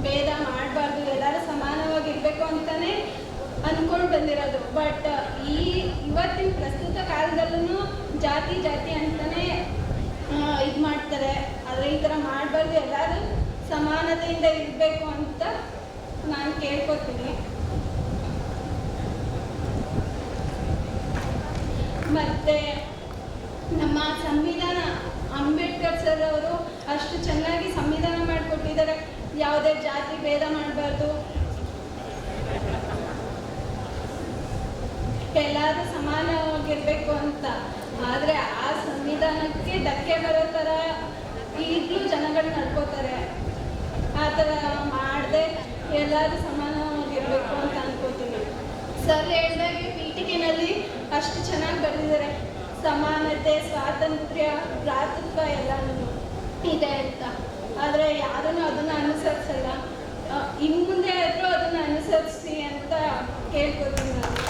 ಭೇದ ಮಾಡಬಾರ್ದು, ಎಲ್ಲರೂ ಸಮಾನವಾಗಿರ್ಬೇಕು ಅಂತಾನೆ ಅಂದ್ಕೊಂಡು ಬಂದಿರೋದು. ಬಟ್ ಇವತ್ತಿನ ಪ್ರಸ್ತುತ ಕಾಲದಲ್ಲೂ ಜಾತಿ ಅಂತಾನೆ ಇದು ಮಾಡ್ತಾರೆ. ಆದರೆ ಈ ಥರ ಮಾಡಬಾರ್ದು, ಎಲ್ಲರೂ ಸಮಾನತೆಯಿಂದ ಇರಬೇಕು ಅಂತ ನಾನು ಕೇಳ್ಕೊತೀನಿ. ಮತ್ತೆ ನಮ್ಮ ಸಂವಿಧಾನ ಅಂಬೇಡ್ಕರ್ ಸರ್ ಅವರು ಅಷ್ಟು ಚೆನ್ನಾಗಿ ಸಂವಿಧಾನ ಮಾಡಿಕೊಟ್ಟಿದ್ದಾರೆ. ಯಾವುದೇ ಜಾತಿ ಭೇದ ಮಾಡಬಾರ್ದು, ಎಲ್ಲರೂ ಸಮಾನವಾಗಿರ್ಬೇಕು ಅಂತ. ಆದರೆ ಆ ಸಂವಿಧಾನಕ್ಕೆ ಧಕ್ಕೆ ಬರೋ ಥರ ಈಗಲೂ ಜನಗಳು ನಡ್ಕೋತಾರೆ. ಆ ಥರ ಮಾಡದೆ ಎಲ್ಲರೂ ಸಮಾನವಾಗಿರ್ಬೇಕು ಅಂತ ಅನ್ಕೋತೀನಿ. ಸರ್ ಹೇಳಿದಾಗೆ ಪೀಠಿಕೆನಲ್ಲಿ ಅಷ್ಟು ಚೆನ್ನಾಗಿ ಬರೆದಿದ್ದಾರೆ, ಸಮಾನತೆ, ಸ್ವಾತಂತ್ರ್ಯ, ಭ್ರಾತೃತ್ವ ಎಲ್ಲನೂ ಇದೆ ಅಂತ. ಆದರೆ ಯಾರೂ ಅದನ್ನು ಅನುಸರಿಸಲ್ಲ. ಇನ್ನು ಮುಂದೆ ಆದರೂ ಅದನ್ನು ಅನುಸರಿಸಿ ಅಂತ ಕೇಳ್ಕೊತೀನಿ ನಾನು.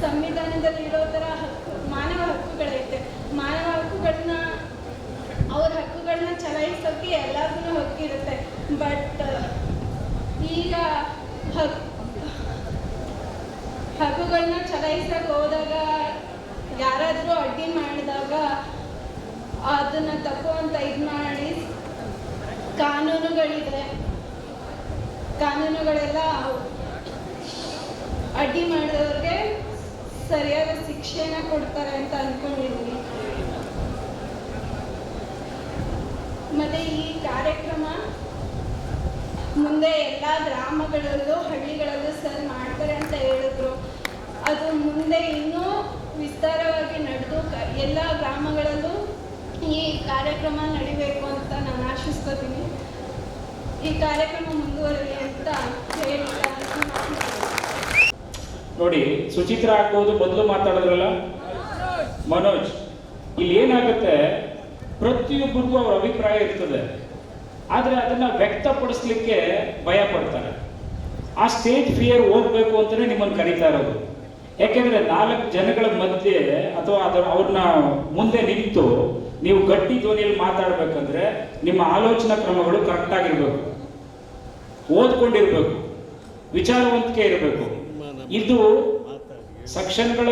ಸಂವಿಧಾನದಲ್ಲಿ ಇರೋ ಥರ ಮಾನವ ಹಕ್ಕುಗಳೈತೆ. ಮಾನವ ಹಕ್ಕುಗಳನ್ನ ಅವ್ರ ಹಕ್ಕುಗಳನ್ನ ಚಲಾಯಿಸೋಕ್ಕೆ ಎಲ್ಲರಿಗೂ ಹಕ್ಕಿರುತ್ತೆ. ಬಟ್ ಈಗ ಹಕ್ಕುಗಳನ್ನ ಚಲಾಯಿಸಕ್ಕೆ ಹೋದಾಗ ಯಾರಾದರೂ ಅಡ್ಡಿ ಮಾಡಿದಾಗ ಅದನ್ನ ತಪ್ಪು ಅಂತ ಇದು ಮಾಡಿ ಕಾನೂನುಗಳೆಲ್ಲ ಅಡ್ಡಿ ಮಾಡಿದವ್ರಿಗೆ ಸರಿಯಾದ ಶಿಕ್ಷೆನ ಕೊಡ್ತಾರೆ ಅಂತ ಅಂದ್ಕೊಂಡಿದ್ದೀನಿ. ಮತ್ತೆ ಈ ಕಾರ್ಯಕ್ರಮ ಮುಂದೆ ಎಲ್ಲ ಗ್ರಾಮಗಳಲ್ಲೂ ಹಳ್ಳಿಗಳಲ್ಲೂ ಸರ್ ಮಾಡ್ತಾರೆ ಅಂತ ಹೇಳಿದ್ರು. ಅದು ಮುಂದೆ ಇನ್ನೂ ವಿಸ್ತಾರವಾಗಿ ನಡೆದು ಎಲ್ಲ ಗ್ರಾಮಗಳಲ್ಲೂ ಈ ಕಾರ್ಯಕ್ರಮ ನಡಿಬೇಕು ಅಂತ ನಾನು ಆಶಿಸ್ಕೊತೀನಿ. ಈ ಕಾರ್ಯಕ್ರಮ ಮುಂದುವರಲಿ ಅಂತ ಹೇಳ್ತಾ ನೋಡಿ, ಸುಚಿತ್ರ ಆಗ್ಬೋದು, ಮೊದಲು ಮಾತಾಡಿದ್ರಲ್ಲ ಮನೋಜ್, ಇಲ್ಲಿ ಏನಾಗುತ್ತೆ, ಪ್ರತಿಯೊಬ್ಬರಿಗೂ ಅವ್ರ ಅಭಿಪ್ರಾಯ ಇರ್ತದೆ, ಆದರೆ ಅದನ್ನ ವ್ಯಕ್ತಪಡಿಸ್ಲಿಕ್ಕೆ ಭಯ ಪಡ್ತಾರೆ. ಆ ಸ್ಟೇಜ್ ಫಿಯರ್ ಹೋಗ್ಬೇಕು ಅಂತಲೇ ನಿಮ್ಮನ್ನು ಕರೀತಾ ಇರೋದು. ಯಾಕೆಂದ್ರೆ 4 ಜನಗಳ ಮಧ್ಯೆ ಅಥವಾ ಅವ್ರನ್ನ ಮುಂದೆ ನಿಂತು ನೀವು ಗಟ್ಟಿ ಧ್ವನಿಯಲ್ಲಿ ಮಾತಾಡ್ಬೇಕಂದ್ರೆ ನಿಮ್ಮ ಆಲೋಚನಾ ಕ್ರಮಗಳು ಕರೆಕ್ಟ್ ಆಗಿರ್ಬೇಕು, ಓದ್ಕೊಂಡಿರ್ಬೇಕು, ವಿಚಾರವಂತಿಕೆ ಇರಬೇಕು. ಇದು ಸೆಕ್ಷನ್ಗಳ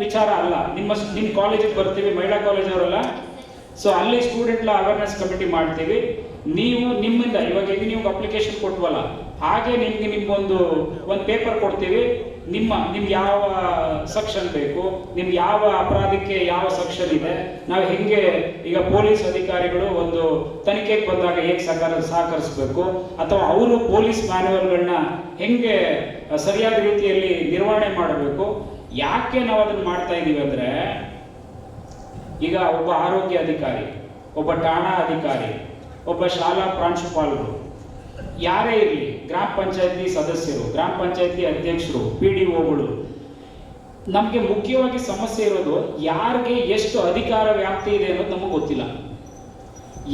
ವಿಚಾರ ಅಲ್ಲ. ನಿಮ್ಮ ಕಾಲೇಜಿಗೆ ಬರ್ತೀವಿ, ಮಹಿಳಾ ಕಾಲೇಜ್ ಅವರಲ್ಲ, ಸೊ ಅಲ್ಲಿ ಸ್ಟೂಡೆಂಟ್ ಲಾ ಅವೇರ್ನೆಸ್ ಕಮಿಟಿ ಮಾಡ್ತೀವಿ. ನೀವು ನಿಮ್ಮಿಂದ ಇವಾಗ ನೀವು ಅಪ್ಲಿಕೇಶನ್ ಕೊಟ್ವಲ್ಲ, ಹಾಗೆ ನಿಮ್ಗೊಂದು ಪೇಪರ್ ಕೊಡ್ತೀವಿ. ನಿಮ್ಗೆ ಯಾವ ಸೆಕ್ಷನ್ ಬೇಕು, ನಿಮ್ಗೆ ಯಾವ ಅಪರಾಧಕ್ಕೆ ಯಾವ ಸೆಕ್ಷನ್ ಇದೆ, ನಾವು ಹೆಂಗೆ ಈಗ ಪೊಲೀಸ್ ಅಧಿಕಾರಿಗಳು ಒಂದು ತನಿಖೆಗೆ ಬಂದಾಗ ಹೇಗೆ ಸಹಕರಿಸಬೇಕು, ಅಥವಾ ಅವರು ಪೊಲೀಸ್ ಮ್ಯಾನ್ಯುವಲ್ಗಳನ್ನ ಹೆಂಗೆ ಸರಿಯಾದ ರೀತಿಯಲ್ಲಿ ನಿರ್ವಹಣೆ ಮಾಡಬೇಕು. ಯಾಕೆ ನಾವು ಅದನ್ನ ಮಾಡ್ತಾ ಇದ್ದೀವಿ ಅಂದ್ರೆ, ಈಗ ಒಬ್ಬ ಆರೋಗ್ಯ ಅಧಿಕಾರಿ, ಒಬ್ಬ ಠಾಣಾ ಅಧಿಕಾರಿ, ಒಬ್ಬ ಶಾಲಾ ಪ್ರಾಂಶುಪಾಲರು, ಯಾರೇ ಇರಲಿ, ಗ್ರಾಮ ಪಂಚಾಯತಿ ಸದಸ್ಯರು, ಗ್ರಾಮ ಪಂಚಾಯತಿ ಅಧ್ಯಕ್ಷರು, PDOಗಳು, ನಮಗೆ ಮುಖ್ಯವಾಗಿ ಸಮಸ್ಯೆ ಇರೋದು ಯಾರಿಗೆ ಎಷ್ಟು ಅಧಿಕಾರ ವ್ಯಾಪ್ತಿ ಇದೆ ಅನ್ನೋದು ನಮಗೆ ಗೊತ್ತಿಲ್ಲ.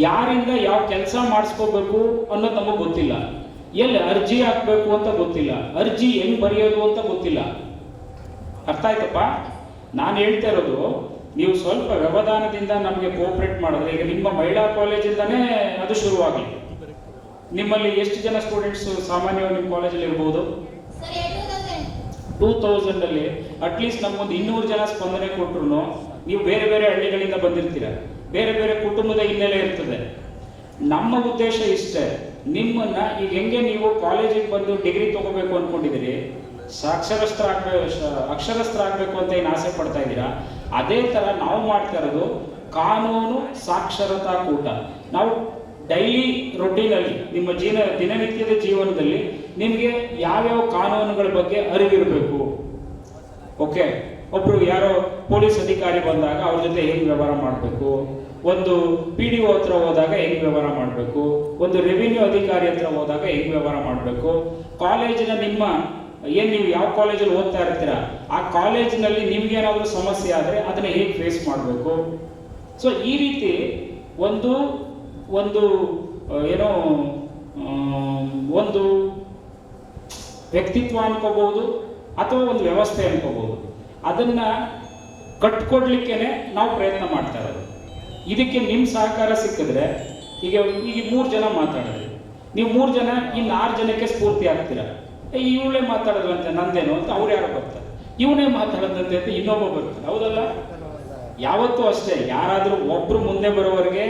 ಯಾರಿಂದ ಯಾವ ಕೆಲಸ ಮಾಡಿಸ್ಕೋಬೇಕು ಅನ್ನೋದು ನಮಗೆ ಗೊತ್ತಿಲ್ಲ. ಎಲ್ಲಿ ಅರ್ಜಿ ಹಾಕ್ಬೇಕು ಅಂತ ಗೊತ್ತಿಲ್ಲ, ಅರ್ಜಿ ಹೆಂಗ್ ಬರೆಯೋದು ಅಂತ ಗೊತ್ತಿಲ್ಲ. ಅರ್ಥ ಆಯ್ತಪ್ಪ? ನಾನು ಹೇಳ್ತಾ ಇರೋದು, ನೀವು ಸ್ವಲ್ಪ ವ್ಯವಧಾನದಿಂದ ನಮಗೆ ಕೋಆಪರೇಟ್ ಮಾಡಿದ್ರೆ, ಈಗ ನಿಮ್ಮ ಮಹಿಳಾ ಕಾಲೇಜಿಂದಾನೇ ಅದು ಶುರುವಾಗಲಿ. ನಿಮ್ಮಲ್ಲಿ ಎಷ್ಟು ಜನ ಸ್ಟೂಡೆಂಟ್ಸ್ ಸಾಮಾನ್ಯವಾಗಿ ನಿಮ್ಮ ಕಾಲೇಜಲ್ಲಿ ಇರ್ಬೋದು? 2000 ಅಲ್ಲಿ ಅಟ್ಲೀಸ್ಟ್ ನಮ್ಗೊಂದು 200 ಜನ ಸ್ಪಂದನೆ ಕೊಟ್ಟರು. ನೀವು ಬೇರೆ ಬೇರೆ ಹಳ್ಳಿಗಳಿಂದ ಬಂದಿರ್ತೀರ, ಬೇರೆ ಬೇರೆ ಕುಟುಂಬದ ಹಿನ್ನೆಲೆ ಇರ್ತದೆ. ನಮ್ಮ ಉದ್ದೇಶ ಇಷ್ಟೇ, ನಿಮ್ಮನ್ನ ಈಗ ಹೆಂಗೆ ನೀವು ಕಾಲೇಜಿಗೆ ಬಂದು ಡಿಗ್ರಿ ತಗೋಬೇಕು ಅನ್ಕೊಂಡಿದ್ದೀರಿ, ಅಕ್ಷರಸ್ಥರಾಗಬೇಕು ಅಂತ ಏನು ಆಸೆ ಪಡ್ತಾ ಇದ್ದೀರಾ, ಅದೇ ತರ ನಾವು ಮಾಡ್ತಾ ಇರೋದು ಕಾನೂನು ಸಾಕ್ಷರತಾ ಕೂಟ. ನಾವು ಡೈಲಿ ರೊಟೀನಲ್ಲಿ ನಿಮ್ಮ ದಿನನಿತ್ಯದ ಜೀವನದಲ್ಲಿ ನಿಮಗೆ ಯಾವ್ಯಾವ ಕಾನೂನುಗಳ ಬಗ್ಗೆ ಅರಿವಿರಬೇಕು. ಓಕೆ, ಒಬ್ರು ಯಾರೋ ಪೊಲೀಸ್ ಅಧಿಕಾರಿ ಬಂದಾಗ ಅವ್ರ ಜೊತೆ ಹೆಂಗ್ ವ್ಯವಹಾರ ಮಾಡಬೇಕು, ಒಂದು PDO ಹತ್ರ ಹೋದಾಗ ಹೆಂಗ್ ವ್ಯವಹಾರ ಮಾಡಬೇಕು, ಒಂದು ರೆವಿನ್ಯೂ ಅಧಿಕಾರಿ ಹತ್ರ ಹೋದಾಗ ಹೆಂಗ್ ವ್ಯವಹಾರ ಮಾಡಬೇಕು, ಕಾಲೇಜಿನ ನಿಮ್ಮ ನೀವು ಯಾವ ಕಾಲೇಜಲ್ಲಿ ಓದ್ತಾ ಇರ್ತೀರಾ ಆ ಕಾಲೇಜಿನಲ್ಲಿ ನಿಮ್ಗೇನಾದ್ರೂ ಸಮಸ್ಯೆ ಆದರೆ ಅದನ್ನ ಹೇಗೆ ಫೇಸ್ ಮಾಡಬೇಕು. ಸೊ ಈ ರೀತಿ ಒಂದು ಏನೋ ಒಂದು ವ್ಯಕ್ತಿತ್ವ ಅನ್ಕೋಬಹುದು, ಅಥವಾ ಒಂದು ವ್ಯವಸ್ಥೆ ಅನ್ಕೋಬಹುದು. ಅದನ್ನ ಕಟ್ಕೊಡ್ಲಿಕ್ಕೇನೆ ನಾವು ಪ್ರಯತ್ನ ಮಾಡ್ತಾ ಇರೋದು. ಇದಕ್ಕೆ ನಿಮ್ಮ ಸಹಕಾರ ಸಿಕ್ಕಿದ್ರೆ ಈಗ 3 ಜನ ಮಾತಾಡಿದ್ರಿ, ನೀವು 3 ಜನ ಇನ್ನು 6 ಜನಕ್ಕೆ ಸ್ಫೂರ್ತಿ ಆಗ್ತೀರಾ. ಇವಳೇ ಮಾತಾಡೋದಂತೆ ನಂದೇನು ಅಂತ ಅವ್ರು ಯಾರು ಬರ್ತಾರೆ, ಇವನೇ ಮಾತಾಡೋದಂತೆ ಅಂತ ಇನ್ನೊಬ್ಬ ಬರ್ತಾರೆ. ಹೌದಲ್ಲ? ಯಾವತ್ತೂ ಅಷ್ಟೇ, ಯಾರಾದರೂ ಒಬ್ರು ಮುಂದೆ ಬರೋವರೆಗೆ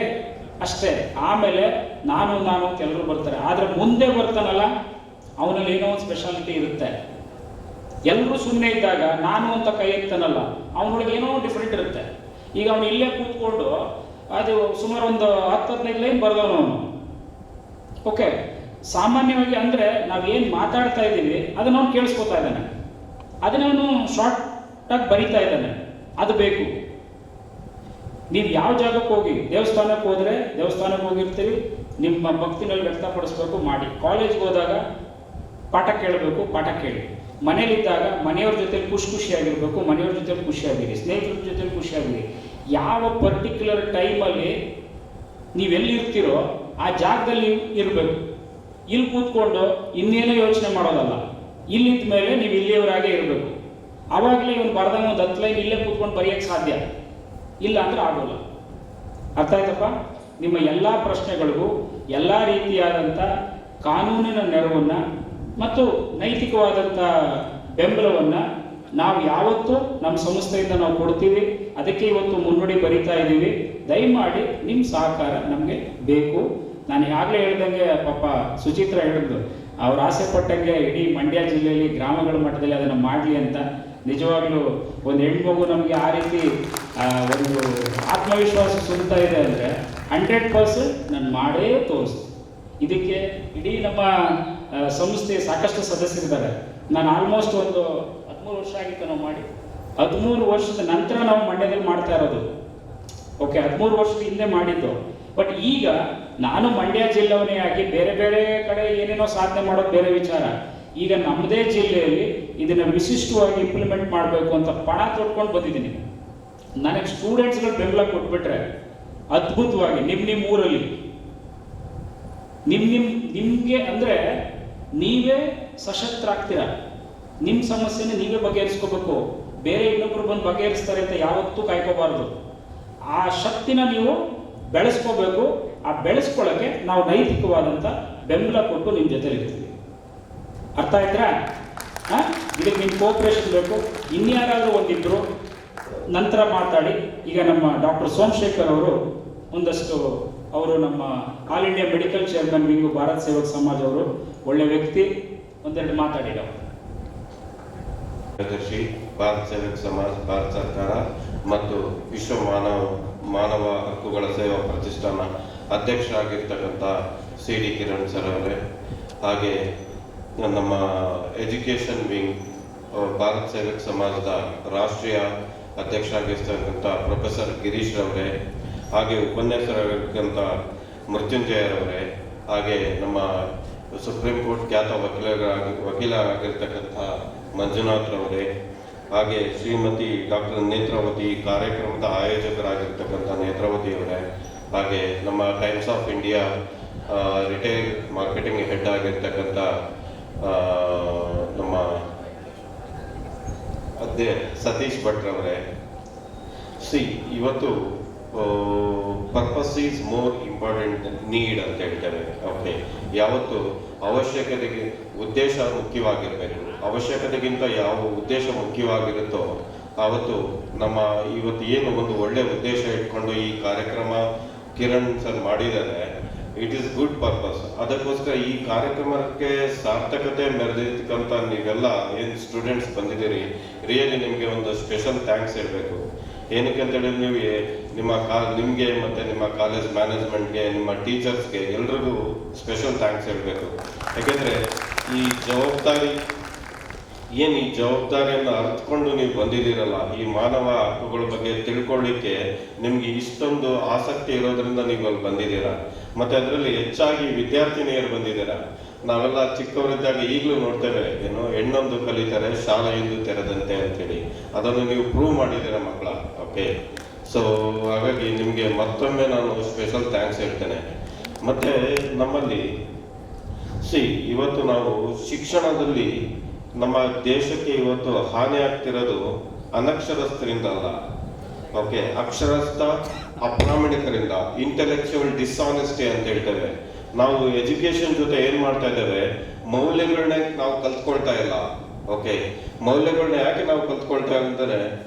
ಅಷ್ಟೇ. ಆಮೇಲೆ ನಾನು ಕೆಲವರು ಬರ್ತಾರೆ. ಆದ್ರೆ ಮುಂದೆ ಬರ್ತಾನಲ್ಲ, ಅವನಲ್ಲಿ ಏನೋ ಒಂದು ಸ್ಪೆಷಾಲಿಟಿ ಇರುತ್ತೆ. ಎಲ್ಲರೂ ಸುಮ್ಮನೆ ಇದ್ದಾಗ ನಾನು ಅಂತ ಕೈ ಎತ್ತಾನಲ್ಲ, ಅವನೊಳಗೆ ಏನೋ ಡಿಫ್ರೆಂಟ್ ಇರುತ್ತೆ. ಈಗ ಅವನು ಇಲ್ಲೇ ಕೂತ್ಕೊಂಡು ಅದು ಸುಮಾರು ಒಂದು 10-15 ಲೈನ್ ಬರ್ದವನು ಅವನು. ಓಕೆ, ಸಾಮಾನ್ಯವಾಗಿ ಅಂದರೆ ನಾವೇನು ಮಾತಾಡ್ತಾ ಇದ್ದೀವಿ ಅದನ್ನ ಅವನು ಕೇಳಿಸ್ಕೊತಾ ಇದ್ದಾನೆ, ಅದನ್ನ ಅವನು ಶಾರ್ಟಾಗಿ ಬರಿತಾ ಇದ್ದಾನೆ. ಅದು ಬೇಕು. ನೀವು ಯಾವ ಜಾಗಕ್ಕೆ ಹೋಗಿ, ದೇವಸ್ಥಾನಕ್ಕೆ ಹೋದರೆ ದೇವಸ್ಥಾನಕ್ಕೆ ಹೋಗಿರ್ತೀವಿ, ನಿಮ್ಮ ಭಕ್ತಿನಲ್ಲಿ ವ್ಯಕ್ತಪಡಿಸ್ಬೇಕು, ಮಾಡಿ. ಕಾಲೇಜ್ಗೆ ಹೋದಾಗ ಪಾಠ ಕೇಳಬೇಕು, ಪಾಠ ಕೇಳಿ. ಮನೇಲಿದ್ದಾಗ ಮನೆಯವ್ರ ಜೊತೆ ಖುಷಿಯಾಗಿರ್ಬೇಕು, ಮನೆಯವ್ರ ಜೊತೆ ಖುಷಿಯಾಗಿರಿ, ಸ್ನೇಹಿತರ ಜೊತೆ ಖುಷಿಯಾಗಿರಿ. ಯಾವ ಪರ್ಟಿಕ್ಯುಲರ್ ಟೈಮಲ್ಲಿ ನೀವೆಲ್ಲಿರ್ತೀರೋ ಆ ಜಾಗದಲ್ಲಿ ಇರಬೇಕು. ಇಲ್ಲಿ ಕೂತ್ಕೊಂಡು ಇನ್ನೇನೋ ಯೋಚನೆ ಮಾಡೋದಲ್ಲ. ಇಲ್ಲಿದ್ದ ಮೇಲೆ ನೀವು ಇಲ್ಲಿಯವರಾಗೆ ಇರಬೇಕು. ಆವಾಗಲೇ ಇವನು ಬರ್ದಂಗೆ ಒಂದು 10 ಲೈನ್ ಇಲ್ಲೇ ಕೂತ್ಕೊಂಡು ಬರೆಯೋಕ್ಕೆ ಸಾಧ್ಯ. ಇಲ್ಲ ಅಂದ್ರೆ ಆಗೋಲ್ಲ. ಅರ್ಥ ಆಯ್ತಪ್ಪ? ನಿಮ್ಮ ಎಲ್ಲ ಪ್ರಶ್ನೆಗಳಿಗೂ ಎಲ್ಲ ರೀತಿಯಾದಂಥ ಕಾನೂನಿನ ನೆರವನ್ನು ಮತ್ತು ನೈತಿಕವಾದಂಥ ಬೆಂಬಲವನ್ನು ನಾವು ಯಾವತ್ತೂ ನಮ್ಮ ಸಂಸ್ಥೆಯಿಂದ ನಾವು ಕೊಡ್ತೀವಿ. ಅದಕ್ಕೆ ಇವತ್ತು ಮುನ್ನುಡಿ ಬರಿತಾ ಇದ್ದೀವಿ. ದಯಮಾಡಿ ನಿಮ್ಮ ಸಹಕಾರ ನಮಗೆ ಬೇಕು. ನಾನು ಈಗಾಗಲೇ ಹೇಳ್ದಂಗೆ ಪಾಪ ಸುಚಿತ್ರ ಹೇಳಿದ್ದು, ಅವ್ರು ಆಸೆ ಪಟ್ಟಂಗೆ ಇಡೀ ಮಂಡ್ಯ ಜಿಲ್ಲೆಯಲ್ಲಿ ಗ್ರಾಮಗಳ ಮಟ್ಟದಲ್ಲಿ ಅದನ್ನು ಮಾಡಲಿ ಅಂತ. ನಿಜವಾಗ್ಲೂ ಒಂದು ಹೆಣ್ಮಗು ನಮಗೆ ಆ ರೀತಿ ಒಂದು ಆತ್ಮವಿಶ್ವಾಸ ಸುರಿತಾ ಇದೆ ಅಂದರೆ 100% ನಾನು ಮಾಡೇ ತೋರಿಸ್ತೀನಿ. ಇದಕ್ಕೆ ಇಡೀ ನಮ್ಮ ಸಂಸ್ಥೆ ಸಾಕಷ್ಟು ಸದಸ್ಯರಿದ್ದಾರೆ. ನಾನು ಆಲ್ಮೋಸ್ಟ್ ಒಂದು 13 ವರ್ಷ ಆಗಿತ್ತು ನಾವು ಮಾಡಿ. 13 ವರ್ಷದ ನಂತರ ನಾವು ಮಂಡ್ಯದಲ್ಲಿ ಮಾಡ್ತಾ ಇರೋದು. ಓಕೆ, 13 ವರ್ಷದ ಹಿಂದೆ ಮಾಡಿದ್ದು. ಬಟ್ ಈಗ ನಾನು ಮಂಡ್ಯ ಜಿಲ್ಲೆಯವನೇ ಆಗಿ ಬೇರೆ ಬೇರೆ ಕಡೆ ಏನೇನೋ ಸಾಧನೆ ಮಾಡೋದು ಬೇರೆ ವಿಚಾರ. ಈಗ ನಮ್ಮದೇ ಜಿಲ್ಲೆಯಲ್ಲಿ ಇದನ್ನು ವಿಶಿಷ್ಟವಾಗಿ ಇಂಪ್ಲಿಮೆಂಟ್ ಮಾಡಬೇಕು ಅಂತ ಪಣ ತೊಟ್ಕೊಂಡು ಬಂದಿದ್ದೀನಿ. ನನಗೆ ಸ್ಟೂಡೆಂಟ್ಸ್ಗಳು ಬೆಂಬಲ ಕೊಟ್ಬಿಟ್ರೆ ಅದ್ಭುತವಾಗಿ ನಿಮ್ಮ ಊರಲ್ಲಿ ನಿಮಗೆ ಅಂದರೆ ನೀವೇ ಸಶಕ್ತರಾಗ್ತೀರ. ನಿಮ್ಮ ಸಮಸ್ಯೆನ ನೀವೇ ಬಗೆಹರಿಸ್ಕೋಬೇಕು. ಬೇರೆ ಇನ್ನೊಬ್ರು ಬಂದು ಬಗೆಹರಿಸ್ತಾರೆ ಅಂತ ಯಾವತ್ತೂ ಕಾಯ್ಕೋಬಾರ್ದು. ಆ ಶಕ್ತಿನ ನೀವು ಬೆಳೆಸ್ಕೋಬೇಕು. ಆ ಬೆಳೆಸ್ಕೊಳ್ಳೋಕ್ಕೆ ನಾವು ನೈತಿಕವಾದಂಥ ಬೆಂಬಲ ಕೊಟ್ಟು ನಿಮ್ಮ ಜೊತೆಲಿ ಇರ್ತೀವಿ. ಅರ್ಥ ಆಯ್ತಾ? ಇದಕ್ಕೆ ನಿಮ್ಮ ಕೋಆಪರೇಷನ್ ಬೇಕು. ಇನ್ಯಾರಾದರೂ ಒಂದಿಬ್ಬರು ನಂತರ ಮಾತಾಡಿ. ಈಗ ನಮ್ಮ ಡಾಕ್ಟರ್ ಸೋಮಶೇಖರ್ ಅವರು ಒಂದಷ್ಟು, ಅವರು ನಮ್ಮ all India medical chairman wing Bharat Sevak Samaj ಅವರು ಒಳ್ಳೆ ವ್ಯಕ್ತಿ, ಒಂದೆರಡು ಮಾತಾಡಿದ. ಕಾರ್ಯದರ್ಶಿ ಭಾರತ್ ಸೇವಕ್ ಸಮಾಜ್, ಭಾರತ ಸರ್ಕಾರ ಮತ್ತು ವಿಶ್ವ ಮಾನವ ಹಕ್ಕುಗಳ ಸೇವಾ ಪ್ರತಿಷ್ಠಾನ ಅಧ್ಯಕ್ಷರಾಗಿರ್ತಕ್ಕಂಥ CD ಕಿರಣ್ ಸರ್ ಅವರೇ, ಹಾಗೆ ನಮ್ಮ ಎಜುಕೇಷನ್ ವಿಂಗ್ ಭಾರತ್ ಸೇವಕ್ ಸಮಾಜದ ರಾಷ್ಟ್ರೀಯ ಅಧ್ಯಕ್ಷರಾಗಿರ್ತಕ್ಕಂಥ ಪ್ರೊಫೆಸರ್ ಗಿರೀಶ್ ರವರೇ, ಹಾಗೆ ಉಪನ್ಯಾಸರಾಗಿರ್ತಕ್ಕಂಥ ಮೃತ್ಯುಂಜಯರವರೇ, ಹಾಗೆ ನಮ್ಮ ಸುಪ್ರೀಂ ಕೋರ್ಟ್ ಖ್ಯಾತ ವಕೀಲರಾಗಿರ್ತಕ್ಕಂಥ ಮಂಜುನಾಥ್ ರವರೇ, ಹಾಗೆ ಶ್ರೀಮತಿ ಡಾಕ್ಟರ್ ನೇತ್ರಾವತಿ, ಕಾರ್ಯಕ್ರಮದ ಆಯೋಜಕರಾಗಿರ್ತಕ್ಕಂಥ ನೇತ್ರಾವತಿಯವರೇ, ಹಾಗೆ ನಮ್ಮ Times of India retail marketing head ಆಗಿರ್ತಕ್ಕಂಥ ನಮ್ಮ ಸತೀಶ್ ಭಟ್ರವರೇ. ಇವತ್ತು purpose is more important than need ಅಂತ ಹೇಳ್ತಾರೆ. ಓಕೆ, ಯಾವತ್ತು ಅವಶ್ಯಕತೆಗೆ ಉದ್ದೇಶ ಮುಖ್ಯವಾಗಿರಬೇಕು. ಅವಶ್ಯಕತೆಗಿಂತ ಯಾವ ಉದ್ದೇಶ ಮುಖ್ಯವಾಗಿರುತ್ತೋ ಆವತ್ತು ನಮ್ಮ ಇವತ್ತು ಏನು ಒಂದು ಒಳ್ಳೆ ಉದ್ದೇಶ ಇಟ್ಕೊಂಡು ಈ ಕಾರ್ಯಕ್ರಮ ಕಿರಣ್ ಸರ್ ಮಾಡಿದ್ದಾರೆ, ಇಟ್ ಈಸ್ ಗುಡ್ ಪರ್ಪಸ್. ಅದಕ್ಕೋಸ್ಕರ ಈ ಕಾರ್ಯಕ್ರಮಕ್ಕೆ ಸಾರ್ಥಕತೆ ಮೆರೆದಿರ್ತಕ್ಕಂಥ ನೀವೆಲ್ಲ ಏನು ಸ್ಟೂಡೆಂಟ್ಸ್ ಬಂದಿದ್ದೀರಿ, ರಿಯಲಿ ನಿಮಗೆ ಒಂದು ಸ್ಪೆಷಲ್ ಥ್ಯಾಂಕ್ಸ್ ಹೇಳಬೇಕು. ಏನಕ್ಕೆ ಅಂತ ಹೇಳಿದ್ರೆ ನೀವು ನಿಮಗೆ ಮತ್ತು ನಿಮ್ಮ ಕಾಲೇಜ್ ಮ್ಯಾನೇಜ್ಮೆಂಟ್ಗೆ, ನಿಮ್ಮ ಟೀಚರ್ಸ್ಗೆ ಎಲ್ರಿಗೂ ಸ್ಪೆಷಲ್ ಥ್ಯಾಂಕ್ಸ್ ಹೇಳಬೇಕು. ಯಾಕೆಂದರೆ ಈ ಜವಾಬ್ದಾರಿಯನ್ನು ಅರ್ಥಕೊಂಡು ನೀವು ಬಂದಿದ್ದೀರಲ್ಲ, ಈ ಮಾನವ ಹಕ್ಕುಗಳ ಬಗ್ಗೆ ತಿಳ್ಕೊಳ್ಳಿಕ್ಕೆ ನಿಮ್ಗೆ ಇಷ್ಟೊಂದು ಆಸಕ್ತಿ ಇರೋದ್ರಿಂದ ನೀವು ಅಲ್ಲಿ ಬಂದಿದ್ದೀರಾ. ಮತ್ತು ಅದರಲ್ಲಿ ಹೆಚ್ಚಾಗಿ ವಿದ್ಯಾರ್ಥಿನಿಯರು ಬಂದಿದ್ದೀರಾ. ನಾವೆಲ್ಲ ಚಿಕ್ಕವರಿದ್ದಾಗ ಈಗಲೂ ನೋಡ್ತೇವೆ, ಏನು ಹೆಣ್ಣೊಂದು ಕಲಿತಾರೆ ಶಾಲೆಯೊಂದು ತೆರೆದಂತೆ ಅಂತೇಳಿ. ಅದನ್ನು ನೀವು ಪ್ರೂವ್ ಮಾಡಿದ್ದೀರಾ ಮಕ್ಕಳ. ಓಕೆ, ಸೊ ಹಾಗಾಗಿ ನಿಮಗೆ ಮತ್ತೊಮ್ಮೆ ನಾನು ಸ್ಪೆಷಲ್ ಥ್ಯಾಂಕ್ಸ್ ಹೇಳ್ತೇನೆ. ಮತ್ತು ನಮ್ಮಲ್ಲಿ ಇವತ್ತು ನಾವು ಶಿಕ್ಷಣದಲ್ಲಿ ನಮ್ಮ ದೇಶಕ್ಕೆ ಇವತ್ತು ಹಾನಿ ಆಗ್ತಿರೋದು ಅನಕ್ಷರಸ್ಥರಿಂದ ಅಲ್ಲ, ಓಕೆ, ಅಕ್ಷರಸ್ಥ ಅಪ್ರಾಮಾಣಿಕರಿಂದ, ಇಂಟೆಲೆಕ್ಚುವಲ್ ಡಿಸ್ಆನೆಸ್ಟಿ ಅಂತ ಹೇಳ್ತೇವೆ ನಾವು. ಎಜುಕೇಶನ್ ಜೊತೆ ಏನ್ ಮಾಡ್ತಾ ಇದ್ದೇವೆ, ಮೌಲ್ಯಗಳನ್ನ ನಾವು ಕಲ್ತ್ಕೊಳ್ತಾ ಇಲ್ಲ. ಓಕೆ, ಮೌಲ್ಯಗಳನ್ನ ಯಾಕೆ ನಾವು ಕಲ್ತ್ಕೊಳ್ತಾ ಅಂದರೆ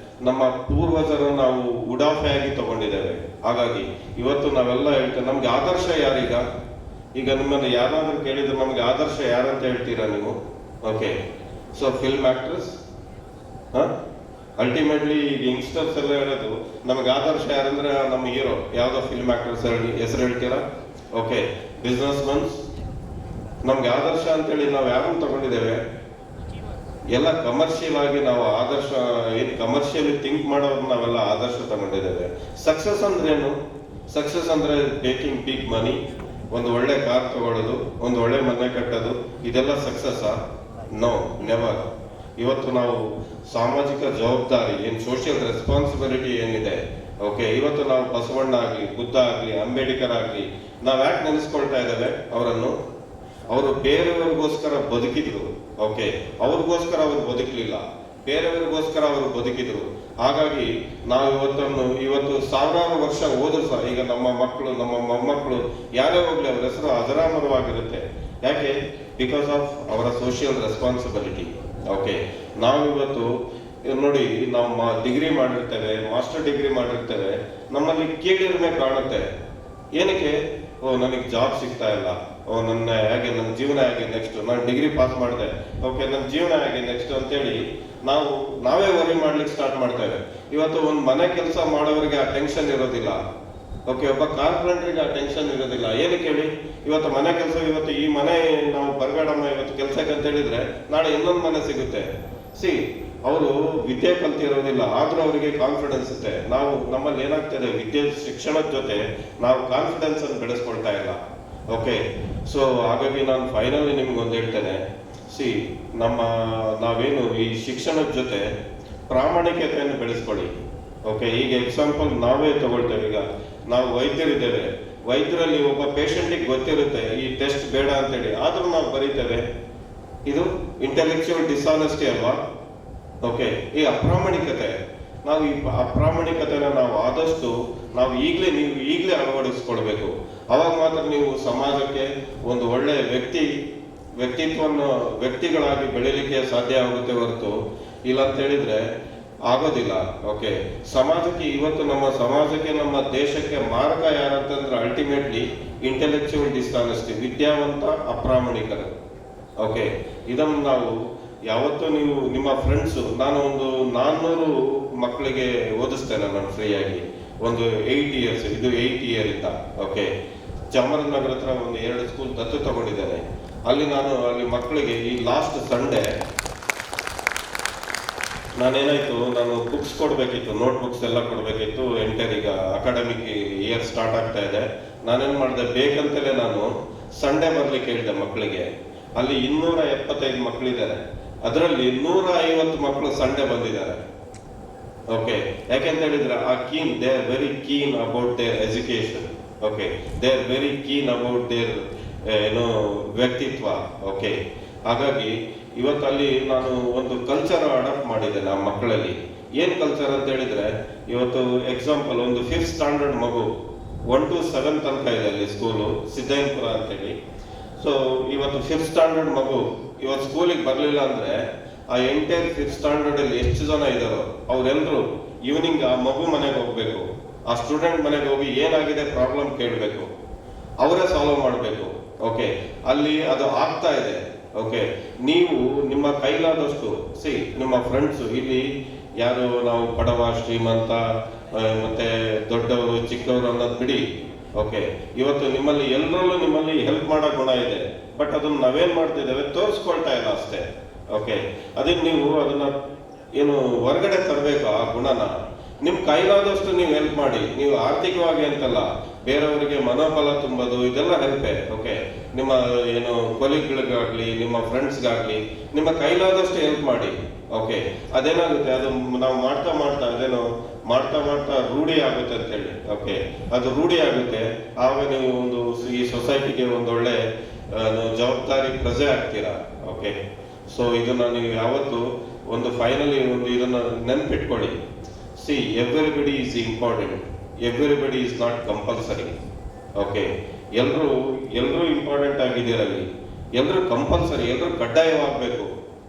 ನಮ್ಮ ಪೂರ್ವಜರು ನಾವು ಉಡಾಫೆಯಾಗಿ ತಗೊಂಡಿದ್ದೇವೆ. ಹಾಗಾಗಿ ಇವತ್ತು ನಾವೆಲ್ಲ ಹೇಳ್ತೇವೆ ನಮ್ಗೆ ಆದರ್ಶ ಯಾರೀಗ? ಈಗ ನಿಮ್ಮನ್ನು ಯಾರಾದ್ರೂ ಕೇಳಿದ್ರೆ ನಮ್ಗೆ ಆದರ್ಶ ಯಾರಂತ ಹೇಳ್ತೀರಾ ನೀವು? Okay, so film actress, ultimately ಈಗ ಯಂಗ್ಸ್ಟರ್ಸ್ ಎಲ್ಲ ಹೇಳೋದು ನಮಗೆ ಆದರ್ಶ ಯಾರಂದ್ರೆ ನಮ್ಮ ಹೀರೋ ಯಾವ್ದೋ ಫಿಲ್ಮ್ ಆಕ್ಟರ್ಸ್ ಹೆಸರು ಹೇಳ್ತೀರಾ? ಓಕೆ, ಬಿಸ್ನೆಸ್ ಮನ್ಸ್. ನಮ್ಗೆ ಆದರ್ಶ ಅಂತೇಳಿ ನಾವು ಯಾರನ್ನು ತಗೊಂಡಿದ್ದೇವೆ? ಎಲ್ಲ ಕಮರ್ಷಿಯಲ್ ಆಗಿ ನಾವು ಆದರ್ಶ, ಏನು ಕಮರ್ಷಿಯಲಿ ಥಿಂಕ್ ಮಾಡೋರು ನಾವೆಲ್ಲ ಆದರ್ಶ ತಗೊಂಡಿದ್ದೇವೆ. ಸಕ್ಸಸ್ ಅಂದ್ರೆ ಏನು? ಸಕ್ಸಸ್ ಅಂದ್ರೆ ಟೇಕಿಂಗ್ ಬಿಗ್ ಮನಿ, ಒಂದು ಒಳ್ಳೆ ಕಾರ್ ತಗೊಳ್ಳೋದು, ಒಂದು ಒಳ್ಳೆ ಮನೆ ಕಟ್ಟೋದು, ಇದೆಲ್ಲ ಸಕ್ಸಸ್ಸಾ? No, never. ಇವತ್ತು ನಾವು ಸಾಮಾಜಿಕ ಜವಾಬ್ದಾರಿ ಏನು, ಸೋಷಿಯಲ್ ರೆಸ್ಪಾನ್ಸಿಬಿಲಿಟಿ ಏನಿದೆ, ಓಕೆ, ಇವತ್ತು ನಾವು ಬಸವಣ್ಣ ಆಗಲಿ, ಬುದ್ಧ ಆಗಲಿ, ಅಂಬೇಡ್ಕರ್ ಆಗಲಿ, ನಾವು ಯಾಕೆ ನೆನೆಸ್ಕೊಳ್ತಾ ಇದ್ದೇವೆ ಅವರನ್ನು? ಅವರು ಬೇರೆಯವರಿಗೋಸ್ಕರ ಬದುಕಿದ್ರು. ಓಕೆ, ಅವ್ರಿಗೋಸ್ಕರ ಅವರು ಬದುಕಲಿಲ್ಲ, ಬೇರೆಯವರಿಗೋಸ್ಕರ ಅವರು ಬದುಕಿದ್ರು. ಹಾಗಾಗಿ ನಾವು ಇವತ್ತು ಸಾವಿರಾರು ವರ್ಷ ಹೋದ್ರು ಸಹ ಈಗ ನಮ್ಮ ಮಕ್ಕಳು, ನಮ್ಮ ಮೊಮ್ಮಕ್ಕಳು ಯಾರೇ ಹೋಗ್ಲಿ ಅವ್ರ ಹೆಸರು ಅಜರಾಮರವಾಗಿರುತ್ತೆ. ಯಾಕೆ? ಬಿಕಾಸ್ ಆಫ್ ಅವರ ಸೋಷಿಯಲ್ ರೆಸ್ಪಾನ್ಸಿಬಿಲಿಟಿ. ಓಕೆ, ನಾವು ಇವತ್ತು ನೋಡಿ, ನಾವು ಡಿಗ್ರಿ ಮಾಡಿರ್ತೇವೆ, ಮಾಸ್ಟರ್ ಡಿಗ್ರಿ ಮಾಡಿರ್ತೇವೆ, ನಮ್ಮಲ್ಲಿ ಕೇಳಿರ್ಮೆ ಕಾಣುತ್ತೆ. ಏನಕ್ಕೆ? ಓ, ನನಗೆ ಜಾಬ್ ಸಿಗ್ತಾ ಇಲ್ಲ, ಓ ನನ್ನ ಜೀವನ ಹೇಗೆ ನೆಕ್ಸ್ಟ್, ನಾನು ಡಿಗ್ರಿ ಪಾಸ್ ಮಾಡಿದೆ, ಓಕೆ, ನನ್ನ ಜೀವನ ಹೇಗೆ ನೆಕ್ಸ್ಟ್ ಅಂತೇಳಿ ನಾವೇ ವರಿ ಮಾಡ್ಲಿಕ್ಕೆ ಸ್ಟಾರ್ಟ್ ಮಾಡ್ತೇವೆ. ಇವತ್ತು ಒಂದು ಮನೆ ಕೆಲಸ ಮಾಡೋರಿಗೆ ಆ ಟೆನ್ಷನ್ ಇರೋದಿಲ್ಲ. ಓಕೆ, ಒಬ್ಬ ಕಾರ್ಪೊರೇಟರ್ಗೆ ಆ ಟೆನ್ಷನ್ ಇರೋದಿಲ್ಲ. ಏನಕ್ಕೆ ಹೇಳಿ? ಇವತ್ತು ಮನೆ ಕೆಲಸ, ಇವತ್ತು ಈ ಮನೆ ನಾವು ಬರಬೇಡಮ್ಮ ಇವತ್ತು ಕೆಲಸಕ್ಕೆ ಅಂತ ಹೇಳಿದ್ರೆ ನಾಳೆ ಇನ್ನೊಂದು ಮನೆ ಸಿಗುತ್ತೆ. ಅವರು ವಿದ್ಯೆ ಕಲ್ತಿರೋದಿಲ್ಲ, ಆದ್ರೂ ಅವರಿಗೆ ಕಾನ್ಫಿಡೆನ್ಸ್ ಇರುತ್ತೆ. ನಮ್ಮಲ್ಲಿ ಏನಾಗ್ತದೆ, ವಿದ್ಯೆ ಶಿಕ್ಷಣದ ಜೊತೆ ನಾವು ಕಾನ್ಫಿಡೆನ್ಸ್ ಅನ್ನು ಬೆಳೆಸ್ಕೊಳ್ತಾ ಇಲ್ಲ. ಓಕೆ, ಸೊ ಹಾಗಾಗಿ ನಾನು ಫೈನಲಿ ನಿಮ್ಗೊಂದು ಹೇಳ್ತೇನೆ, ನಾವೇನು ಈ ಶಿಕ್ಷಣದ ಜೊತೆ ಪ್ರಾಮಾಣಿಕತೆಯನ್ನು ಬೆಳೆಸ್ಕೊಳ್ಳಿ. ಓಕೆ, ಈಗ ಎಕ್ಸಾಂಪಲ್ ನಾವೇ ತಗೊಳ್ತೇವೆ. ಈಗ ನಾವು ವೈದ್ಯರಿದ್ದೇವೆ, ವೈದ್ಯರಲ್ಲಿ ಒಬ್ಬ ಪೇಷಂಟಿಗೆ ಗೊತ್ತಿರುತ್ತೆ ಈ ಟೆಸ್ಟ್ ಬೇಡ ಅಂತೇಳಿ, ಆದ್ರೂ ನಾವು ಬರೀತೇವೆ. ಇದು ಇಂಟೆಲೆಕ್ಚುವಲ್ ಡಿಸಾನೆಸ್ಟಿ ಅಲ್ವಾ? ಓಕೆ, ಈ ಅಪ್ರಾಮಾಣಿಕತೆ, ನಾವು ಈ ಅಪ್ರಾಮಾಣಿಕತೆನ ನಾವು ಆದಷ್ಟು ನೀವು ಈಗಲೇ ಅಳವಡಿಸ್ಕೊಳ್ಬೇಕು. ಅವಾಗ ಮಾತ್ರ ನೀವು ಸಮಾಜಕ್ಕೆ ಒಂದು ಒಳ್ಳೆ ವ್ಯಕ್ತಿಗಳಾಗಿ ಬೆಳಿಲಿಕ್ಕೆ ಸಾಧ್ಯ ಆಗುತ್ತೆ ಹೊರತು ಇಲ್ಲ ಅಂತ ಹೇಳಿದ್ರೆ ಆಗೋದಿಲ್ಲ. ಓಕೆ, ಇವತ್ತು ನಮ್ಮ ಸಮಾಜಕ್ಕೆ, ನಮ್ಮ ದೇಶಕ್ಕೆ ಮಾರಕ ಯಾರಂತಂದ್ರೆ ಅಲ್ಟಿಮೇಟ್ಲಿ ಇಂಟೆಲೆಕ್ಚುವಲ್ ಡಿಸ್ಆನೆಸ್ಟಿ, ವಿದ್ಯಾವಂತ ಅಪ್ರಾಮಾಣಿಕರು. ಓಕೆ, ಇದನ್ನು ನಾವು ಯಾವತ್ತೂ ನೀವು ನಿಮ್ಮ ಫ್ರೆಂಡ್ಸು, ನಾನು ಒಂದು 400 ಮಕ್ಕಳಿಗೆ ಓದಿಸ್ತೇನೆ ನಾನು ಫ್ರೀಯಾಗಿ, ಒಂದು 8 ಇಯರ್ಸ್, ಇದು 8 ಇಯರ್ ಇಂದ. ಓಕೆ, ಚಾಮರಾಜನಗರ ಹತ್ರ ಒಂದು 2 ಸ್ಕೂಲ್ ದತ್ತು ತಗೊಂಡಿದ್ದೇನೆ. ಅಲ್ಲಿ ಮಕ್ಕಳಿಗೆ ಈ ಲಾಸ್ಟ್ ಸಂಡೇ ನಾನು ಬುಕ್ಸ್ ಕೊಡ್ಬೇಕಿತ್ತು, ನೋಟ್ ಬುಕ್ಸ್ ಎಲ್ಲ ಕೊಡ್ಬೇಕಿತ್ತು. ಈಗ ಅಕಾಡೆಮಿಕ್ ಇಯರ್ ಸ್ಟಾರ್ಟ್ ಆಗ್ತಾ ಇದೆ. ನಾನೇನ್ ಮಾಡಿದೆ, ಬೇಕಂತಲೇ ನಾನು ಸಂಡೇ ಬರ್ಲಿಕ್ಕೆ ಹೇಳಿದೆ ಮಕ್ಕಳಿಗೆ. ಅಲ್ಲಿ 275 ಮಕ್ಕಳಿದ್ದಾರೆ, ಅದರಲ್ಲಿ 150 ಮಕ್ಕಳು ಸಂಡೇ ಬಂದಿದ್ದಾರೆ. ಓಕೆ, ಯಾಕೆಂತ ಹೇಳಿದ್ರೆ they are very keen about there education. Okay, they are very keen about there ವ್ಯಕ್ತಿತ್ವ. ಓಕೆ, ಹಾಗಾಗಿ ಇವತ್ತಲ್ಲಿ ನಾನು ಒಂದು ಕಲ್ಚರ್ ಅಡಾಪ್ಟ್ ಮಾಡಿದ್ದೆ ನಮ್ಮ ಮಕ್ಕಳಲ್ಲಿ. ಏನ್ ಕಲ್ಚರ್ ಅಂತ ಹೇಳಿದ್ರೆ, ಇವತ್ತು ಎಕ್ಸಾಂಪಲ್ ಒಂದು 5th ಸ್ಟ್ಯಾಂಡರ್ಡ್ ಮಗು 1 to 7 ತನಕ ಇದೆ ಅಲ್ಲಿ ಸ್ಕೂಲು, ಸಿದ್ದಯ್ಯನಪುರ ಅಂತೇಳಿ. ಸೊ ಇವತ್ತು 5th ಸ್ಟ್ಯಾಂಡರ್ಡ್ ಮಗು ಇವತ್ತು ಸ್ಕೂಲಿಗೆ ಬರಲಿಲ್ಲ ಅಂದ್ರೆ ಆ ಎಂಟೈರ್ 5th ಸ್ಟ್ಯಾಂಡರ್ಡ್ ಅಲ್ಲಿ ಎಷ್ಟು ಜನ ಇದ್ದಾರೋ ಅವರೆಲ್ಲರೂ ಈವ್ನಿಂಗ್ ಆ ಮಗು ಮನೆಗೆ ಹೋಗ್ಬೇಕು, ಆ ಸ್ಟೂಡೆಂಟ್ ಮನೆಗೆ ಹೋಗಿ ಏನಾಗಿದೆ ಪ್ರಾಬ್ಲಮ್ ಕೇಳಬೇಕು, ಅವರೇ ಸಾಲ್ವ್ ಮಾಡಬೇಕು. ಓಕೆ, ಅಲ್ಲಿ ಅದು ಆಗ್ತಾ ಇದೆ. ಓಕೆ, ನೀವು ನಿಮ್ಮ ಕೈಲಾದಷ್ಟು ನಿಮ್ಮ ಫ್ರೆಂಡ್ಸು ಇಲ್ಲಿ ಯಾರು, ನಾವು ಬಡವ ಶ್ರೀಮಂತ ಮತ್ತೆ ದೊಡ್ಡವರು ಚಿಕ್ಕವರು ಅನ್ನೋದು ಬಿಡಿ. ಓಕೆ, ಇವತ್ತು ಎಲ್ಲರಲ್ಲೂ ನಿಮ್ಮಲ್ಲಿ ಹೆಲ್ಪ್ ಮಾಡೋ ಗುಣ ಇದೆ, ಬಟ್ ಅದನ್ನ ನಾವೇನ್ ಮಾಡ್ತಿದ್ದೇವೆ, ತೋರಿಸ್ಕೊಳ್ತಾ ಇಲ್ಲ ಅಷ್ಟೇ. ಓಕೆ, ನೀವು ಅದನ್ನ ಹೊರಗಡೆ ತರಬೇಕು ಆ ಗುಣನ. ನಿಮ್ ಕೈಲಾದಷ್ಟು ನೀವು ಹೆಲ್ಪ್ ಮಾಡಿ. ನೀವು ಆರ್ಥಿಕವಾಗಿ ಅಂತಲ್ಲ, ಬೇರೆಯವರಿಗೆ ಮನೋಬಲ ತುಂಬೋದು, ಇದೆಲ್ಲ ಹೆಲ್ಪೇ. ಓಕೆ, ನಿಮ್ಮ ಕೊಲೀಗ್ಗಳಿಗಾಗ್ಲಿ, ನಿಮ್ಮ ಫ್ರೆಂಡ್ಸ್ಗಾಗ್ಲಿ ನಿಮ್ಮ ಕೈಲಾದಷ್ಟು ಹೆಲ್ಪ್ ಮಾಡಿ. ಓಕೆ, ಅದೇನಾಗುತ್ತೆ, ಅದು ನಾವು ಮಾಡ್ತಾ ಮಾಡ್ತಾ ರೂಢಿ ಆಗುತ್ತೆ ಅಂತ ಹೇಳಿ. ಓಕೆ, ಅದು ರೂಢಿ ಆಗುತ್ತೆ. ಆಗ ನೀವು ಈ ಸೊಸೈಟಿಗೆ ಒಂದೊಳ್ಳೆ ಜವಾಬ್ದಾರಿ ಪ್ರಜೆ ಆಗ್ತೀರಾ. ಓಕೆ, ಸೊ ಇದನ್ನ ನೀವು ಯಾವತ್ತು ಒಂದು ಫೈನಲಿ ಒಂದು ಇದನ್ನ ನೆನ್ಪಿಟ್ಕೊಳ್ಳಿ. C, everybody is important, everybody is not compulsory. Okay, ಎಲ್ಲರೂ ಇಂಪಾರ್ಟೆಂಟ್ ಆಗಿದ್ದೀರಲ್ಲಿ, ಎಲ್ಲರೂ ಕಂಪಲ್ಸರಿ, ಎಲ್ಲರೂ ಕಡ್ಡಾಯವಾಗಬೇಕು.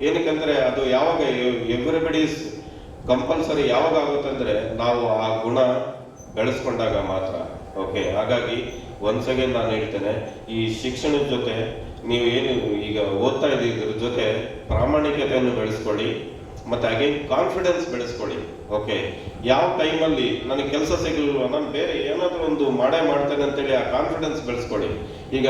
ಏನಕ್ಕಂದ್ರೆ ಅದು ಯಾವಾಗ ಎವ್ರಿಬಡಿ ಈಸ್ ಕಂಪಲ್ಸರಿ ಯಾವಾಗ ಆಗುತ್ತಂದ್ರೆ ನಾವು ಆ ಗುಣ ಬೆಳೆಸ್ಕೊಂಡಾಗ ಮಾತ್ರ. ಓಕೆ, ಹಾಗಾಗಿ ಒನ್ಸ್ ಅಗೇನ್ ನಾನು ಹೇಳ್ತೇನೆ, ಈ ಶಿಕ್ಷಣದ ಜೊತೆ ನೀವು ಏನು ಈಗ ಓದ್ತಾ ಇದ್ರ ಜೊತೆ ಪ್ರಾಮಾಣಿಕತೆಯನ್ನು ಬೆಳೆಸ್ಕೊಳ್ಳಿ, ಮತ್ತೆ ಅಗೇನ್ ಕಾನ್ಫಿಡೆನ್ಸ್ ಬೆಳೆಸ್ಕೊಳ್ಳಿ. ಓಕೆ, ಯಾವ ಟೈಮಲ್ಲಿ ನನಗೆ ಕೆಲಸ ಸಿಗಲಿಲ್ವ, ನಾನು ಬೇರೆ ಏನಾದರೂ ಒಂದು ಮಾಡ್ತೇನೆ ಅಂತೇಳಿ ಆ ಕಾನ್ಫಿಡೆನ್ಸ್ ಬೆಳೆಸ್ಕೊಳ್ಳಿ. ಈಗ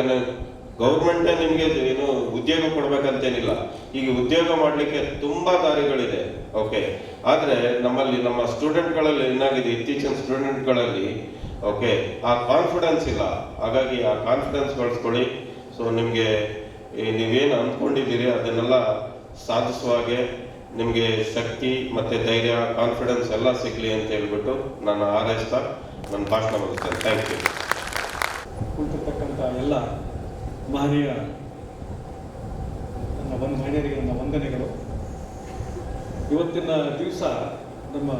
ಗೌರ್ಮೆಂಟೇ ನಿಮಗೆ ಏನು ಉದ್ಯೋಗ ಕೊಡ್ಬೇಕಂತೇನಿಲ್ಲ, ಈಗ ಉದ್ಯೋಗ ಮಾಡಲಿಕ್ಕೆ ತುಂಬಾ ದಾರಿಗಳಿದೆ. ಓಕೆ, ಆದ್ರೆ ನಮ್ಮಲ್ಲಿ ನಮ್ಮ ಸ್ಟೂಡೆಂಟ್ಗಳಲ್ಲಿ ಏನಾಗಿದೆ, ಇತ್ತೀಚಿನ ಸ್ಟೂಡೆಂಟ್ಗಳಲ್ಲಿ ಓಕೆ ಆ ಕಾನ್ಫಿಡೆನ್ಸ್ ಇಲ್ಲ. ಹಾಗಾಗಿ ಆ ಕಾನ್ಫಿಡೆನ್ಸ್ ಬೆಳೆಸ್ಕೊಳ್ಳಿ. ಸೊ ನಿಮಗೆ ನೀವೇನು ಅಂದ್ಕೊಂಡಿದ್ದೀರಿ ಅದನ್ನೆಲ್ಲ ಸಾಧಿಸುವಾಗೆ ನಿಮಗೆ ಶಕ್ತಿ ಮತ್ತೆ ಧೈರ್ಯ, ಕಾನ್ಫಿಡೆನ್ಸ್ ಎಲ್ಲ ಸಿಗ್ಲಿ ಅಂತ ಹೇಳ್ಬಿಟ್ಟು ನಾನು ಹಾರೈಸ್ತಾ ನನ್ನ ಭಾಷಣ ಮುಗಿಸ್ತೇನೆ. Thank you. ಕುಳಿತಿರ್ತಕ್ಕಂಥ ಎಲ್ಲ ಮಹನೀಯ ಮಹಿಳೆಯರಿಗೆ ನನ್ನ ವಂದನೆಗಳು. ಇವತ್ತಿನ ದಿವಸ ನಮ್ಮ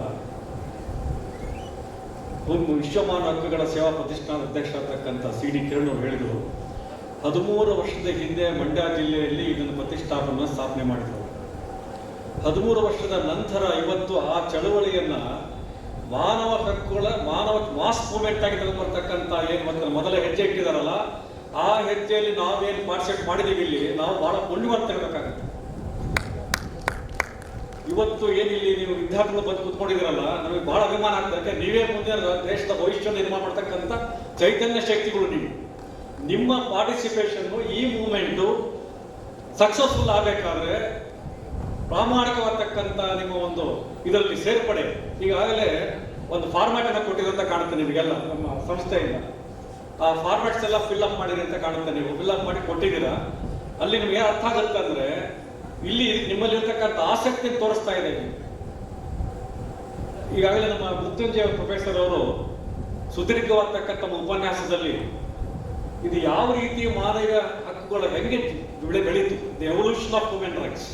ವಿಶ್ವಮಾನವ ಹಕ್ಕುಗಳ ಸೇವಾ ಪ್ರತಿಷ್ಠಾನದ ಅಧ್ಯಕ್ಷರಾಗಿರ್ತಕ್ಕಂಥ CD ಕಿರಣ್ ಅವರು ಹೇಳಿದರು, 13 ವರ್ಷದ ಹಿಂದೆ ಮಂಡ್ಯ ಜಿಲ್ಲೆಯಲ್ಲಿ ಇದನ್ನು ಪ್ರತಿಷ್ಠಾಪನೆ ಸ್ಥಾಪನೆ ಮಾಡಿದರು. 13 ವರ್ಷದ ನಂತರ ಇವತ್ತು ಆ ಚಳವಳಿಯನ್ನ ಮಾನವ ಹಕ್ಕುಗಳ ಮಾಸ್ ಮೂವ್ಮೆಂಟ್ ಆಗಿ ತೆಗೆದುಕೊಳ್ತಕ್ಕಂಥ ಏನು ಮೊದಲ ಹೆಜ್ಜೆ ಇಟ್ಟಿದಾರಲ್ಲ, ಆ ಹೆಜ್ಜೆಯಲ್ಲಿ ನಾವೇನು ಪಾರ್ಟಿಸಿಪೇಟ್ ಮಾಡಿದೀವಿ ಇಲ್ಲಿ ನಾವು ಬಹಳ ಪುಣ್ಯವಂತರಾಗಬೇಕಾಗುತ್ತೆ. ಇವತ್ತು ಏನಿಲ್ಲಿ ನೀವು ವಿದ್ಯಾರ್ಥಿಗಳು ಬಂದು ಕೂತ್ಕೊಂಡಿದ್ದೀರಲ್ಲ, ನಮಗೆ ಬಹಳ ಅಭಿಮಾನ ಆಗ್ತದೆ. ನೀವೇ ಮುಂದೆ ದೇಶದ ಭವಿಷ್ಯ ನಿರ್ಮಾಣ ಮಾಡ್ತಕ್ಕಂಥ ಚೈತನ್ಯ ಶಕ್ತಿಗಳು ನೀವು. ನಿಮ್ಮ ಪಾರ್ಟಿಸಿಪೇಷನ್ ಈ ಮೂವ್ಮೆಂಟು ಸಕ್ಸಸ್ಫುಲ್ ಆಗಬೇಕಾದ್ರೆ ಪ್ರಾಮಾಣಿಕವಾಗತಕ್ಕಂಥ ನಿಮ್ಮ ಒಂದು ಇದರಲ್ಲಿ ಸೇರ್ಪಡೆ. ಈಗಾಗಲೇ ಒಂದು ಫಾರ್ಮ್ಯಾಟ್ ಅನ್ನು ಕೊಟ್ಟಿದೆ ಅಂತ ಕಾಣುತ್ತೆ ನಿಮಗೆಲ್ಲ ನಮ್ಮ ಸಂಸ್ಥೆಯಿಂದ. ಆ ಫಾರ್ಮ್ಯಾಟ್ಸ್ ಎಲ್ಲ ಫಿಲ್ ಅಪ್ ಮಾಡಿರಿ ಅಂತ ಕಾಣುತ್ತೆ, ನೀವು ಫಿಲ್ ಅಪ್ ಮಾಡಿ ಕೊಟ್ಟಿದ್ದೀರಾ. ಅಲ್ಲಿ ನಿಮ್ಗೆ ಅರ್ಥ ಆಗುತ್ತೆ ಅಂದ್ರೆ ಇಲ್ಲಿ ನಿಮ್ಮಲ್ಲಿ ಇರ್ತಕ್ಕಂಥ ಆಸಕ್ತಿ ತೋರಿಸ್ತಾ ಇದೆ. ಈಗಾಗಲೇ ನಮ್ಮ ಮೃತ್ಯುಂಜಯ ಪ್ರೊಫೆಸರ್ ಅವರು ಸುದೀರ್ಘವಾಗ್ತಕ್ಕಂಥ ಉಪನ್ಯಾಸದಲ್ಲಿ ಇದು ಯಾವ ರೀತಿ ಮಾನವ ಹಕ್ಕುಗಳ ಹೆಂಗೆ ಬೆಳೀತು, the evolution of human rights.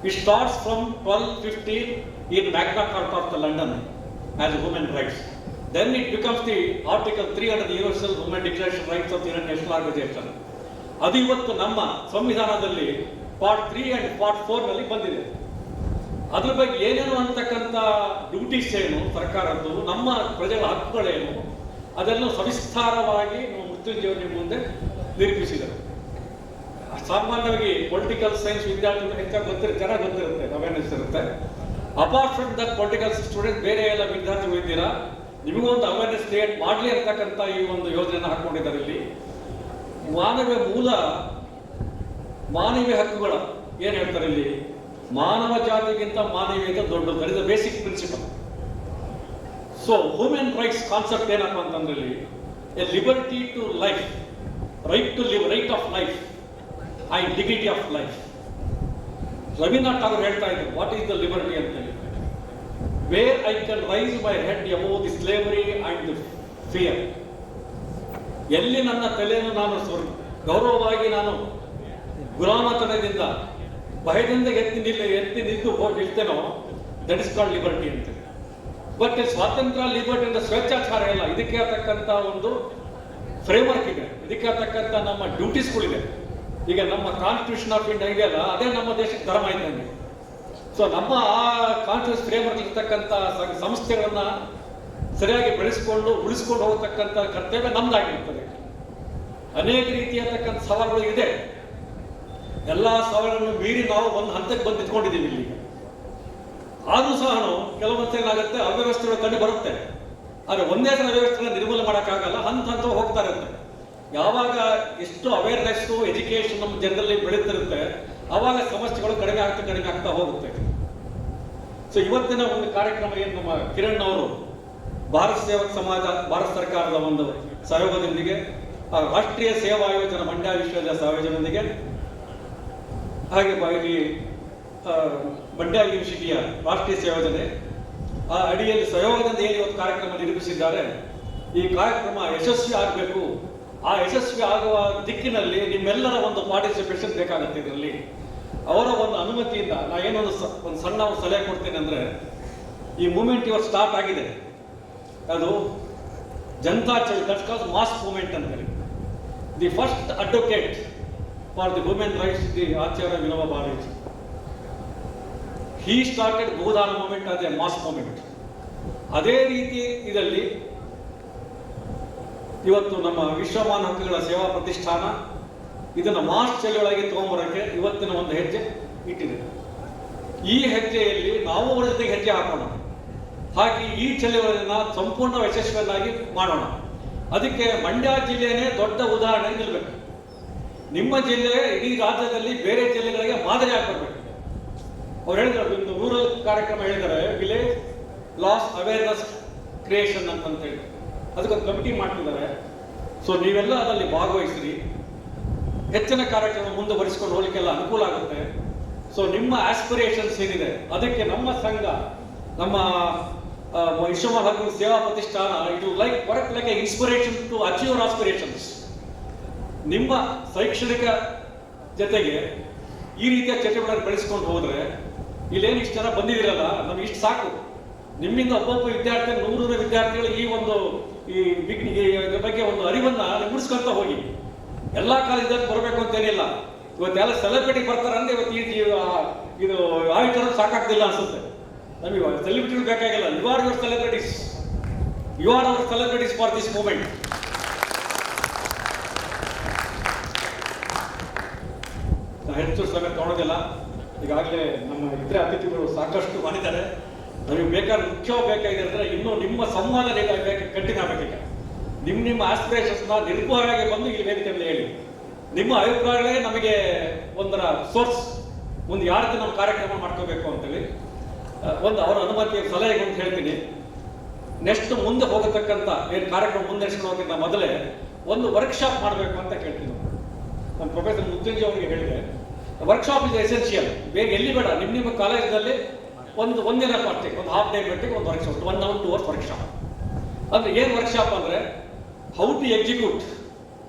It starts from 1250 in Magna Carta of the London as human rights. Then it becomes the Article 3 under the Universal Human Declaration of Rights of the United National Organization. ಅದು ಇವತ್ತು ನಮ್ಮ ಸಂವಿಧಾನದಲ್ಲಿ part 3 and part 4 ನಲ್ಲಿ ಬಂದಿದೆ. ಅದ್ರ ಬಗ್ಗೆ ಏನೇನು ಅಂತಕ್ಕಂಥ ಡ್ಯೂಟೀಸ್ ಏನು ಸರ್ಕಾರದ್ದು, ನಮ್ಮ ಪ್ರಜೆಗಳ ಹಕ್ಕುಗಳೇನು, ಅದನ್ನು ಸವಿಸ್ತಾರವಾಗಿ ಮೃತ್ಯುಂಜಯವರು ನಿಮ್ಮ ಮುಂದೆ ನಿರೂಪಿಸಿದರು. ಸಾಮಾನ್ಯವಾಗಿ ಪೊಲಿಟಿಕಲ್ ಸೈನ್ಸ್ ವಿದ್ಯಾರ್ಥಿಗಳು ಹೆಚ್ಚಾಗಿ ಚೆನ್ನಾಗಿ ಗೊತ್ತಿರುತ್ತೆ, ಅವೇರ್ನೆಸ್ ಇರುತ್ತೆ. Apart from that political student ಬೇರೆ ಎಲ್ಲ ವಿದ್ಯಾರ್ಥಿಗಳು ಇದ್ದೀರಾ, ನಿಮಗೂ ಒಂದು ಅವೇರ್ನೆಸ್ ಕ್ರಿಯೇಟ್ ಮಾಡಲಿ ಅಂತಕ್ಕಂಥ ಈ ಒಂದು ಯೋಜನೆಯನ್ನು ಹಾಕೊಂಡಿದ್ದಾರೆ. ಇಲ್ಲಿ ಮಾನವೀಯ ಹಕ್ಕುಗಳ ಏನು ಹೇಳ್ತಾರೆ ಇಲ್ಲಿ, ಮಾನವ ಜಾತಿಗಿಂತ ಮಾನವೀಯತೆ ದೊಡ್ಡದು. That is the basic principle. So human rights concept ಏನಪ್ಪ ಅಂತಂದ್ರೆ ಇಲ್ಲಿ a liberty to life, right to live, right of life and dignity of life. Rabindranath Tagore ಹೇಳ್ತಾ ಇದ್ರು, ವಾಟ್ ಈಸ್ ದ ಲಿಬರ್ಟಿ ಅಂತ ಹೇಳಿ, where I can raise my head above the slavery and the fear. ಎಲ್ಲಿ ನನ್ನ ತಲೆಯನ್ನು ನಾನು ಗೌರವವಾಗಿ ನಾನು ಗುಲಾಮತನದಿಂದ ಭಯದಿಂದ ಎತ್ತಿ ನಿಂತು ನಿಲ್ತೇನೋ, ದಟ್ ಇಸ್ ಕಾಲ್ಡ್ ಲಿಬರ್ಟಿ ಅಂತ. ಬಟ್ ಸ್ವಾತಂತ್ರ್ಯ, ಲಿಬರ್ಟಿ ಅಂದ್ರೆ ಸ್ವೇಚ್ಛಾಚಾರ ಇಲ್ಲ. ಇದಕ್ಕೆ ಆಗ್ತಕ್ಕಂಥ ಒಂದು ಫ್ರೇಮ್ವರ್ಕ್ ಇದೆ, ಇದಕ್ಕೆ ಆಗ್ತಕ್ಕಂಥ ನಮ್ಮ ಡ್ಯೂಟೀಸ್ಗಳಿದೆ. ಈಗ ನಮ್ಮ ಕಾನ್ಸ್ಟಿಟ್ಯೂಷನ್ ಆಫ್ ಇಂಡಿಯಾ ಇದೆಯಲ್ಲ, ಅದೇ ನಮ್ಮ ದೇಶಕ್ಕೆ ಧರ್ಮ ಇದ್ದಂಗೆ. ಸೊ ನಮ್ಮ ಆ ಕಾನ್ಸ್ಟಿಟ್ಯೂಷನ್ ಫ್ರೇಮ್ವರ್ಕ್ ಇರ್ತಕ್ಕಂಥ ಸಂಸ್ಥೆಗಳನ್ನ ಸರಿಯಾಗಿ ಬೆಳೆಸಿಕೊಂಡು ಉಳಿಸ್ಕೊಂಡು ಹೋಗತಕ್ಕಂಥ ಕರ್ತವ್ಯ ನಮ್ದಾಗಿರ್ತದೆ. ಅನೇಕ ರೀತಿಯಾಗತಕ್ಕಂಥ ಸವಾಲುಗಳು ಇದೆ. ಎಲ್ಲ ಸವಾಲುಗಳನ್ನು ಮೀರಿ ನಾವು ಒಂದು ಹಂತಕ್ಕೆ ಬಂದು ನಿಂತ್ಕೊಂಡಿದ್ದೀವಿ ಇಲ್ಲಿ. ಆದ್ರೂ ಸಹ ಕೆಲವೊಂದು ಏನಾಗುತ್ತೆ, ಅವ್ಯವಸ್ಥೆಗಳು ಕಂಡು ಬರುತ್ತೆ. ಆದರೆ ಒಂದೇ ಸಲ ಅವ್ಯವಸ್ಥೆಗಳನ್ನ ನಿರ್ಮೂಲನೆ ಮಾಡೋಕ್ಕಾಗಲ್ಲ, ಹಂತ ಹೋಗ್ತಾ ಇರುತ್ತೆ. ಯಾವಾಗ ಎಷ್ಟು ಅವೇರ್ನೆಸ್ ಎಜುಕೇಶನ್ ನಮ್ಮ ಜನರಲ್ಲಿ ಬೆಳೀತಿರುತ್ತೆ, ಆವಾಗ ಸಮಸ್ಯೆಗಳು ಕಡಿಮೆ ಆಗ್ತಾ ಹೋಗುತ್ತೆ. ಸೊ ಇವತ್ತಿನ ಒಂದು ಕಾರ್ಯಕ್ರಮ ಏನು ನಮ್ಮ ಕಿರಣ್ ಅವರು ಭಾರತ ಸೇವಕ ಸಮಾಜ, ಭಾರತ ಸರ್ಕಾರದ ಒಂದು ಸಹಯೋಗದೊಂದಿಗೆ, ರಾಷ್ಟ್ರೀಯ ಸೇವಾ ಯೋಜನೆ ಮಂಡ್ಯ ವಿಶ್ವವಿದ್ಯಾಲಯ ಸಹಯೋಗದೊಂದಿಗೆ, ಹಾಗೆ ಇಲ್ಲಿ ಮಂಡ್ಯ ಯೂನಿವರ್ಸಿಟಿಯ ರಾಷ್ಟ್ರೀಯ ಸೇವಾ ಯೋಜನೆ ಆ ಅಡಿಯಲ್ಲಿ ಸಹಯೋಗದಿಂದ ಏನು ಇವತ್ತು ಕಾರ್ಯಕ್ರಮ ನಿರೂಪಿಸಿದ್ದಾರೆ. ಈ ಕಾರ್ಯಕ್ರಮ ಯಶಸ್ವಿ ಆಗಬೇಕು. ಆ ಯಶಸ್ವಿ ಆಗುವ ದಿಕ್ಕಿನಲ್ಲಿ ನಿಮ್ಮೆಲ್ಲರ ಒಂದು ಪಾರ್ಟಿಸಿಪೇಷನ್ ಬೇಕಾಗುತ್ತೆ. ಇದರಲ್ಲಿ ಅವರ ಒಂದು ಅನುಮತಿಯಿಂದ ನಾ ಏನೊಂದು ಒಂದು ಸಣ್ಣ ಒಂದು ಸಲಹೆ ಕೊಡ್ತೇನೆ ಅಂದರೆ, ಈ ಮೂಮೆಂಟ್ ಇವತ್ತು ಸ್ಟಾರ್ಟ್ ಆಗಿದೆ, ಅದು ಜನತಾ ಚಳವಳಿ, ದಟ್ಸ್ ಕಾಲ್ಡ್ ಮಾಸ್ ಮೂವ್ಮೆಂಟ್ ಅಂತ ಹೇಳಿ. The first advocate for the women rights the Acharya Vinoba Bhave. He started Godan movement as a mass movement. ಅದೇ ರೀತಿ ಇದರಲ್ಲಿ ಇವತ್ತು ನಮ್ಮ ವಿಶ್ವಮಾನ ಹಕ್ಕುಗಳ ಸೇವಾ ಪ್ರತಿಷ್ಠಾನ ಇದನ್ನು ಮಾಸ್ ಚಳವಳಿಗೆ ತಗೊಂಬರೋಕ್ಕೆ ಇವತ್ತಿನ ಒಂದು ಹೆಜ್ಜೆ ಇಟ್ಟಿದೆ. ಈ ಹೆಜ್ಜೆಯಲ್ಲಿ ನಾವು ಅವರ ಜೊತೆಗೆ ಹೆಜ್ಜೆ ಹಾಕೋಣ, ಹಾಗೆ ಈ ಚಳವಳಿಯನ್ನು ಸಂಪೂರ್ಣ ಯಶಸ್ವಿಯನ್ನಾಗಿ ಮಾಡೋಣ. ಅದಕ್ಕೆ ಮಂಡ್ಯ ಜಿಲ್ಲೆನೇ ದೊಡ್ಡ ಉದಾಹರಣೆ ನಿಲ್ಲಬೇಕು. ನಿಮ್ಮ ಜಿಲ್ಲೆ ಇಡೀ ರಾಜ್ಯದಲ್ಲಿ ಬೇರೆ ಜಿಲ್ಲೆಗಳಿಗೆ ಮಾದರಿ ಆಗಬೇಕು. ಅವ್ರು ಹೇಳಿದ್ದಾರೆ, ಒಂದು ರೂರಲ್ ಕಾರ್ಯಕ್ರಮ ಹೇಳಿದ್ದಾರೆ, ವಿಲೇಜ್ ಲಾಸ್ ಅವೇರ್ನೆಸ್ ಕ್ರಿಯೇಷನ್ ಅಂತ ಹೇಳಿ ಅದಕ್ಕೊಂದು ಕಮಿಟಿ ಮಾಡ್ತಿದ್ದಾರೆ. ಸೊ ನೀವೆಲ್ಲ ಅದರಲ್ಲಿ ಭಾಗವಹಿಸ್ರಿ, ಹೆಚ್ಚಿನ ಕಾರ್ಯಕ್ರಮ ಮುಂದುವರಿಸಿಕೊಂಡು ಹೋಗ್ಲಿಕ್ಕೆಲ್ಲ ಅನುಕೂಲ ಆಗುತ್ತೆ. ಸೊ ನಿಮ್ಮ ಆಸ್ಪಿರೇಷನ್ಸ್ ಏನಿದೆ ಅದಕ್ಕೆ ನಮ್ಮ ಸಂಘ, ನಮ್ಮ ವಿಶ್ವಮಾನ ಹಕ್ಕುಗಳ ಸೇವಾ ಪ್ರತಿಷ್ಠಾನ, it like work like a inspiration to achieve your aspirations. ನಿಮ್ಮ ಶೈಕ್ಷಣಿಕ ಜೊತೆಗೆ ಈ ರೀತಿಯ ಚಟುವಟಿಕೆ ಬೆಳೆಸ್ಕೊಂಡು ಹೋದ್ರೆ, ಇಲ್ಲೇನು ಇಷ್ಟು ಜನ ಬಂದಿದ್ದೀರಲ್ಲ, ನಮ್ಗೆ ಇಷ್ಟು ಸಾಕು. ನಿಮ್ಮಿಂದ ಒಬ್ಬೊಬ್ಬ ವಿದ್ಯಾರ್ಥಿ, 100 ವಿದ್ಯಾರ್ಥಿಗಳು ಇದ್ರ ಬಗ್ಗೆ ಒಂದು ಅರಿವನ್ನ ಮೂಡಿಸ್ಕೊಂತ ಹೋಗಿ. ಎಲ್ಲ ಕಾಲೇಜಲ್ಲಿ ಬರಬೇಕು ಅಂತೇನಿಲ್ಲ. ಇವತ್ತೆಲ್ಲ ಸೆಲೆಬ್ರಿಟಿ ಬರ್ತಾರೆ ಅಂದ್ರೆ ಇದು ಆಯುಧ ಸಾಕಾಗ್ತಿಲ್ಲ ಅನ್ಸುತ್ತೆ. ನಮಗೆ ಸೆಲೆಬ್ರಿಟಿಗಳು ಬೇಕಾಗಿಲ್ಲ. You are your celebrities, you are our celebrities for this moment. ಹೆಚ್ಚು ಸಮಯ ತಗೊಳ್ಳೋದಿಲ್ಲ. ಈಗಾಗಲೇ ನಮ್ಮ ಇತರೆ ಅತಿಥಿಗಳು ಸಾಕಷ್ಟು ಮಾಡಿದ್ದಾರೆ. ನಮಗೆ ಮುಖ್ಯವಾಗಿದೆ ಅಂದರೆ ಇನ್ನೂ ನಿಮ್ಮ ಸಂವಾದ ಕಂಟಿನ್ಯೂ ಆಗಬೇಕೀಗ. ನಿಮ್ಮ ಆಸ್ಪಿರೇಷನ್ಸ್ನ ನಿರ್ಭಯವಾಗಿ ಬಂದು ಈ ವೇದಿಕೆಯಲ್ಲಿ ಹೇಳಿ. ನಿಮ್ಮ ಅಭಿಪ್ರಾಯಗಳೇ ನಮಗೆ ಒಂದರ ಸೋರ್ಸ್. ಮುಂದೆ ಯಾವ ರೀತಿ ನಾವು ಕಾರ್ಯಕ್ರಮ ಮಾಡ್ಕೋಬೇಕು ಅಂತೇಳಿ ಒಂದು ಅವರ ಅನುಮತಿಯ ಸಲಹೆಗೆ ಅಂತ ಹೇಳ್ತೀನಿ. ನೆಕ್ಸ್ಟ್ ಮುಂದೆ ಹೋಗತಕ್ಕಂಥ ಏನು ಕಾರ್ಯಕ್ರಮ ಮುಂದೆಸ್ಕೊಂಡು ಹೋಗೋಕ್ಕಿಂತ ಮೊದಲೇ ಒಂದು ವರ್ಕ್ಶಾಪ್ ಮಾಡಬೇಕು ಅಂತ ಕೇಳ್ತೀನಿ. ನಮ್ಮ ಪ್ರೊಫೆಸರ್ ಮುತ್ತುಂಜಿ ಅವರಿಗೆ ಹೇಳಿದೆ, ವರ್ಕ್ಶಾಪ್ ಇಸ್ ಎಸೆನ್ಷಿಯಲ್. ಬೇಗ ಎಲ್ಲಿ ಬೇಡ, ನಿಮ್ಮ ಕಾಲೇಜಿನಲ್ಲಿ ಒಂದಿನ ಅಷ್ಟೇ, ಒಂದು ಹಾಫ್ ಡೇ ಬಿಟ್ಟಿಗೆ ಒಂದು ವರ್ಕ್ಶಾಪ್, 1 hour 2 hours ವರ್ಕ್ಶಾಪ್. ಅಂದರೆ ಏನು ವರ್ಕ್ಶಾಪ್ ಅಂದರೆ how to execute,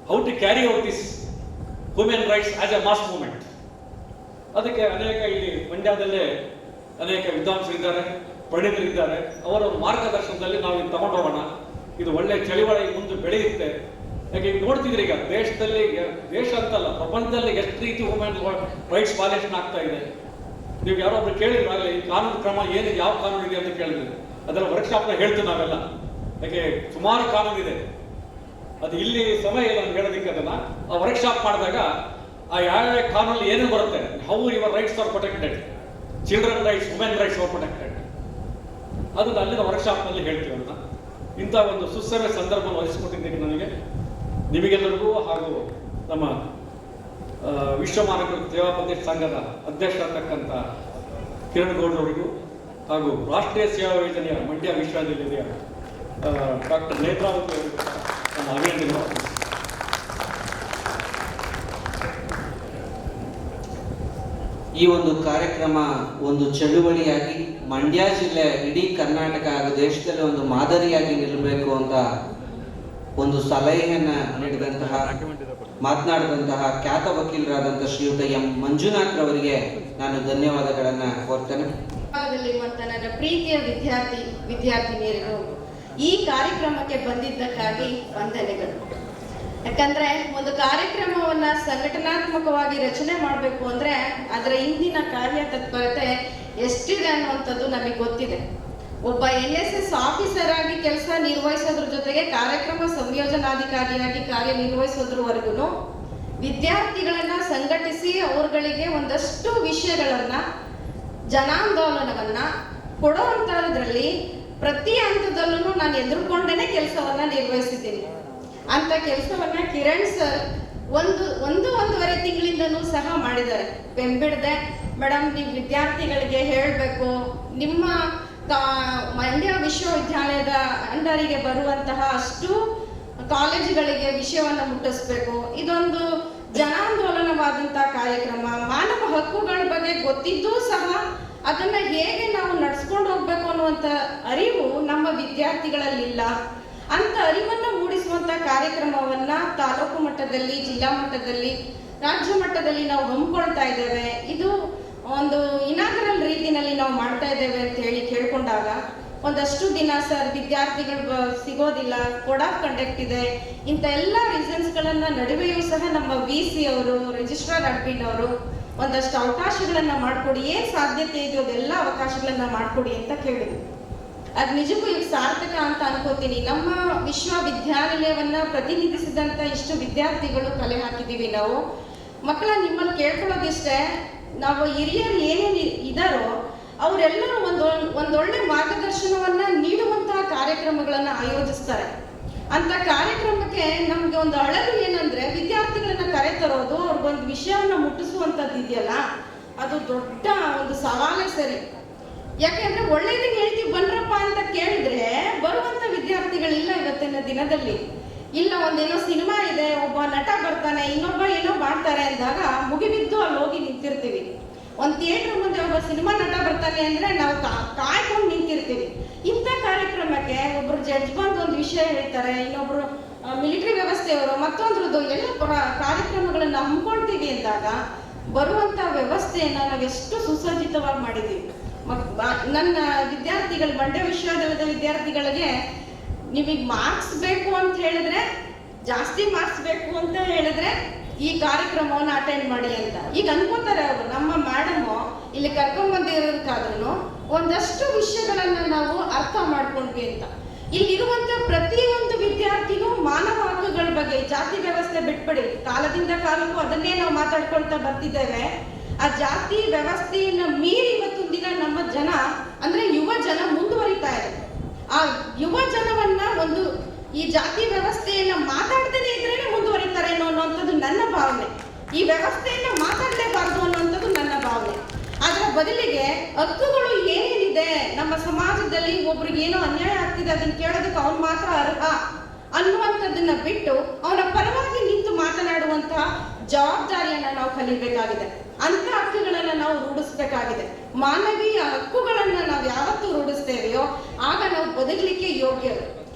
how to carry out this women rights as a mass movement. ಅದಕ್ಕೆ ಅನೇಕ ಇಲ್ಲಿ ಮಂಡ್ಯದಲ್ಲೇ ಅನೇಕ ವಿದ್ವಾಂಸರಿದ್ದಾರೆ, ಪಂಡಿತರಿದ್ದಾರೆ. ಅವರ ಮಾರ್ಗದರ್ಶನದಲ್ಲಿ ನಾವು ಇದು ತಗೊಂಡು ಹೋಗೋಣ. ಇದು ಒಳ್ಳೆ ಚಳವಳಿ ಮುಂದೆ ಬೆಳೆಯುತ್ತೆ. ಯಾಕೆ ಈಗ ನೋಡ್ತಿದ್ರಿ, ಈಗ ದೇಶದಲ್ಲಿ, ದೇಶ ಅಂತಲ್ಲ ಪ್ರಪಂಚದಲ್ಲಿ ಎಷ್ಟು ರೀತಿ ವುಮೆನ್ ರೈಟ್ಸ್ ವಾಲೇಷನ್ ಆಗ್ತಾ ಇದೆ. ನೀವು ಯಾರೊಬ್ರು ಕೇಳಿದ್ರು ಆಗಲಿ, ಈ ಕಾನೂನು ಕ್ರಮ ಏನು, ಯಾವ ಕಾನೂನು ಇದೆ ಅಂತ ಕೇಳಿದ್ರೆ ಅದೆಲ್ಲ ವರ್ಕ್ಶಾಪ್ನ ಹೇಳ್ತೀವಿ ನಾವೆಲ್ಲ. ಯಾಕೆ ಸುಮಾರು ಕಾನೂನು ಇದೆ. ಅದು ಇಲ್ಲಿ ಸಮಯ ಇಲ್ಲ ಅಂತ ಹೇಳೋದಕ್ಕೆ. ಅದನ್ನ ಆ ವರ್ಕ್ಶಾಪ್ ಮಾಡಿದಾಗ ಆ ಯಾವ್ಯಾವ ಕಾನೂನು ಏನೇನು ಬರುತ್ತೆ, how your rights are protected, children rights, women rights are protected, ಅದನ್ನು ಅಲ್ಲಿನ ವರ್ಕ್ಶಾಪ್ನಲ್ಲಿ ಹೇಳ್ತೀವಿ. ಅದನ್ನ ಇಂಥ ಒಂದು ಸುಸಮಯ ಸಂದರ್ಭವನ್ನು ವಹಿಸಿಕೊಟ್ಟಿದ್ದೀನಿ ನನಗೆ, ನಿಮಗೆಲ್ಲರಿಗೂ ಹಾಗೂ ನಮ್ಮ ವಿಶ್ವಮಾನ ಹಕ್ಕುಗಳ ಸೇವಾ ಪ್ರತಿಷ್ಠಾನ ಸಂಘದ ಅಧ್ಯಕ್ಷರಾಗತಕ್ಕಂಥ ಕಿರಣ್ ಗೌಡ್ರವರಿಗೂ ಹಾಗೂ ರಾಷ್ಟ್ರೀಯ ಸೇವಾ ಯೋಜನೆಯ ಮಂಡ್ಯ ವಿಶ್ವವಿದ್ಯಾಲಯದ ಡಾಕ್ಟರ್ ನೇತ್ರಾವತಿ ಅವರಿಗೂ ನಮ್ಮ ಅಭಿನಂದನೆ. ಈ ಒಂದು ಕಾರ್ಯಕ್ರಮ ಒಂದು ಚಳುವಳಿಯಾಗಿ ಮಂಡ್ಯ ಜಿಲ್ಲೆ ಇಡೀ ಕರ್ನಾಟಕ ಹಾಗೂ ದೇಶದಲ್ಲಿ ಒಂದು ಮಾದರಿಯಾಗಿ ನಿಲ್ಲಬೇಕು ಅಂತ ಒಂದು ಸಲಹೆಯನ್ನ ನೀಡಿದಂತಹ, ಮಾತನಾಡಿದಂತಹ ಖ್ಯಾತ ವಕೀಲರಾದಂತಹ ಶ್ರೀಯುತ ಎಂ ಮಂಜುನಾಥ್ ರವರಿಗೆ ನಾನು ಧನ್ಯವಾದಗಳನ್ನ ಕೋರ್ತೇನೆ. ನನ್ನ ಪ್ರೀತಿಯ ವಿದ್ಯಾರ್ಥಿನಿಯರಿಗೂ ಈ ಕಾರ್ಯಕ್ರಮಕ್ಕೆ ಬಂದಿದ್ದಕ್ಕಾಗಿ ವಂದನೆಗಳು. ಯಾಕಂದ್ರೆ ಒಂದು ಕಾರ್ಯಕ್ರಮವನ್ನ ಸಂಘಟನಾತ್ಮಕವಾಗಿ ರಚನೆ ಮಾಡಬೇಕು ಅಂದ್ರೆ ಅದರ ಹಿಂದಿನ ಕಾರ್ಯತತ್ಪರತೆ ಎಷ್ಟಿದೆ ಅನ್ನುವಂಥದ್ದು ನಮಗೆ ಗೊತ್ತಿದೆ. ಒಬ್ಬ NSS ಆಫೀಸರ್ ಆಗಿ ಕೆಲಸ ನಿರ್ವಹಿಸೋದ್ರ ಜೊತೆಗೆ ಕಾರ್ಯಕ್ರಮ ಸಂಯೋಜನಾಧಿಕಾರಿಯಾಗಿ ಕಾರ್ಯನಿರ್ವಹಿಸೋದ್ರವರೆಗೂ ವಿದ್ಯಾರ್ಥಿಗಳನ್ನ ಸಂಘಟಿಸಿ ಅವರುಗಳಿಗೆ ಒಂದಷ್ಟು ವಿಷಯಗಳನ್ನ, ಜನಾಂದೋಲನವನ್ನ ಕೊಡುವಂತದ್ರಲ್ಲಿ ಪ್ರತಿ ಹಂತದಲ್ಲೂ ನಾನು ಎದುರುಕೊಂಡೇನೆ ಕೆಲಸವನ್ನ ನಿರ್ವಹಿಸಿದ್ದೀನಿ. ಅಂತ ಕೆಲಸವನ್ನ ಕಿರಣ್ ಸರ್ ಒಂದೂವರೆ ತಿಂಗಳಿಂದನೂ ಸಹ ಮಾಡಿದ್ದಾರೆ. ಬೆಂಬಿಡದೆ, ಮೇಡಮ್ ನೀವು ವಿದ್ಯಾರ್ಥಿಗಳಿಗೆ ಹೇಳಬೇಕು, ನಿಮ್ಮ ಮಂಡ್ಯ ವಿಶ್ವವಿದ್ಯಾಲಯದ ಅಂಡರಿಗೆ ಬರುವಂತಹ ಅಷ್ಟು ಕಾಲೇಜುಗಳಿಗೆ ವಿಷಯವನ್ನು ಮುಟ್ಟಿಸ್ಬೇಕು. ಇದೊಂದು ಜನಾಂದೋಲನವಾದಂತಹ ಕಾರ್ಯಕ್ರಮ. ಮಾನವ ಹಕ್ಕುಗಳ ಬಗ್ಗೆ ಗೊತ್ತಿದ್ದೂ ಸಹ ಅದನ್ನ ಹೇಗೆ ನಾವು ನಡ್ಸ್ಕೊಂಡು ಹೋಗ್ಬೇಕು ಅನ್ನುವಂಥ ಅರಿವು ನಮ್ಮ ವಿದ್ಯಾರ್ಥಿಗಳಲ್ಲಿಲ್ಲ. ಅಂತ ಅರಿವನ್ನು ಮೂಡಿಸುವಂತ ಕಾರ್ಯಕ್ರಮವನ್ನ ತಾಲೂಕು ಮಟ್ಟದಲ್ಲಿ, ಜಿಲ್ಲಾ ಮಟ್ಟದಲ್ಲಿ ರಾಜ್ಯ ಮಟ್ಟದಲ್ಲಿ ನಾವು ಹಮ್ಮಿಕೊಳ್ತಾ ಇದ್ದೇವೆ. ಇದು ಒಂದು ಇನಾಗರಲ್ ರೀತಿಯಲ್ಲಿ ನಾವು ಮಾಡ್ತಾ ಇದ್ದೇವೆ ಅಂತ ಹೇಳಿ ಕೇಳ್ಕೊಂಡಾಗ ಒಂದಷ್ಟು ದಿನ ಸರ್ ವಿದ್ಯಾರ್ಥಿಗಳು ಸಿಗೋದಿಲ್ಲ, ಕೋಡ್ ಆಫ್ ಕಂಡಕ್ಟ್ ಇದೆ, ಇಂಥ ಎಲ್ಲ ರೀಸನ್ಸ್ಗಳನ್ನ ನಡುವೆಯೂ ಸಹ ನಮ್ಮ VC ಅವರು, ರಿಜಿಸ್ಟ್ರಾರ್ ಅಡ್ಮಿನ್ ಅವರು ಒಂದಷ್ಟು ಅವಕಾಶಗಳನ್ನ ಮಾಡಿಕೊಡಿ, ಏನು ಸಾಧ್ಯತೆ ಇದೆಯೋ ಅದೆಲ್ಲ ಅವಕಾಶಗಳನ್ನ ಮಾಡಿಕೊಡಿ ಅಂತ ಕೇಳಿದ್ರು. ಅದು ನಿಜಕ್ಕೂ ಈಗ ಸಾರ್ಥಕ ಅಂತ ಅನ್ಕೋತೀನಿ. ನಮ್ಮ ವಿಶ್ವವಿದ್ಯಾನಿಲಯವನ್ನ ಪ್ರತಿನಿಧಿಸಿದಂಥ ಇಷ್ಟು ವಿದ್ಯಾರ್ಥಿಗಳು ಕಲೆ ಹಾಕಿದ್ದೀವಿ ನಾವು. ಮಕ್ಕಳ ನಿಮ್ಮಲ್ಲಿ ಕೇಳ್ಕೊಳ್ಳೋದಿಷ್ಟೇ, ನಾವು ಹಿರಿಯರು ಏನೇನು ಇದ್ದಾರೋ ಅವರೆಲ್ಲರೂ ಒಂದೊಳ್ಳೆ ಮಾರ್ಗದರ್ಶನವನ್ನ ನೀಡುವಂತಹ ಕಾರ್ಯಕ್ರಮಗಳನ್ನ ಆಯೋಜಿಸ್ತಾರೆ. ಅಂತ ಕಾರ್ಯಕ್ರಮಕ್ಕೆ ನಮ್ಗೆ ಒಂದು ಅಳಲು ಏನಂದ್ರೆ ವಿದ್ಯಾರ್ಥಿಗಳನ್ನ ಕರೆತರೋದು, ಅವ್ರಿಗೊಂದು ವಿಷಯವನ್ನ ಮುಟ್ಟಿಸುವಂಥದ್ದು ಇದೆಯಲ್ಲ, ಅದು ದೊಡ್ಡ ಒಂದು ಸವಾಲೇ ಸರಿ. ಯಾಕೆಂದ್ರೆ ಒಳ್ಳೇದನ್ನ ಹೇಳ್ತೀವಿ ಬನ್ರಪ್ಪ ಅಂತ ಕೇಳಿದ್ರೆ ಬರುವಂತ ವಿದ್ಯಾರ್ಥಿಗಳಿಲ್ಲ ಇವತ್ತಿನ ದಿನದಲ್ಲಿ. ಇಲ್ಲ ಒಂದೇನೋ ಸಿನಿಮಾ ಇದೆ, ಒಬ್ಬ ನಟ ಬರ್ತಾನೆ, ಇನ್ನೊಬ್ಬ ಏನೋ ಮಾಡ್ತಾರೆ ಅಂದಾಗ ಮುಗಿಬಿದ್ದು ಅಲ್ಲಿ ಹೋಗಿ ನಿಂತಿರ್ತೀವಿ. ಒಂದು ಥಿಯೇಟರ್ ಮುಂದೆ ಒಬ್ಬ ಸಿನಿಮಾ ನಟ ಬರ್ತಾನೆ ಅಂದ್ರೆ ನಾವು ಕಾಯ್ಕೊಂಡು ನಿಂತಿರ್ತೀವಿ. ಇಂಥ ಕಾರ್ಯಕ್ರಮಕ್ಕೆ ಒಬ್ರು ಜಡ್ಜ್ ಬಂದು ಒಂದು ವಿಷಯ ಹೇಳ್ತಾರೆ, ಇನ್ನೊಬ್ರು ಮಿಲಿಟರಿ ವ್ಯವಸ್ಥೆಯವರು ಮತ್ತೊಂದ್ರದ್ದು ಎಲ್ಲ ಕಾರ್ಯಕ್ರಮಗಳನ್ನ ಹಮ್ಮಿಕೊಳ್ತೀವಿ ಅಂದಾಗ ಬರುವಂತ ವ್ಯವಸ್ಥೆಯನ್ನ ನಾವೆಷ್ಟು ಸುಸಜ್ಜಿತವಾಗಿ ಮಾಡಿದ್ದೀವಿ. ನನ್ನ ವಿದ್ಯಾರ್ಥಿಗಳು, ಮಂಡ್ಯ ವಿಶ್ವವಿದ್ಯಾಲಯದ ವಿದ್ಯಾರ್ಥಿಗಳಿಗೆ ನಿಮಗೆ ಮಾರ್ಕ್ಸ್ ಬೇಕು ಅಂತ ಹೇಳಿದ್ರೆ, ಜಾಸ್ತಿ ಮಾರ್ಕ್ಸ್ ಬೇಕು ಅಂತ ಹೇಳಿದ್ರೆ ಈ ಕಾರ್ಯಕ್ರಮವನ್ನು ಅಟೆಂಡ್ ಮಾಡಿ ಅಂತ ಈಗ ಅನ್ಕೋತಾರೆ ಅವರು. ನಮ್ಮ ಮೇಡಮು ಇಲ್ಲಿ ಕರ್ಕೊಂಡ್ ಬಂದಿರೋದಕ್ಕಾದ್ರೂ ಒಂದಷ್ಟು ವಿಷಯಗಳನ್ನ ನಾವು ಅರ್ಥ ಮಾಡ್ಕೊಂಡ್ವಿ ಅಂತ. ಇಲ್ಲಿರುವಂತ ಪ್ರತಿಯೊಂದು ವಿದ್ಯಾರ್ಥಿನೂ ಮಾನವ ಹಕ್ಕುಗಳ ಬಗ್ಗೆ, ಜಾತಿ ವ್ಯವಸ್ಥೆ ಬಿಟ್ಬಿಡಿ, ಕಾಲದಿಂದ ಕಾಲಕ್ಕೂ ಅದನ್ನೇ ನಾವು ಮಾತಾಡ್ಕೊಳ್ತಾ ಬರ್ತಿದ್ದೇವೆ. ಆ ಜಾತಿ ವ್ಯವಸ್ಥೆಯನ್ನ ಮೀರಿ ಇವತ್ತೊಂದು ದಿನ ನಮ್ಮ ಜನ ಅಂದ್ರೆ ಯುವ ಜನ ಮುಂದುವರಿತಾ ಇದೆ. ಆ ಯುವ ಜನವನ್ನ ಒಂದು ಈ ಜಾತಿ ವ್ಯವಸ್ಥೆಯನ್ನ ಮಾತಾಡ್ದೇನೆ ಇದ್ರೇನೆ ಮುಂದುವರಿತಾರೆ ಅನ್ನೋಂಥದ್ದು ನನ್ನ ಭಾವನೆ. ಈ ವ್ಯವಸ್ಥೆಯನ್ನ ಮಾತಾಡಲೇಬಾರ್ದು ಅನ್ನೋಂಥದ್ದು ನನ್ನ ಭಾವನೆ. ಅದರ ಬದಲಿಗೆ ಹಕ್ಕುಗಳು ಏನೇನಿದೆ ನಮ್ಮ ಸಮಾಜದಲ್ಲಿ, ಒಬ್ರಿಗೆ ಏನೋ ಅನ್ಯಾಯ ಆಗ್ತಿದೆ ಅದನ್ನ ಕೇಳೋದಕ್ಕೆ ಅವ್ನು ಮಾತ್ರ ಅರ್ಹ ಅನ್ನುವಂಥದ್ದನ್ನ ಬಿಟ್ಟು ಅವನ ಪರವಾಗಿ ನಿಂತು ಮಾತನಾಡುವಂತಹ ಜವಾಬ್ದಾರಿಯನ್ನ ನಾವು ಕಲಿಬೇಕಾಗಿದೆ. ಅಂತ ಹಕ್ಕುಗಳನ್ನ ನಾವು ರೂಢಿಸ್ಬೇಕಾಗಿದೆ. ಮಾನವೀಯ ಹಕ್ಕುಗಳನ್ನ ನಾವು ಯಾವತ್ತೂ ರೂಢಿಸ್ತೇವೆಯೋ ಆಗ ನಾವು ಬದುಕಲಿಕ್ಕೆ ಯೋಗ್ಯರು.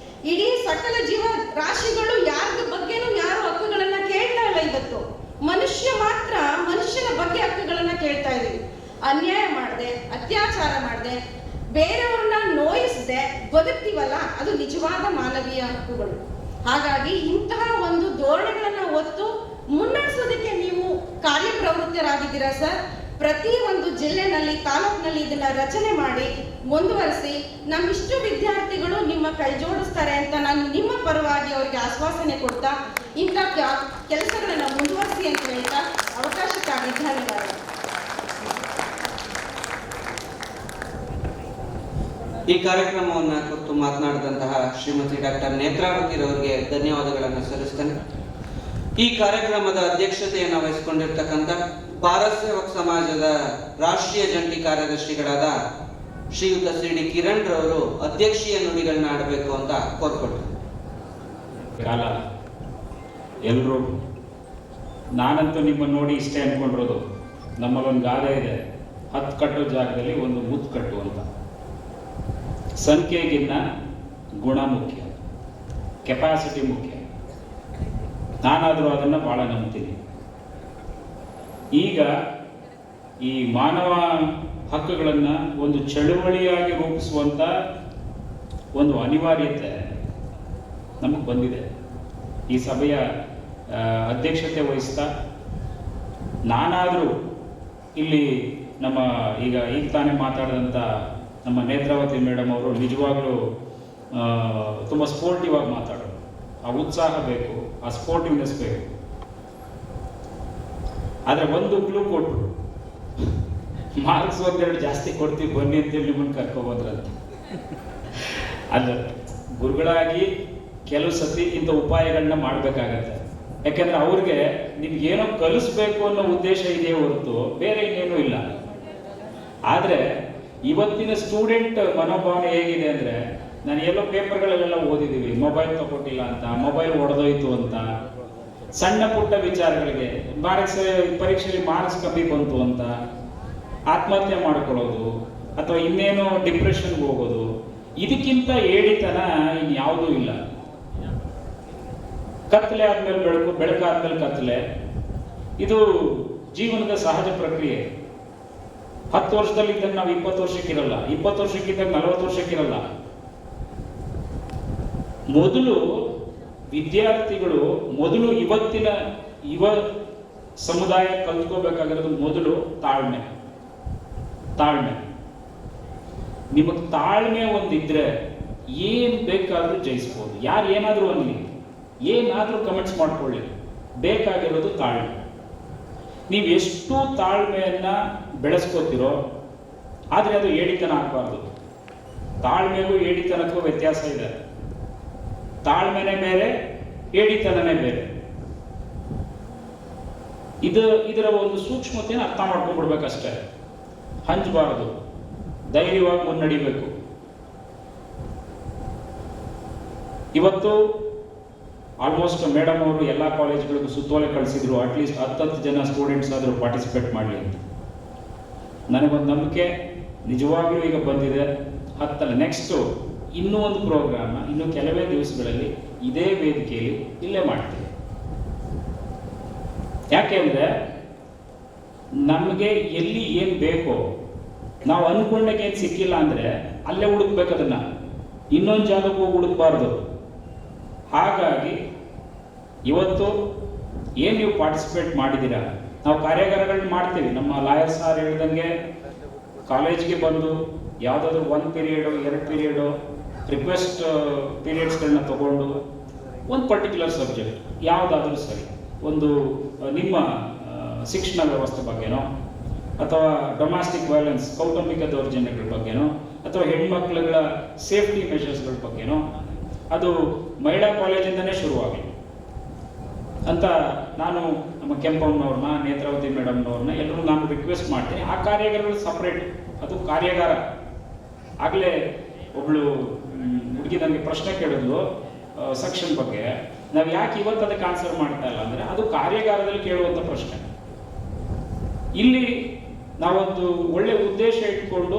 ಇಡೀ ಸಕಲ ಜೀವ ರಾಶಿಗಳು ಯಾರ ಬಗ್ಗೆನೂ ಯಾರು ಹಕ್ಕುಗಳನ್ನ ಕೇಳ್ತಾ ಇಲ್ಲ. ಇವತ್ತು ಮನುಷ್ಯ ಮಾತ್ರ ಮನುಷ್ಯನ ಬಗ್ಗೆ ಹಕ್ಕುಗಳನ್ನ ಕೇಳ್ತಾ ಇದೀವಿ. ಅನ್ಯಾಯ ಮಾಡದೆ, ಅತ್ಯಾಚಾರ ಮಾಡದೆ, ಬೇರೆಯವ್ರನ್ನ ನೋಯಿಸದೆ ಬದುಕ್ತೀವಲ್ಲ, ಅದು ನಿಜವಾದ ಮಾನವೀಯ ಹಕ್ಕುಗಳು. ಹಾಗಾಗಿ ಇಂತಹ ಒಂದು ಧೋರಣೆಗಳನ್ನ ಒತ್ತು ಮುನ್ನಡೆಸೋದಕ್ಕೆ ನೀವು ಕಾರ್ಯಪ್ರವೃತ್ತರಾಗಿದ್ದೀರಾ ಸರ್. ಪ್ರತಿ ಒಂದು ಜಿಲ್ಲೆನಲ್ಲಿ, ತಾಲೂಕಿನಲ್ಲಿ ಇದನ್ನ ರಚನೆ ಮಾಡಿ ಮುಂದುವರಿಸಿ ನಮ್ಮಿಷ್ಟು ವಿದ್ಯಾರ್ಥಿಗಳು ನಿಮ್ಮ ಕೈ ಜೋಡಿಸ್ತಾರೆ ಅಂತ ನಾನು ನಿಮ್ಮ ಪರವಾಗಿ ಅವರಿಗೆ ಆಶ್ವಾಸನೆ ಕೊಡ್ತಾ ಇಂಥ ಕೆಲಸಗಳನ್ನ ಮುಂದುವರಿಸಿ ಅಂತ ಹೇಳ್ತಾ ಅವಕಾಶಕ್ಕಾಗಿ ಧನ್ಯವಾದ. ಈ ಕಾರ್ಯಕ್ರಮವನ್ನು ಕುರಿತು ಮಾತನಾಡಿದಂತಹ ಶ್ರೀಮತಿ ಡಾಕ್ಟರ್ ನೇತ್ರಾವತಿರವರಿಗೆ ಧನ್ಯವಾದಗಳನ್ನು ಸಲ್ಲಿಸ್ತೇನೆ. ಈ ಕಾರ್ಯಕ್ರಮದ ಅಧ್ಯಕ್ಷತೆಯನ್ನು ವಹಿಸಿಕೊಂಡಿರ್ತಕ್ಕಂಥ ಭಾರತ್ ಸೇವಕ್ ಸಮಾಜದ ರಾಷ್ಟ್ರೀಯ ಜಂಟಿ ಕಾರ್ಯದರ್ಶಿಗಳಾದ ಶ್ರೀಯುತ ಶ್ರೀ ಡಿ ಕಿರಣ್ ರವರು ಅಧ್ಯಕ್ಷೀಯ ನುಡಿಗಳನ್ನ ಆಡಬೇಕು ಅಂತ ಕೋರ್ಕೊಳ್ತಾರೆ. ಕಾಲ ಎಲ್ಲರೂ, ನಾನಂತೂ ನಿಮ್ಮನ್ನು ನೋಡಿ ಇಷ್ಟೇ ಅನ್ಕೊಂಡಿರೋದು, ನಮ್ಮಲ್ಲೊಂದು ಗಾದೆ ಇದೆ, 10 ಕಟ್ಟೋ ಜಾಗದಲ್ಲಿ ಒಂದು ಮುತ್ತು ಕಟ್ಟು ಅಂತ. ಸಂಖ್ಯೆಗಿನ್ನ ಗುಣ ಮುಖ್ಯ, ಕೆಪಾಸಿಟಿ ಮುಖ್ಯ. ನಾನಾದರೂ ಅದನ್ನು ಭಾಳ ನಂಬ್ತೀನಿ. ಈಗ ಈ ಮಾನವ ಹಕ್ಕುಗಳನ್ನು ಒಂದು ಚಳುವಳಿಯಾಗಿ ರೂಪಿಸುವಂಥ ಒಂದು ಅನಿವಾರ್ಯತೆ ನಮಗೆ ಬಂದಿದೆ. ಈ ಸಭೆಯ ಅಧ್ಯಕ್ಷತೆ ವಹಿಸ್ತಾ ನಾನಾದರೂ ಇಲ್ಲಿ ನಮ್ಮ ಈಗ ತಾನೇ ಮಾತಾಡಿದಂಥ ನಮ್ಮ ನೇತ್ರಾವತಿ ಮೇಡಮ್ ಅವರು ನಿಜವಾಗ್ಲೂ ತುಂಬ ಸ್ಪೋರ್ಟಿವ್ ಆಗಿ ಮಾತಾಡೋರು. ಆ ಉತ್ಸಾಹ ಬೇಕು, ಆ ಸ್ಪೋರ್ಟಿವ್ನೆಸ್ ಬೇಕು. ಆದರೆ ಒಂದು ಕ್ಲೂ ಕೊಟ್ಟರು, ಮಾರ್ಕ್ಸ್ ಒಂದೆರಡು ಜಾಸ್ತಿ ಕೊಡ್ತೀವಿ ಬನ್ನಿ ಅಂತೇಳಿ ನಿಮ್ಮನ್ನು ಕರ್ಕೊಬೋದ್ರಂತ. ಅದು ಗುರುಗಳಾಗಿ ಕೆಲವು ಸತಿ ಇಂಥ ಉಪಾಯಗಳನ್ನ ಮಾಡಬೇಕಾಗತ್ತೆ. ಯಾಕೆಂದ್ರೆ ಅವ್ರಿಗೆ ನಿಮ್ಗೇನೋ ಕಲಿಸ್ಬೇಕು ಅನ್ನೋ ಉದ್ದೇಶ ಇದೆಯೇ ಹೊರತು ಬೇರೆ ಇನ್ನೇನೂ ಇಲ್ಲ. ಆದರೆ ಇವತ್ತಿನ ಸ್ಟೂಡೆಂಟ್ ಮನೋಭಾವನೆ ಹೇಗಿದೆ ಅಂದರೆ, ನಾನು ಎಲ್ಲೋ ಪೇಪರ್ಗಳಲ್ಲೆಲ್ಲ ಓದಿದ್ದೀವಿ, ಮೊಬೈಲ್ ತಗೊಟ್ಟಿಲ್ಲ ಅಂತ, ಮೊಬೈಲ್ ಒಡೆದೋಯ್ತು ಅಂತ, ಸಣ್ಣ ಪುಟ್ಟ ವಿಚಾರಗಳಿಗೆ ಪರೀಕ್ಷೆಯಲ್ಲಿ ಮಾರ್ಕ್ಸ್ ಕಮ್ಮಿ ಬಂತು ಅಂತ ಆತ್ಮಹತ್ಯೆ ಮಾಡ್ಕೊಳ್ಳೋದು ಅಥವಾ ಇನ್ನೇನೋ ಡಿಪ್ರೆಷನ್ಗೆ ಹೋಗೋದು. ಇದಕ್ಕಿಂತ ಏಡಿತನ ಇನ್ಯಾವುದೂ ಇಲ್ಲ. ಕತ್ತಲೆ ಆದ್ಮೇಲೆ ಬೆಳಕು, ಬೆಳಕಾದ್ಮೇಲೆ ಕತ್ತಲೆ, ಇದು ಜೀವನದ ಸಹಜ ಪ್ರಕ್ರಿಯೆ. 10 ವರ್ಷದಲ್ಲಿದ್ದಾಗ ನಾವು 20 ವರ್ಷಕ್ಕಿರಲ್ಲ, 20 ವರ್ಷಕ್ಕಿದ್ದಾಗ 40 ವರ್ಷಕ್ಕಿರಲ್ಲ. ಮೊದಲು ವಿದ್ಯಾರ್ಥಿಗಳು ಇವತ್ತಿನ ಯುವ ಸಮುದಾಯ ಕಲ್ತ್ಕೋಬೇಕಾಗಿರೋದು ಮೊದಲು ತಾಳ್ಮೆ. ನಿಮಗೆ ತಾಳ್ಮೆ ಒಂದಿದ್ರೆ ಏನ್ ಬೇಕಾದ್ರೂ ಜಯಿಸ್ಬೋದು. ಯಾರು ಏನಾದ್ರೂ ಅನ್ಲಿ, ಏನಾದ್ರೂ ಕಮೆಂಟ್ಸ್ ಮಾಡ್ಕೊಳ್ಳಿ, ಬೇಕಾಗಿರೋದು ತಾಳ್ಮೆ. ನೀವು ಎಷ್ಟು ತಾಳ್ಮೆಯನ್ನ ಬೆಳೆಸ್ಕೋತಿರೋ, ಆದ್ರೆ ಅದು ಏಡಿತನ ಆಗಬಾರ್ದು. ತಾಳ್ಮೆಗೂ ಏಡಿತನಕ್ಕೂ ವ್ಯತ್ಯಾಸ ಇದೆ. ತಾಳ್ಮೆನೇ ಬೇರೆ, ಏಡಿತನನೇ ಬೇರೆ. ಇದರ ಒಂದು ಸೂಕ್ಷ್ಮತೆಯನ್ನು ಅರ್ಥ ಮಾಡ್ಕೊಂಡ್ಬಿಡ್ಬೇಕಷ್ಟೇ. ಹಂಚಬಾರದು, ಧೈರ್ಯವಾಗಿ ಮುನ್ನಡಿಬೇಕು. ಇವತ್ತು ಆಲ್ಮೋಸ್ಟ್ ಮೇಡಮ್ ಅವರು ಎಲ್ಲ ಕಾಲೇಜ್ಗಳಿಗೂ ಸುತ್ತೋಲೆ ಕಳಿಸಿದ್ರು, ಅಟ್ಲೀಸ್ಟ್ 10 ಜನ ಸ್ಟೂಡೆಂಟ್ಸ್ ಆದರೂ ಪಾರ್ಟಿಸಿಪೇಟ್ ಮಾಡಲಿ ಅಂತ. ನನಗೊಂದು ನಂಬಿಕೆ ನಿಜವಾಗ್ಲೂ ಈಗ ಬಂದಿದೆ. 10 ನೆಕ್ಸ್ಟು ಇನ್ನೂ ಒಂದು ಪ್ರೋಗ್ರಾಮ್ನ ಇನ್ನು ಕೆಲವೇ ದಿವಸಗಳಲ್ಲಿ ಇದೇ ವೇದಿಕೆಯಲ್ಲಿ ಇಲ್ಲೇ ಮಾಡ್ತೀವಿ. ಯಾಕೆಂದ್ರೆ ನಮಗೆ ಎಲ್ಲಿ ಏನು ಬೇಕೋ, ನಾವು ಅನ್ಕೊಂಡಾಗ ಏನು ಸಿಕ್ಕಿಲ್ಲ ಅಂದರೆ ಅಲ್ಲೇ ಹುಡುಕ್ಬೇಕು, ಅದನ್ನ ಇನ್ನೊಂದು ಜಾಗಕ್ಕೆ ಹೋಗಿ ಹುಡುಕ್ಬಾರ್ದು. ಹಾಗಾಗಿ ಇವತ್ತು ಏನು ನೀವು ಪಾರ್ಟಿಸಿಪೇಟ್ ಮಾಡಿದ್ದೀರಾ, ನಾವು ಕಾರ್ಯಾಗಾರಗಳನ್ನ ಮಾಡ್ತೀವಿ. ನಮ್ಮ ಲಾಯರ್ ಸಾರ್ ಹೇಳ್ದಂಗೆ ಕಾಲೇಜ್ಗೆ ಬಂದು ಯಾವುದಾದ್ರೂ 1 ಪೀರಿಯಡು 2 ಪೀರಿಯಡು ರಿಕ್ವೆಸ್ಟ್ ಪೀರಿಯಡ್ಸ್ಗಳನ್ನ ತಗೊಂಡು ಒಂದು ಪರ್ಟಿಕ್ಯುಲರ್ ಸಬ್ಜೆಕ್ಟ್ ಯಾವುದಾದ್ರೂ ಸರಿ, ಒಂದು ನಿಮ್ಮ ಶಿಕ್ಷಣ ವ್ಯವಸ್ಥೆ ಬಗ್ಗೆನೋ, ಅಥವಾ ಡೊಮ್ಯಾಸ್ಟಿಕ್ ವೈಲೆನ್ಸ್ ಕೌಟುಂಬಿಕ ದೌರ್ಜನ್ಯಗಳ ಬಗ್ಗೆನೋ, ಅಥವಾ ಹೆಣ್ಮಕ್ಳುಗಳ ಸೇಫ್ಟಿ ಮೆಷರ್ಸ್ಗಳ ಬಗ್ಗೆನೋ, ಅದು ಮಹಿಳಾ ಕಾಲೇಜಿಂದನೇ ಶುರುವಾಗಲಿ ಅಂತ ನಾನು ನಮ್ಮ ಕೆಂಪಮ್ಮನವ್ರನ್ನ, ನೇತ್ರಾವತಿ ಮೇಡಮ್ನವ್ರನ್ನ ಎಲ್ಲರೂ ನಾನು ರಿಕ್ವೆಸ್ಟ್ ಮಾಡ್ತೀನಿ. ಆ ಕಾರ್ಯಾಗಾರಗಳು ಸಪ್ರೇಟ್, ಅದು ಕಾರ್ಯಾಗಾರ. ಆಗಲೇ ಒಬ್ಳು ಹುಡುಗಿ ನನಗೆ ಪ್ರಶ್ನೆ ಕೇಳಿದ್ಲು ಸೆಕ್ಷನ್ ಬಗ್ಗೆ. ನಾವು ಯಾಕೆ ಇವತ್ತು ಅದಕ್ಕೆ ಆನ್ಸರ್ ಮಾಡ್ತಾ ಇಲ್ಲ ಅಂದರೆ ಅದು ಕಾರ್ಯಾಗಾರದಲ್ಲಿ ಕೇಳುವಂಥ ಪ್ರಶ್ನೆ. ಇಲ್ಲಿ ನಾವೊಂದು ಒಳ್ಳೆ ಉದ್ದೇಶ ಇಟ್ಕೊಂಡು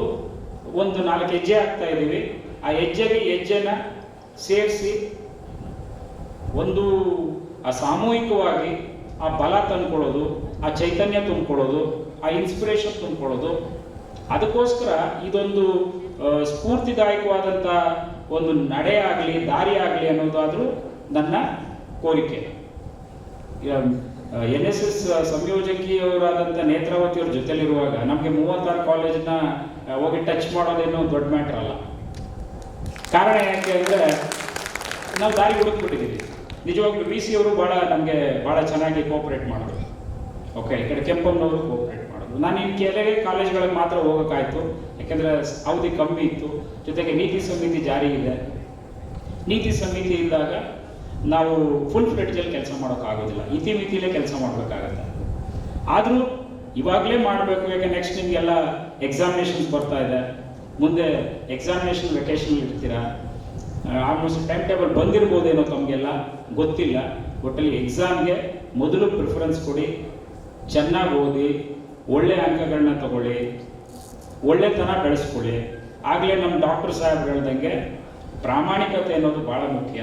ಒಂದು 4 ಹೆಜ್ಜೆ ಆಗ್ತಾ ಇದ್ದೀವಿ. ಆ ಹೆಜ್ಜೆನ ಸೇರಿಸಿ ಒಂದು ಆ ಸಾಮೂಹಿಕವಾಗಿ ಆ ಬಲ ತಂದ್ಕೊಳ್ಳೋದು, ಆ ಚೈತನ್ಯ ತುಂಬಿಕೊಳ್ಳೋದು, ಆ ಇನ್ಸ್ಪಿರೇಷನ್ ತುಂಬಿಕೊಳ್ಳೋದು. ಅದಕ್ಕೋಸ್ಕರ ಇದೊಂದು ಸ್ಫೂರ್ತಿದಾಯಕವಾದಂಥ ಒಂದು ನಡೆ ಆಗಲಿ, ದಾರಿ ಆಗಲಿ ಅನ್ನೋದಾದರೂ ನನ್ನ ಕೋರಿಕೆ. NSS ಸಂಯೋಜಕಿಯವರಾದಂಥ ನೇತ್ರಾವತಿಯವ್ರ ಜೊತೆಲಿರುವಾಗ ನಮಗೆ 36 ಕಾಲೇಜನ್ನ ಹೋಗಿ ಟಚ್ ಮಾಡೋದೇನೋ ದೊಡ್ಡ ಮ್ಯಾಟ್ರ್ ಅಲ್ಲ. ಕಾರಣ ಯಾಕೆ ಅಂದರೆ ನಾವು ದಾರಿ ಹುಡುಕ್ಬಿಟ್ಟಿದ್ದೀವಿ. ನಿಜವಾಗ್ಲೂ VC ಅವರು ನಮಗೆ ಭಾಳ ಚೆನ್ನಾಗಿ ಕೋಆಪ್ರೇಟ್ ಮಾಡೋದು. ಓಕೆ, ಈ ಕಡೆ ಕೆಂಪಮ್ಮನವರು ಕೋಆಪ್ರೇಟ್ ಮಾಡೋದು. ನಾನು ಇನ್ನು ಕೆಲವೇ ಕಾಲೇಜ್ಗಳಿಗೆ ಮಾತ್ರ ಹೋಗೋಕ್ಕಾಯ್ತು, ಯಾಕೆಂದರೆ ಅವಧಿ ಕಮ್ಮಿ ಇತ್ತು. ಜೊತೆಗೆ ನೀತಿ ಸಮಿತಿ ಜಾರಿ ಇದೆ. ನೀತಿ ಸಮಿತಿ ಇದ್ದಾಗ ನಾವು ಫುಲ್ ಫ್ಲೆಡ್ಜಲ್ಲಿ ಕೆಲಸ ಮಾಡೋಕ್ಕಾಗೋದಿಲ್ಲ, ಇತಿಮಿತಿಲೇ ಕೆಲಸ ಮಾಡಬೇಕಾಗತ್ತೆ. ಆದರೂ ಇವಾಗಲೇ ಮಾಡಬೇಕು, ಯಾಕೆ ನೆಕ್ಸ್ಟ್ ನಿಮಗೆಲ್ಲ ಎಕ್ಸಾಮಿನೇಷನ್ಸ್ ಬರ್ತಾ ಇದೆ. ಮುಂದೆ ಎಕ್ಸಾಮಿನೇಷನ್ ವೆಕೇಷನ್ ಇರ್ತೀರಾ. ಆಲ್ಮೋಸ್ಟ್ ಟೈಮ್ ಟೇಬಲ್ ಬಂದಿರ್ಬೋದೇನೋ, ತಮಗೆಲ್ಲ ಗೊತ್ತಿಲ್ಲ. ಒಟ್ಟಲ್ಲಿ ಎಕ್ಸಾಮ್ಗೆ ಮೊದಲು ಪ್ರಿಫರೆನ್ಸ್ ಕೊಡಿ, ಚೆನ್ನಾಗಿ ಓದಿ, ಒಳ್ಳೆ ಅಂಕಗಳನ್ನ ತಗೊಳ್ಳಿ, ಒಳ್ಳೆತನ ಬೆಳೆಸ್ಕೊಳ್ಳಿ. ಆಗಲೇ ನಮ್ಮ ಡಾಕ್ಟರ್ ಸಾಹೇಬ್ ಹೇಳ್ದಂಗೆ ಪ್ರಾಮಾಣಿಕತೆ ಅನ್ನೋದು ಭಾಳ ಮುಖ್ಯ.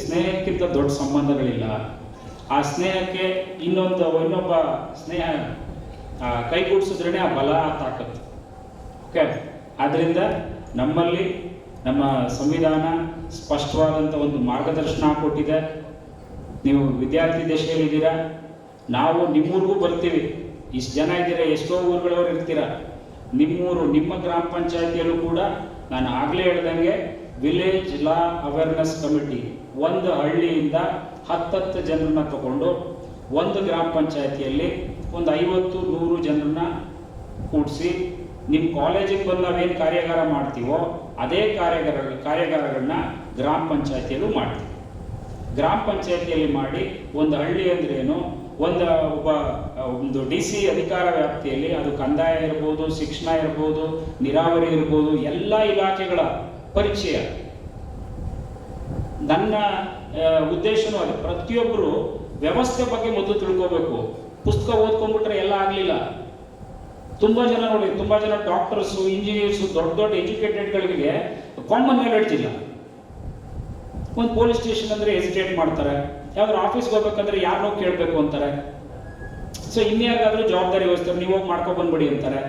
ಸ್ನೇಹಕ್ಕಿಂತ ದೊಡ್ಡ ಸಂಬಂಧಗಳಿಲ್ಲ. ಆ ಸ್ನೇಹಕ್ಕೆ ಇನ್ನೊಬ್ಬ ಸ್ನೇಹ ಕೈಗೂಡಿಸಿದ್ರೇ ಆ ಬಲ, ಆ ತಾಕತ್ತು. ಓಕೆ, ಆದ್ದರಿಂದ ನಮ್ಮಲ್ಲಿ ನಮ್ಮ ಸಂವಿಧಾನ ಸ್ಪಷ್ಟವಾದಂಥ ಒಂದು ಮಾರ್ಗದರ್ಶನ ಕೊಟ್ಟಿದೆ. ನೀವು ವಿದ್ಯಾರ್ಥಿ ದಶೆಯಲ್ಲಿದ್ದೀರಾ, ನಾವು ನಿಮ್ಮೂರಿಗೂ ಬರ್ತೀವಿ. ಇಷ್ಟು ಜನ ಇದ್ದೀರಾ, ಎಷ್ಟೋ ಊರುಗಳವರು ಇರ್ತೀರಾ. ನಿಮ್ಮೂರು, ನಿಮ್ಮ ಗ್ರಾಮ ಪಂಚಾಯತಿಯಲ್ಲೂ ಕೂಡ ನಾನು ಆಗಲೇ ಹೇಳ್ದಂಗೆ ವಿಲೇಜ್ ಲಾ ಅವೇರ್ನೆಸ್ ಕಮಿಟಿ, ಒಂದು ಹಳ್ಳಿಯಿಂದ 10 ಜನರನ್ನ ತಗೊಂಡು ಒಂದು ಗ್ರಾಮ ಪಂಚಾಯತಿಯಲ್ಲಿ ಒಂದು 50-100 ಜನರನ್ನ ಕೂಡಿಸಿ ನಿಮ್ಮ ಕಾಲೇಜಿಗೆ ಬಂದು ನಾವೇನು ಕಾರ್ಯಾಗಾರ ಮಾಡ್ತೀವೋ ಅದೇ ಕಾರ್ಯಾಗಾರಗಳನ್ನ ಗ್ರಾಮ ಪಂಚಾಯತಿಯಲ್ಲೂ ಮಾಡ್ತೀವಿ. ಗ್ರಾಮ ಪಂಚಾಯತಿಯಲ್ಲಿ ಮಾಡಿ ಒಂದು ಹಳ್ಳಿ ಅಂದ್ರೇನು, ಒಂದು DC ಅಧಿಕಾರ ವ್ಯಾಪ್ತಿಯಲ್ಲಿ ಅದು ಕಂದಾಯ ಇರ್ಬೋದು, ಶಿಕ್ಷಣ ಇರ್ಬೋದು, ನೀರಾವರಿ ಇರ್ಬೋದು, ಎಲ್ಲ ಇಲಾಖೆಗಳ ಪರಿಚಯ. ನನ್ನ ಉದ್ದೇಶನೂ ಅದು. ಪ್ರತಿಯೊಬ್ಬರು ವ್ಯವಸ್ಥೆ ಬಗ್ಗೆ ಮೊದಲು ತಿಳ್ಕೋಬೇಕು. ಪುಸ್ತಕ ಓದ್ಕೊಂಡ್ಬಿಟ್ರೆ ಎಲ್ಲ ಆಗಲಿಲ್ಲ. ತುಂಬ ಜನ ನೋಡಿ, ತುಂಬ ಜನ ಡಾಕ್ಟರ್ಸು, ಇಂಜಿನಿಯರ್ಸು, ದೊಡ್ಡ ಎಜುಕೇಟೆಡ್ಗಳಿಗೆ ಕಾಮನ್ ನಾಲೆಡ್ಜ್ ಇಲ್ಲ. ಒಂದು ಪೊಲೀಸ್ ಸ್ಟೇಷನ್ ಅಂದರೆ ಹೆಸಿಟೇಟ್ ಮಾಡ್ತಾರೆ. ಯಾವ್ದಾದ್ರು ಆಫೀಸ್ಗೆ ಹೋಗ್ಬೇಕಂದ್ರೆ ಯಾರನ್ನೋ ಕೇಳಬೇಕು ಅಂತಾರೆ. ಸೊ ಇನ್ಯಾರಿಗಾದ್ರೂ ಜವಾಬ್ದಾರಿ ವಹಿಸ್ತಾರೆ, ನೀವು ಹೋಗಿ ಮಾಡ್ಕೊ ಬಂದ್ಬಿಡಿ ಅಂತಾರೆ.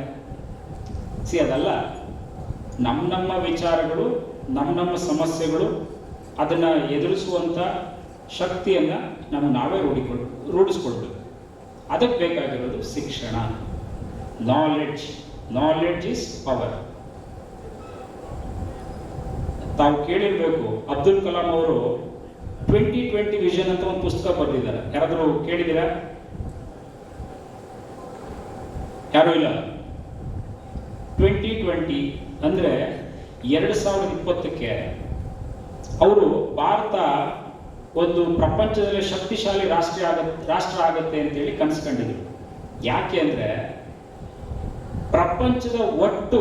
ಅದಲ್ಲ, ನಮ್ಮ ವಿಚಾರಗಳು, ನಮ್ಮ ಸಮಸ್ಯೆಗಳು, ಅದನ್ನ ಎದುರಿಸುವಂತ ಶಕ್ತಿಯನ್ನ ನಾವೇ ರೂಢಿಸ್ಕೊಳ್ಬೇಕು. ಅದಕ್ಕೆ ಬೇಕಾಗಿರೋದು ಶಿಕ್ಷಣ. Knowledge is power. ತಾವು ಕೇಳಿರ್ಬೇಕು, ಅಬ್ದುಲ್ ಕಲಾಂ ಅವರು 2020 ವಿಷನ್ ಅಂತ ಒಂದು ಪುಸ್ತಕ ಬರೆದಿದ್ದಾರೆ. ಯಾರಾದರೂ ಕೇಳಿದ್ದೀರಾ? ಯಾರು ಇಲ್ಲ. 2020 ಅಂದ್ರೆ 2020ಕ್ಕೆ ಅವರು ಭಾರತ ಒಂದು ಪ್ರಪಂಚದಲ್ಲಿ ಶಕ್ತಿಶಾಲಿ ರಾಷ್ಟ್ರ ಆಗತ್ತೆ ಅಂತೇಳಿ ಕನಸ್ಕೊಂಡಿದ್ರು. ಯಾಕೆ ಅಂದ್ರೆ ಪ್ರಪಂಚದ ಒಟ್ಟು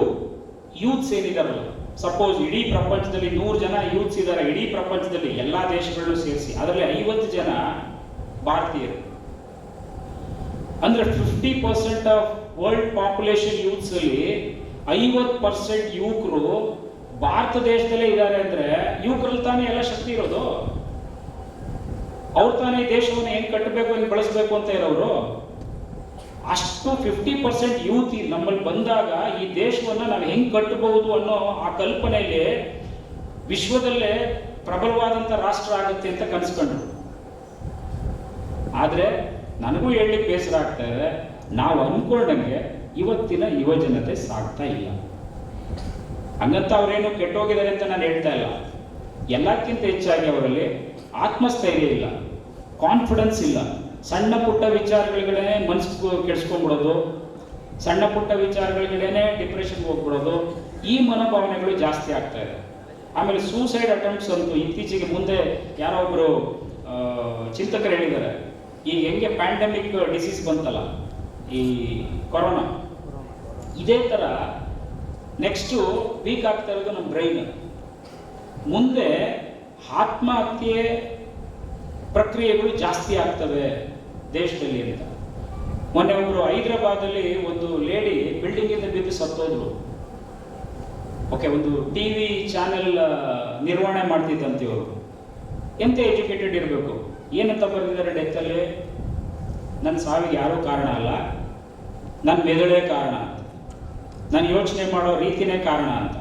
ಯೂತ್ಸ್ ಏನಿದಾರಲ್ಲ, ಸಪೋಸ್ ಇಡೀ ಪ್ರಪಂಚದಲ್ಲಿ 100 ಜನ ಯೂತ್ಸ್ ಇದ್ದಾರೆ, ಇಡೀ ಪ್ರಪಂಚದಲ್ಲಿ ಎಲ್ಲಾ ದೇಶಗಳನ್ನು ಸೇರಿಸಿ, ಅದರಲ್ಲಿ 50 ಜನ ಭಾರತೀಯರು. ಅಂದ್ರೆ 50% ಆಫ್ ವರ್ಲ್ಡ್ ಪಾಪ್ಯುಲೇಷನ್ ಯೂತ್ಸ್ ಅಲ್ಲಿ 50% ಯುವಕರು ಭಾರತ ದೇಶದಲ್ಲೇ ಇದ್ದಾರೆ. ಅಂದ್ರೆ ಯುವಕರಲ್ಲಿ ತಾನೇ ಎಲ್ಲ ಶಕ್ತಿ ಇರೋದು. ಅವ್ರು ತಾನೇ ದೇಶವನ್ನು ಹೆಂಗ್ ಕಟ್ಟಬೇಕು, ಹೆಂಗ್ ಬಳಸಬೇಕು ಅಂತ ಇರೋರು. ಅಷ್ಟು 50% ಯೂತ್ ನಮ್ಮಲ್ಲಿ ಬಂದಾಗ ಈ ದೇಶವನ್ನ ನಾವು ಹೆಂಗ್ ಕಟ್ಟಬಹುದು ಅನ್ನೋ ಆ ಕಲ್ಪನೆಯಲ್ಲಿ ವಿಶ್ವದಲ್ಲೇ ಪ್ರಬಲವಾದಂತ ರಾಷ್ಟ್ರ ಆಗುತ್ತೆ ಅಂತ ಕನಸ್ಕೊಂಡ್ರು. ಆದ್ರೆ ನನಗೂ ಹೇಳಲಿಕ್ಕೆ ಬೇಸರ ಆಗ್ತಾ ಇದೆ, ನಾವು ಅನ್ಕೊಂಡಂಗೆ ಇವತ್ತಿನ ಯುವಜನತೆ ಸಾಗ್ತಾ ಇಲ್ಲ. ಹಂಗಂತ ಅವರೇನು ಕೆಟ್ಟೋಗಿದ್ದಾರೆ ಅಂತ ನಾನು ಹೇಳ್ತಾ ಇಲ್ಲ. ಎಲ್ಲಕ್ಕಿಂತ ಹೆಚ್ಚಾಗಿ ಅವರಲ್ಲಿ ಆತ್ಮಸ್ಥೈರ್ಯ ಇಲ್ಲ, ಕಾನ್ಫಿಡೆನ್ಸ್ ಇಲ್ಲ. ಸಣ್ಣ ಪುಟ್ಟ ವಿಚಾರಗಳಿಗೇನೆ ಮನಸ್ಸು ಕೆಡಿಸ್ಕೊಂಡ್ಬಿಡೋದು, ಸಣ್ಣ ಪುಟ್ಟ ವಿಚಾರಗಳಿಗೇನೆ ಡಿಪ್ರೆಷನ್ಗೆ ಹೋಗ್ಬಿಡೋದು, ಈ ಮನೋಭಾವನೆಗಳು ಜಾಸ್ತಿ ಆಗ್ತಾ ಇದೆ. ಆಮೇಲೆ ಸೂಸೈಡ್ ಅಟೆಂಪ್ಟ್ಸ್ ಅಂತೂ ಇತ್ತೀಚೆಗೆ ಮುಂದೆ ಯಾರೋ ಒಬ್ರು ಚಿಂತಕರು ಹೇಳಿದ್ದಾರೆ, ಈಗ ಹೆಂಗೆ ಪ್ಯಾಂಡಮಿಕ್ ಡಿಸೀಸ್ ಬಂತಲ್ಲ, ಈ ಕೊರೋನಾ, ಇದೇ ತರ ನೆಕ್ಸ್ಟ್ ವೀಕ್ ಆಗ್ತಾ ಇರೋದು ನಮ್ಮ ಬ್ರೈನ್. ಮುಂದೆ ಆತ್ಮಹತ್ಯೆ ಪ್ರಕ್ರಿಯೆಗಳು ಜಾಸ್ತಿ ಆಗ್ತವೆ ದೇಶದಲ್ಲಿ ಅಂತ. ಮೊನ್ನೆ ಒಬ್ರು ಹೈದರಾಬಾದಲ್ಲಿ ಒಂದು ಲೇಡಿ ಬಿಲ್ಡಿಂಗ್ ಇಂದ ಬಿದ್ದು ಸತ್ತೋದ್ರು. ಓಕೆ, ಒಂದು ಟಿವಿ ಚಾನೆಲ್ ನಿರ್ವಹಣೆ ಮಾಡ್ತಿದ್ದಂತೆ ಇವರು. ಎಂತ ಎಜುಕೇಟೆಡ್ ಇರಬೇಕು. ಏನಂತ ಬರೆದಿದ್ದಾರೆ ಡೆತ್ ಅಲ್ಲಿ? ನನ್ನ ಸಾವಿಗೆ ಯಾರೂ ಕಾರಣ ಅಲ್ಲ, ನನ್ನ ಮೆದುಳೇ ಕಾರಣ ಅಂತ, ನಾನು ಯೋಚನೆ ಮಾಡೋ ರೀತಿನೇ ಕಾರಣ ಅಂತ.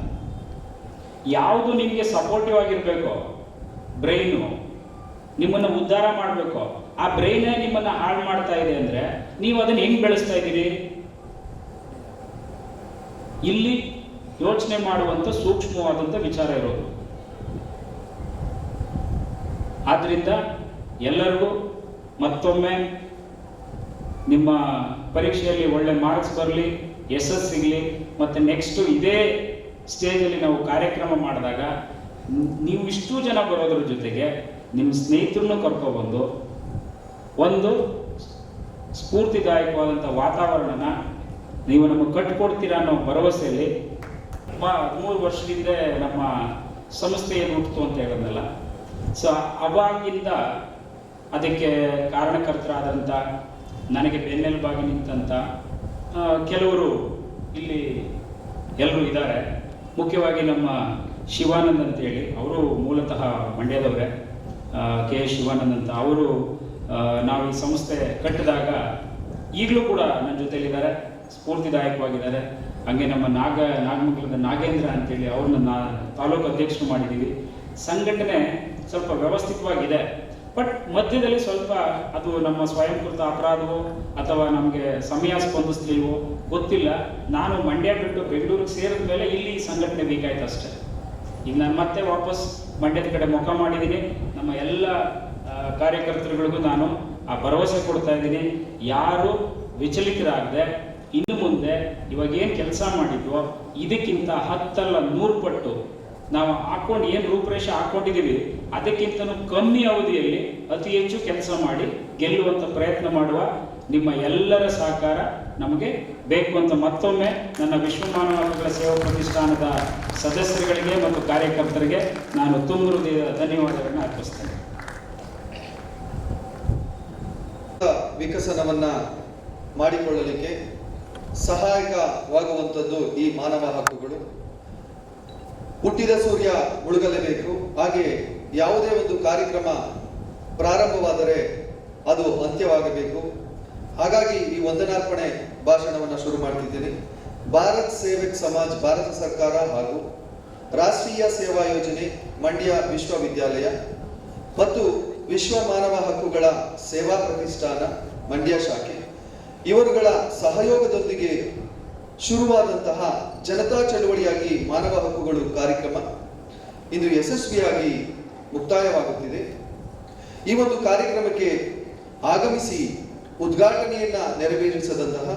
ಯಾವುದು ನಿಮಗೆ ಸಪೋರ್ಟಿವ್ ಆಗಿರ್ಬೇಕು, ಬ್ರೈನು ನಿಮ್ಮನ್ನ ಉದ್ಧಾರ ಮಾಡಬೇಕು, ಆ ಬ್ರೈನೇ ನಿಮ್ಮನ್ನ ಹಾಳು ಮಾಡ್ತಾ ಇದೆ ಅಂದ್ರೆ ನೀವು ಅದನ್ನ ಹೆಂಗ್ ಬೆಳೆಸ್ತಾ ಇದ್ದೀರಿ? ಇಲ್ಲಿ ಯೋಚನೆ ಮಾಡುವಂತ ಸೂಕ್ಷ್ಮವಾದಂತ ವಿಚಾರ ಇರೋದು. ಆದ್ರಿಂದ ಎಲ್ಲರಿಗೂ ಮತ್ತೊಮ್ಮೆ ನಿಮ್ಮ ಪರೀಕ್ಷೆಯಲ್ಲಿ ಒಳ್ಳೆ ಮಾರ್ಕ್ಸ್ ಬರಲಿ, ಯಶಸ್ಸು ಸಿಗಲಿ. ಮತ್ತೆ ನೆಕ್ಸ್ಟ್ ಇದೇ ಸ್ಟೇಜಲ್ಲಿ ನಾವು ಕಾರ್ಯಕ್ರಮ ಮಾಡಿದಾಗ ನೀವು ಇಷ್ಟು ಜನ ಬರೋದ್ರ ಜೊತೆಗೆ ನಿಮ್ಮ ಸ್ನೇಹಿತರನ್ನು ಕರ್ಕೊಬಂದು ಒಂದು ಸ್ಫೂರ್ತಿದಾಯಕವಾದಂಥ ವಾತಾವರಣನ ನೀವು ನಮಗೆ ಕಟ್ಟಿಕೊಡ್ತೀರಾ ಅನ್ನೋ ಭರವಸೆಯಲ್ಲಿ 3 ವರ್ಷದಿಂದ ನಮ್ಮ ಸಂಸ್ಥೆ ಏನು ಹುಟ್ಟಿತು ಅಂತ ಹೇಳಿದ್ನಲ್ಲ, ಸೊ ಅವಾಗಿಂದ ಅದಕ್ಕೆ ಕಾರಣಕರ್ತರಾದಂಥ, ನನಗೆ ಬೆನ್ನೆಲುಬಾಗಿ ನಿಂತಂಥ ಕೆಲವರು ಇಲ್ಲಿ ಎಲ್ಲರೂ ಇದ್ದಾರೆ. ಮುಖ್ಯವಾಗಿ ನಮ್ಮ ಶಿವಾನಂದ್ ಅಂತೇಳಿ, ಅವರು ಮೂಲತಃ ಮಂಡ್ಯದವರೇ, ಕೆ ಶಿವಾನಂದ್ ಅಂತ. ಅವರು ನಾವು ಈ ಸಂಸ್ಥೆ ಕಟ್ಟಿದಾಗ ಈಗಲೂ ಕೂಡ ನನ್ನ ಜೊತೆಲಿದ್ದಾರೆ, ಸ್ಫೂರ್ತಿದಾಯಕವಾಗಿದ್ದಾರೆ. ಹಾಗೆ ನಮ್ಮ ನಾಗಮಂಗಲದ ನಾಗೇಂದ್ರ ಅಂತೇಳಿ ಅವ್ರನ್ನ ತಾಲೂಕು ಅಧ್ಯಕ್ಷರು ಮಾಡಿದ್ದೀವಿ. ಸಂಘಟನೆ ಸ್ವಲ್ಪ ವ್ಯವಸ್ಥಿತವಾಗಿದೆ, ಬಟ್ ಮಧ್ಯದಲ್ಲಿ ಸ್ವಲ್ಪ ಅದು ನಮ್ಮ ಸ್ವಯಂಕೃತ ಅಪರಾಧವೋ ಅಥವಾ ನಮಗೆ ಸಮಯ ಸ್ಪಂದಿಸ್ಲಿಲ್ವೋ ಗೊತ್ತಿಲ್ಲ. ನಾನು ಮಂಡ್ಯ ಬಿಟ್ಟು ಬೆಂಗಳೂರಿಗೆ ಸೇರಿದ ಮೇಲೆ ಇಲ್ಲಿ ಸಂಘಟನೆ ಬೇಕಾಯ್ತು ಅಷ್ಟೇ. ಈಗ ನಾನು ಮತ್ತೆ ವಾಪಸ್ ಮಂಡ್ಯದ ಕಡೆ ಮುಖ ಮಾಡಿದ್ದೀನಿ. ನಮ್ಮ ಎಲ್ಲ ಕಾರ್ಯಕರ್ತರುಗಳಿಗೂ ನಾನು ಆ ಭರವಸೆ ಕೊಡ್ತಾ ಇದ್ದೀನಿ, ಯಾರು ವಿಚಲಿತರಾಗದೆ ಇನ್ನು ಮುಂದೆ ಇವಾಗ ಏನು ಕೆಲಸ ಮಾಡಿದ್ವೋ ಇದಕ್ಕಿಂತ 10 ಅಲ್ಲ 100 ಪಟ್ಟು ನಾವು ಏನು ರೂಪರೇಷೆ ಹಾಕೊಂಡಿದ್ದೀವಿ ಅದಕ್ಕಿಂತನೂ ಕಮ್ಮಿ ಅವಧಿಯಲ್ಲಿ ಅತಿ ಹೆಚ್ಚು ಕೆಲಸ ಮಾಡಿ ಗೆಲ್ಲುವಂಥ ಪ್ರಯತ್ನ ಮಾಡುವ ನಿಮ್ಮ ಎಲ್ಲರ ಸಹಕಾರ ನಮಗೆ ಬೇಕು ಅಂತ ಮತ್ತೊಮ್ಮೆ ನನ್ನ ವಿಶ್ವ ಮಾನವ ಹಕ್ಕುಗಳ ಸೇವಾ ಪ್ರತಿಷ್ಠಾನದ ಸದಸ್ಯರುಗಳಿಗೆ ಮತ್ತು ಕಾರ್ಯಕರ್ತರಿಗೆ ನಾನು ತುಂಬ ಹೃದಯದ ಧನ್ಯವಾದಗಳನ್ನು ಅರ್ಪಿಸ್ತೇನೆ. ವಿಕಸನವನ್ನ ಮಾಡಿಕೊಳ್ಳಲಿಕ್ಕೆ ಸಹಾಯಕವಾಗುವಂಥದ್ದು ಈ ಮಾನವ ಹಕ್ಕುಗಳು. ಹುಟ್ಟಿದ ಸೂರ್ಯ ಮುಳುಗಲೇಬೇಕು. ಹಾಗೆ ಯಾವುದೇ ಒಂದು ಕಾರ್ಯಕ್ರಮ ಪ್ರಾರಂಭವಾದರೆ ಅದು ಅಂತ್ಯವಾಗಬೇಕು. ಹಾಗಾಗಿ ಈ ವಂದನಾರ್ಪಣೆ ಭಾಷಣವನ್ನು ಶುರು ಮಾಡ್ತಿದ್ದೀನಿ. ಭಾರತ್ ಸೇವಕ್ ಸಮಾಜ್ ಭಾರತ ಸರ್ಕಾರ ಹಾಗೂ ರಾಷ್ಟ್ರೀಯ ಸೇವಾ ಯೋಜನೆ ಮಂಡ್ಯ ವಿಶ್ವವಿದ್ಯಾಲಯ ಮತ್ತು ವಿಶ್ವ ಮಾನವ ಹಕ್ಕುಗಳ ಸೇವಾ ಪ್ರತಿಷ್ಠಾನ ಮಂಡ್ಯ ಶಾಖೆ ಇವರುಗಳ ಸಹಯೋಗದೊಂದಿಗೆ ಶುರುವಾದಂತಹ ಜನತಾ ಚಳವಳಿಯಾಗಿ ಮಾನವ ಹಕ್ಕುಗಳು ಕಾರ್ಯಕ್ರಮ ಇಂದು ಯಶಸ್ವಿಯಾಗಿ ಮುಕ್ತಾಯವಾಗುತ್ತಿದೆ. ಈ ಒಂದು ಕಾರ್ಯಕ್ರಮಕ್ಕೆ ಆಗಮಿಸಿ ಉದ್ಘಾಟನೆಯನ್ನ ನೆರವೇರಿಸಿದಂತಹ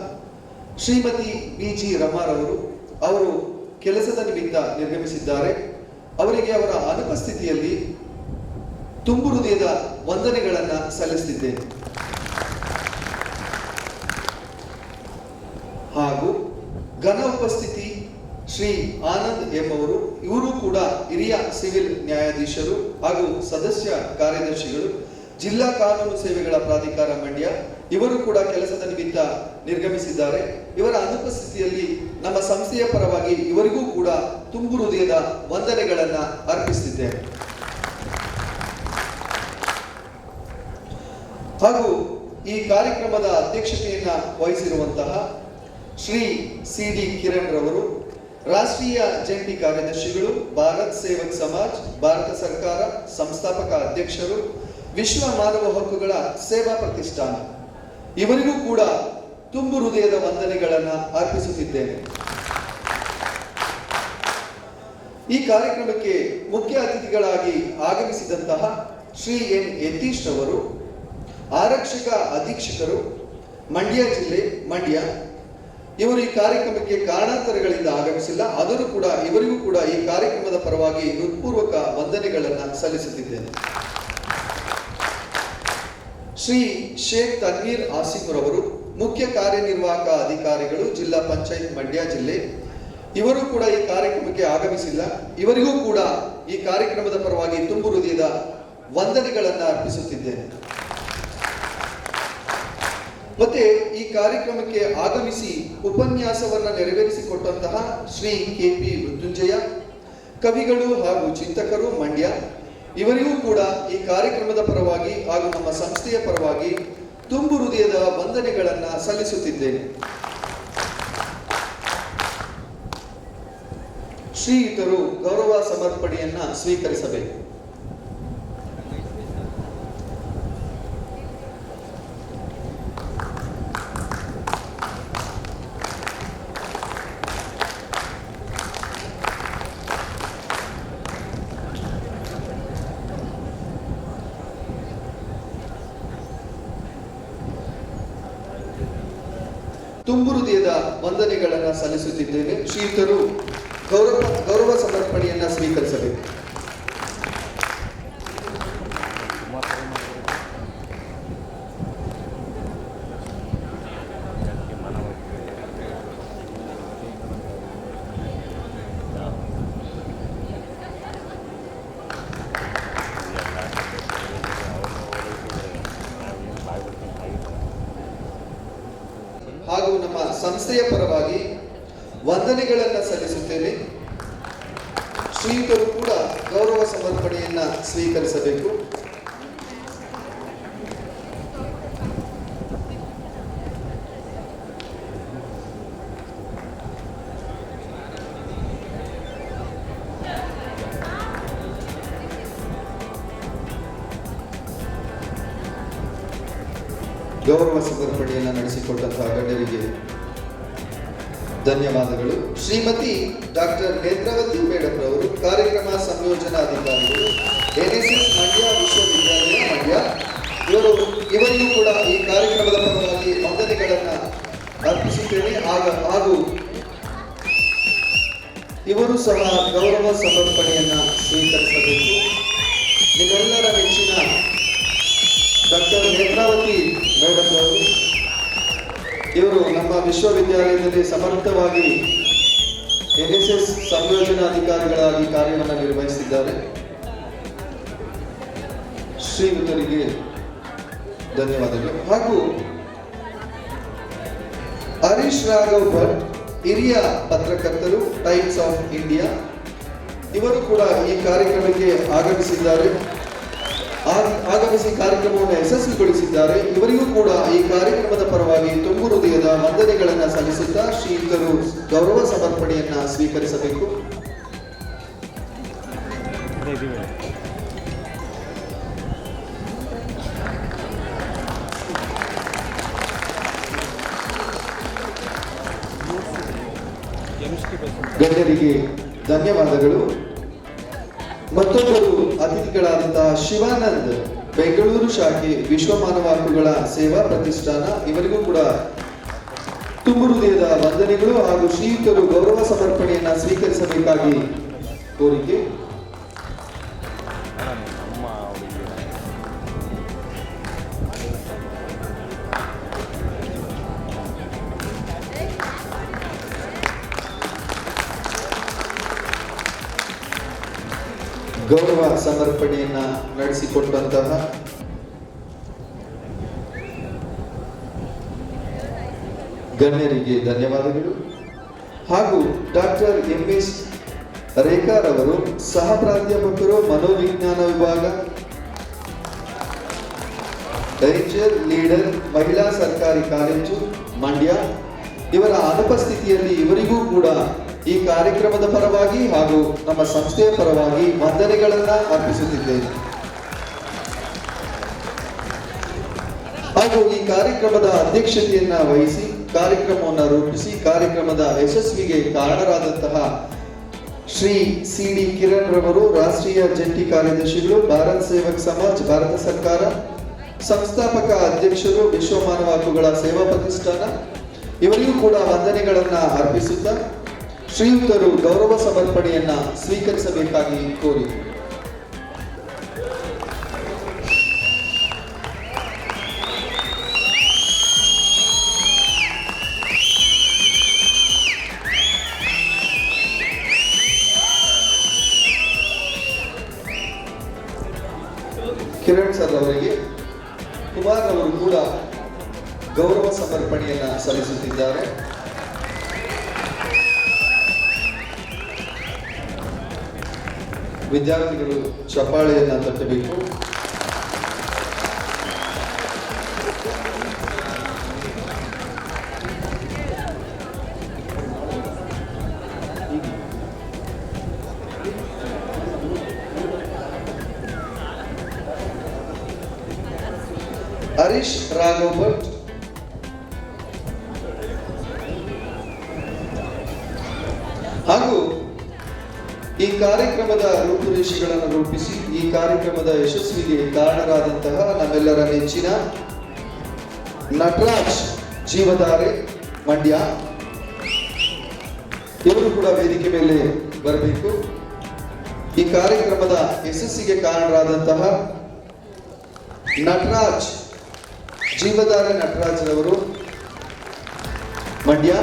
ಶ್ರೀಮತಿ ಬಿ.ಜಿ. ರಮಾರವರು ಅವರು ಕೆಲಸದ ನಿಮಿತ್ತ ನಿರ್ಗಮಿಸಿದ್ದಾರೆ. ಅವರಿಗೆ ಅವರ ಅನುಪಸ್ಥಿತಿಯಲ್ಲಿ ತುಂಬು ಹೃದಯದ ವಂದನೆಗಳನ್ನ ಸಲ್ಲಿಸುತ್ತಿದ್ದೇನೆ. ಹಾಗೂ ಘನ ಉಪಸ್ಥಿತಿ ಶ್ರೀ ಆನಂದ್ ಎಂಬವರು, ಇವರು ಕೂಡ ಹಿರಿಯ ಸಿವಿಲ್ ನ್ಯಾಯಾಧೀಶರು ಹಾಗೂ ಸದಸ್ಯ ಕಾರ್ಯದರ್ಶಿಗಳು, ಜಿಲ್ಲಾ ಕಾನೂನು ಸೇವೆಗಳ ಪ್ರಾಧಿಕಾರ ಮಂಡ್ಯ, ಇವರು ಕೂಡ ಕೆಲಸದ ನಿಮಿತ್ತ ನಿರ್ಗಮಿಸಿದ್ದಾರೆ. ಇವರ ಅನುಪಸ್ಥಿತಿಯಲ್ಲಿ ನಮ್ಮ ಸಂಸ್ಥೆಯ ಪರವಾಗಿ ಇವರಿಗೂ ಕೂಡ ತುಂಬು ಹೃದಯದ ವಂದನೆಗಳನ್ನ ಅರ್ಪಿಸುತ್ತಿದ್ದೇನೆ. ಹಾಗೂ ಈ ಕಾರ್ಯಕ್ರಮದ ಅಧ್ಯಕ್ಷತೆಯನ್ನ ವಹಿಸಿರುವಂತಹ ಶ್ರೀ ಸಿ.ಡಿ. ಕಿರಣ್ ರವರು, ರಾಷ್ಟ್ರೀಯ ಜಂಟಿ ಕಾರ್ಯದರ್ಶಿಗಳು, ಭಾರತ್ ಸೇವಕ್ ಸಮಾಜ್ ಭಾರತ ಸರ್ಕಾರ ಸಂಸ್ಥಾಪಕ ಅಧ್ಯಕ್ಷರು, ವಿಶ್ವ ಮಾನವ ಹಕ್ಕುಗಳ ಸೇವಾ ಪ್ರತಿಷ್ಠಾನ, ಇವರಿಗೂ ಕೂಡ ತುಂಬು ಹೃದಯದ ವಂದನೆಗಳನ್ನ ಅರ್ಪಿಸುತ್ತಿದ್ದೇನೆ. ಈ ಕಾರ್ಯಕ್ರಮಕ್ಕೆ ಮುಖ್ಯ ಅತಿಥಿಗಳಾಗಿ ಆಗಮಿಸಿದಂತಹ ಶ್ರೀ ಎನ್ ಯತೀಶ್ ರವರು, ಆರಕ್ಷಕ ಅಧೀಕ್ಷಕರು, ಮಂಡ್ಯ ಜಿಲ್ಲೆ ಮಂಡ್ಯ, ಇವರು ಈ ಕಾರ್ಯಕ್ರಮಕ್ಕೆ ಕಾರಣಾಂತರಗಳಿಂದ ಆಗಮಿಸಿಲ್ಲ, ಆದರೂ ಕೂಡ ಇವರಿಗೂ ಕೂಡ ಈ ಕಾರ್ಯಕ್ರಮದ ಪರವಾಗಿ ಹೃತ್ಪೂರ್ವಕ ವಂದನೆಗಳನ್ನ ಸಲ್ಲಿಸುತ್ತಿದ್ದೇನೆ. ಶ್ರೀ ಶೇಖ್ ತನ್ವೀರ್ ಆಸಿಫ್ ರವರು, ಮುಖ್ಯ ಕಾರ್ಯನಿರ್ವಾಹಕ ಅಧಿಕಾರಿಗಳು, ಜಿಲ್ಲಾ ಪಂಚಾಯತ್ ಮಂಡ್ಯ ಜಿಲ್ಲೆ, ಇವರು ಕೂಡ ಈ ಕಾರ್ಯಕ್ರಮಕ್ಕೆ ಆಗಮಿಸಿಲ್ಲ, ಇವರಿಗೂ ಕೂಡ ಈ ಕಾರ್ಯಕ್ರಮದ ಪರವಾಗಿ ತುಂಬು ಹೃದಯದ ವಂದನೆಗಳನ್ನ ಅರ್ಪಿಸುತ್ತಿದ್ದೇನೆ. ಮತ್ತೆ ಈ ಕಾರ್ಯಕ್ರಮಕ್ಕೆ ಆಗಮಿಸಿ ಉಪನ್ಯಾಸವನ್ನ ನೆರವೇರಿಸಿಕೊಟ್ಟಂತಹ ಶ್ರೀ ಕೆ.ಪಿ. ಮೃತ್ಯುಂಜಯ, ಕವಿಗಳು ಹಾಗೂ ಚಿಂತಕರು ಮಂಡ್ಯ, ಇವರಿಗೂ ಕೂಡ ಈ ಕಾರ್ಯಕ್ರಮದ ಪರವಾಗಿ ಹಾಗೂ ನಮ್ಮ ಸಂಸ್ಥೆಯ ಪರವಾಗಿ ತುಂಬು ಹೃದಯದ ವಂದನೆಗಳನ್ನ ಸಲ್ಲಿಸುತ್ತಿದ್ದೇನೆ. ಶ್ರೀಯುತರು ಗೌರವ ಸಮರ್ಪಣೆಯನ್ನ ಸ್ವೀಕರಿಸಬೇಕು. ತುಂಬು ಹೃದಯದ ವಂದನೆಗಳನ್ನ ಸಲ್ಲಿಸುತ್ತಿದ್ದೇನೆ. ಶ್ರೀಯುತರು ಗೌರವ ಸಮರ್ಪಣೆಯನ್ನ ಸ್ವೀಕರಿಸಬೇಕು. ಹಾಗೂ ನಮ್ಮ ಸಂಸ್ಥೆಯ ಪರವಾಗಿ ವಂದನೆಗಳನ್ನ ಸಲ್ಲಿಸುತ್ತೇನೆ. ಶ್ರೀಯುತರು ಕೂಡ ಗೌರವ ಸಮರ್ಪಣೆಯನ್ನ ಸ್ವೀಕರಿಸಬೇಕು. ಗೌರವ ಸಮರ್ಪಣೆಯನ್ನು ನಡೆಸಿಕೊಟ್ಟಂತಹ ಗಣ್ಯರಿಗೆ ಧನ್ಯವಾದಗಳು. ಶ್ರೀಮತಿ ಡಾಕ್ಟರ್ ನೇತ್ರಾವತಿ ಮೇಡಮ್ ರವರು, ಕಾರ್ಯಕ್ರಮ ಸಂಯೋಜನಾಧಿಕಾರಿಗಳು, ಎನ್ಎಸ್ಎಸ್ ಮಂಡ್ಯ ವಿಶ್ವವಿದ್ಯಾಲಯ ಮಂಡ್ಯ, ಇವರಿಗೂ ಕೂಡ ಈ ಕಾರ್ಯಕ್ರಮದ ಪರವಾಗಿ ವಂದನೆಗಳನ್ನ ಅರ್ಪಿಸುತ್ತೇನೆ. ಹಾಗೂ ಇವರು ಸಹ ಗೌರವ ಸಮರ್ಪಣೆಯನ್ನ ಸ್ವೀಕರಿಸಬೇಕು. ನಿಮ್ಮೆಲ್ಲರ ನೆಚ್ಚಿನ ಡಾಕ್ಟರ್ ನೇತ್ರಾವತಿ ಮೇಡಮ್ ಅವರು, ಇವರು ನಮ್ಮ ವಿಶ್ವವಿದ್ಯಾಲಯದಲ್ಲಿ ಸಮರ್ಥವಾಗಿ ಎನ್ಎಸ್ಎಸ್ ಸಂಯೋಜನಾಧಿಕಾರಿಗಳಾಗಿ ಕಾರ್ಯವನ್ನು ನಿರ್ವಹಿಸಿದ್ದಾರೆ. ಶ್ರೀಯುತರಿಗೆ ಧನ್ಯವಾದಗಳು. ಹಾಗೂ ಹರೀಶ್ ರಾಘವ್ ಭಟ್, ಹಿರಿಯ ಪತ್ರಕರ್ತರು, ಟೈಮ್ಸ್ ಆಫ್ ಇಂಡಿಯಾ, ಇವರು ಕೂಡ ಈ ಕಾರ್ಯಕ್ರಮಕ್ಕೆ ಆಗಮಿಸಿದ್ದಾರೆ. ಆಗಮಿಸಿ ಕಾರ್ಯಕ್ರಮವನ್ನು ಯಶಸ್ವಿಗೊಳಿಸಿದ್ದಾರೆ. ಇವರಿಗೂ ಕೂಡ ಈ ಕಾರ್ಯಕ್ರಮದ ಪರವಾಗಿ ತುಂಬು ಹೃದಯದ ವಂದನೆಗಳನ್ನು ಸಲ್ಲಿಸುತ್ತಾ ಶ್ರೀಯುತರು ಗೌರವ ಸಮರ್ಪಣೆಯನ್ನ ಸ್ವೀಕರಿಸಬೇಕು. ಗಣ್ಯರಿಗೆ ಧನ್ಯವಾದಗಳು. ಮತ್ತೊಬ್ಬರು ಅತಿಥಿಗಳಾದಂತಹ ಶಿವಾನಂದ್, ಬೆಂಗಳೂರು ಶಾಖೆ ವಿಶ್ವಮಾನವ ಹಕ್ಕುಗಳ ಸೇವಾ ಪ್ರತಿಷ್ಠಾನ, ಇವರಿಗೂ ಕೂಡ ತುಂಬು ಹೃದಯದ ವಂದನೆಗಳು ಹಾಗೂ ಶ್ರೀಯುತರು ಗೌರವ ಸಮರ್ಪಣೆಯನ್ನ ಸ್ವೀಕರಿಸಬೇಕಾಗಿ ಕೋರಿಕೆ. ಗೌರವ ಸಮರ್ಪಣೆಯನ್ನ ನಡೆಸಿಕೊಟ್ಟಂತಹ ಗಣ್ಯರಿಗೆ ಧನ್ಯವಾದಗಳು. ಹಾಗೂ ಡಾಕ್ಟರ್ MS ರೇಖಾರವರು ಸಹ ಪ್ರಾಧ್ಯಾಪಕರು ಮನೋವಿಜ್ಞಾನ ವಿಭಾಗ, ರೇಂಜರ್ ಲೀಡರ್ ಮಹಿಳಾ ಸರ್ಕಾರಿ ಕಾಲೇಜು ಮಂಡ್ಯ, ಇವರ ಅನುಪಸ್ಥಿತಿಯಲ್ಲಿ ಇವರಿಗೂ ಕೂಡ ಈ ಕಾರ್ಯಕ್ರಮದ ಪರವಾಗಿ ಹಾಗೂ ನಮ್ಮ ಸಂಸ್ಥೆಯ ಪರವಾಗಿ ವಂದನೆಗಳನ್ನ ಅರ್ಪಿಸುತ್ತಿದ್ದೇನೆ. ಹಾಗೂ ಈ ಕಾರ್ಯಕ್ರಮದ ಅಧ್ಯಕ್ಷತೆಯನ್ನ ವಹಿಸಿ ಕಾರ್ಯಕ್ರಮವನ್ನು ರೂಪಿಸಿ ಕಾರ್ಯಕ್ರಮದ ಯಶಸ್ವಿಗೆ ಕಾರಣರಾದಂತಹ ಶ್ರೀ CD ಕಿರಣ್ ರವರು, ರಾಷ್ಟ್ರೀಯ ಜಂಟಿ ಕಾರ್ಯದರ್ಶಿಗಳು, ಭಾರತ್ ಸೇವಕ್ ಸಮಾಜ್ ಭಾರತ ಸರ್ಕಾರ, ಸಂಸ್ಥಾಪಕ ಅಧ್ಯಕ್ಷರು ವಿಶ್ವ ಮಾನವ ಹಕ್ಕುಗಳ ಸೇವಾ ಪ್ರತಿಷ್ಠಾನ, ಇವರಿಗೂ ಕೂಡ ವಂದನೆಗಳನ್ನ ಅರ್ಪಿಸುತ್ತಾ ಶ್ರೀಯುತರು ಗೌರವ ಸಮರ್ಪಣೆಯನ್ನ ಸ್ವೀಕರಿಸಬೇಕಾಗಿ ಕೋರಿ. ಕಿರಣ್ ಸರ್ ಅವರಿಗೆ ಕುಮಾರ್ ಅವರು ಕೂಡ ಗೌರವ ಸಮರ್ಪಣೆಯನ್ನ ಸಲ್ಲಿಸುತ್ತಿದ್ದಾರೆ. ವಿದ್ಯಾರ್ಥಿಗಳು ಚಪ್ಪಾಳೆಯನ್ನ ತಟ್ಟಬೇಕು. ಹರೀಶ್ ರಾಘವ್ ಭಟ್, ಹಾಗೂ ಈ ಕಾರ್ಯಕ್ರಮದ ರೂಪುರೇಷೆಗಳನ್ನು ರೂಪಿಸಿ ಈ ಕಾರ್ಯಕ್ರಮದ ಯಶಸ್ವಿಗೆ ಕಾರಣರಾದಂತಹ ನಮ್ಮೆಲ್ಲರ ನೆಚ್ಚಿನ ನಟರಾಜ್ ಜೀವಧಾರೆ ಮಂಡ್ಯ, ಇವರು ಕೂಡ ವೇದಿಕೆ ಮೇಲೆ ಬರಬೇಕು. ಈ ಕಾರ್ಯಕ್ರಮದ ಯಶಸ್ಸಿಗೆ ಕಾರಣರಾದಂತಹ ನಟರಾಜ್ ಜೀವಧಾರೆ ನಟರಾಜ್ ರವರು ಮಂಡ್ಯ,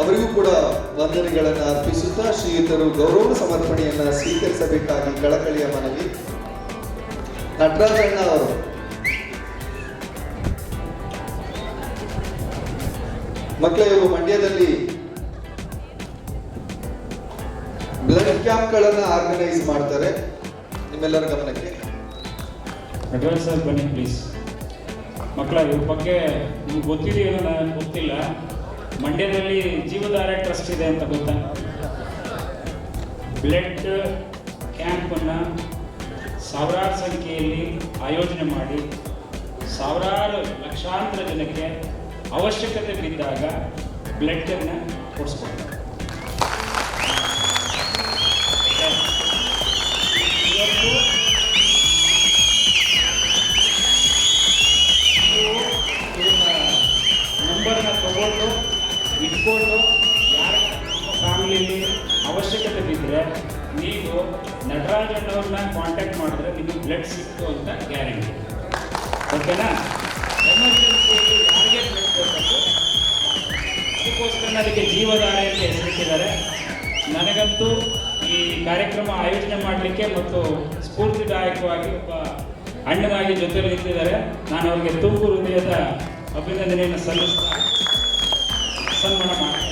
ಅವರಿಗೂ ಕೂಡ ವಂದನೆಗಳನ್ನು ಅರ್ಪಿಸುತ್ತಾ ಶ್ರೀಯುತರು ಗೌರವ ಸಮರ್ಪಣೆಯನ್ನ ಸ್ವೀಕರಿಸಬೇಕಾಗಿ ಕಳಕಳಿಯ ಮನವಿ. ನಟರಾಜಣ್ಣ ಅವರು ಮಕ್ಕಳು ಮಂಡ್ಯದಲ್ಲಿ ಬ್ಲಡ್ ಕ್ಯಾಂಪ್ಗಳನ್ನು ಆರ್ಗನೈಸ್ ಮಾಡ್ತಾರೆ. ನಿಮ್ಮೆಲ್ಲರ ಗಮನಕ್ಕೆ. ನಟರಾಜ್ ಸರ್ ಬನ್ನಿ ಪ್ಲೀಸ್. ಮಕ್ಕಳ ಇವ್ರ ಬಗ್ಗೆ ನಿಮ್ಗೆ ಗೊತ್ತಿದೆಯೋ ನನಗೆ ಗೊತ್ತಿಲ್ಲ. ಮಂಡ್ಯದಲ್ಲಿ ಜೀವಧಾರೆ ಟ್ರಸ್ಟ್ ಇದೆ ಅಂತ ಗೊತ್ತಾ? ಬ್ಲಡ್ ಕ್ಯಾಂಪನ್ನು ಸಾವಿರಾರು ಸಂಖ್ಯೆಯಲ್ಲಿ ಆಯೋಜನೆ ಮಾಡಿ ಸಾವಿರಾರು ಲಕ್ಷಾಂತರ ಜನಕ್ಕೆ ಅವಶ್ಯಕತೆ ಬಿದ್ದಾಗ ಬ್ಲಡ್ಡನ್ನು ಕೊಡಿಸ್ಕೊಡ್ತಾರೆ. ಇವತ್ತು ನಂಬರ್ನ ತಗೊಂಡು ಇಟ್ಕೊಂಡು ಯಾರ ಫ್ಯಾಮಿಲಿಯಲ್ಲಿ ಅವಶ್ಯಕತೆ ಬಿದ್ದರೆ ನೀವು ನಟರಾಜಣ್ಣವ್ರನ್ನ ಕಾಂಟ್ಯಾಕ್ಟ್ ಮಾಡಿದ್ರೆ ನಿಮಗೆ ಬ್ಲಡ್ ಸಿಕ್ತು ಅಂತ ಗ್ಯಾರಂಟಿ. ಓಕೆನಾ? ಎಮರ್ಜೆನ್ಸಿಯಲ್ಲಿ ಯಾರಿಗೆ ಬ್ಲಡ್ ಕೊಡಬೇಕು ಅದಕ್ಕೋಸ್ಕರ ಅದಕ್ಕೆ ಜೀವಧಾರೆ ಅಂತ ಹೆಸರಿಟ್ಟಿದ್ದಾರೆ. ನನಗಂತೂ ಈ ಕಾರ್ಯಕ್ರಮ ಆಯೋಜನೆ ಮಾಡಲಿಕ್ಕೆ ಮತ್ತು ಸ್ಫೂರ್ತಿದಾಯಕವಾಗಿ ಒಬ್ಬ ಅಣ್ಣನಾಗಿ ಜೊತೆಯಲ್ಲಿ ನಿಂತಿದ್ದಾರೆ. ನಾನು ಅವರಿಗೆ ತುಂಬು ಹೃದಯದ ಅಭಿನಂದನೆಯನ್ನು ಸಲ್ಲಿಸ್ತಾ ಸನ್ಮಾನ ಮಾಡ್ತೇನೆ.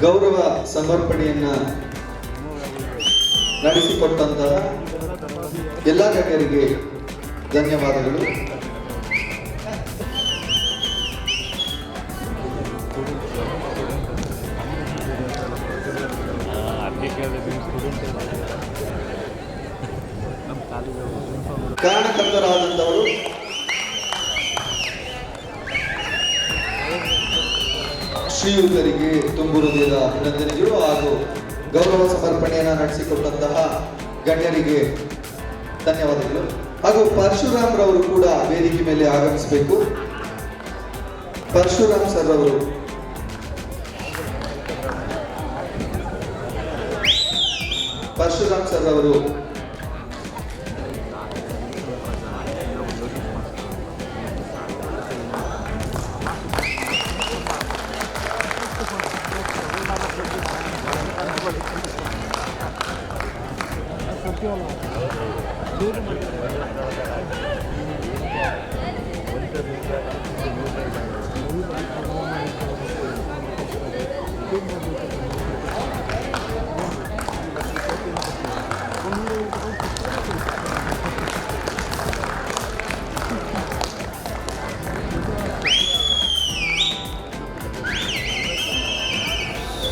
ಗೌರವ ಸಮರ್ಪಣೆಯನ್ನ ನಡೆಸಿಕೊಟ್ಟಂತಹ ಎಲ್ಲ ಗಣ್ಯರಿಗೆ ಧನ್ಯವಾದಗಳು. ಕಾರಣಕರ್ತರಾದಂಥವರು ಶ್ರೀಯುತರಿಗೆ ತುಂಬು ಹೃದಯದ ಅಭಿನಂದನೆಗಳು ಹಾಗೂ ಗೌರವ ಸಮರ್ಪಣೆಯನ್ನು ನಡೆಸಿಕೊಟ್ಟಂತಹ ಗಣ್ಯರಿಗೆ ಧನ್ಯವಾದಗಳು. ಹಾಗೂ ಪರಶುರಾಮ್ ರವರು ಕೂಡ ವೇದಿಕೆ ಮೇಲೆ ಆಗಮಿಸಬೇಕು. ಪರಶುರಾಮ್ ಸರ್ ಅವರು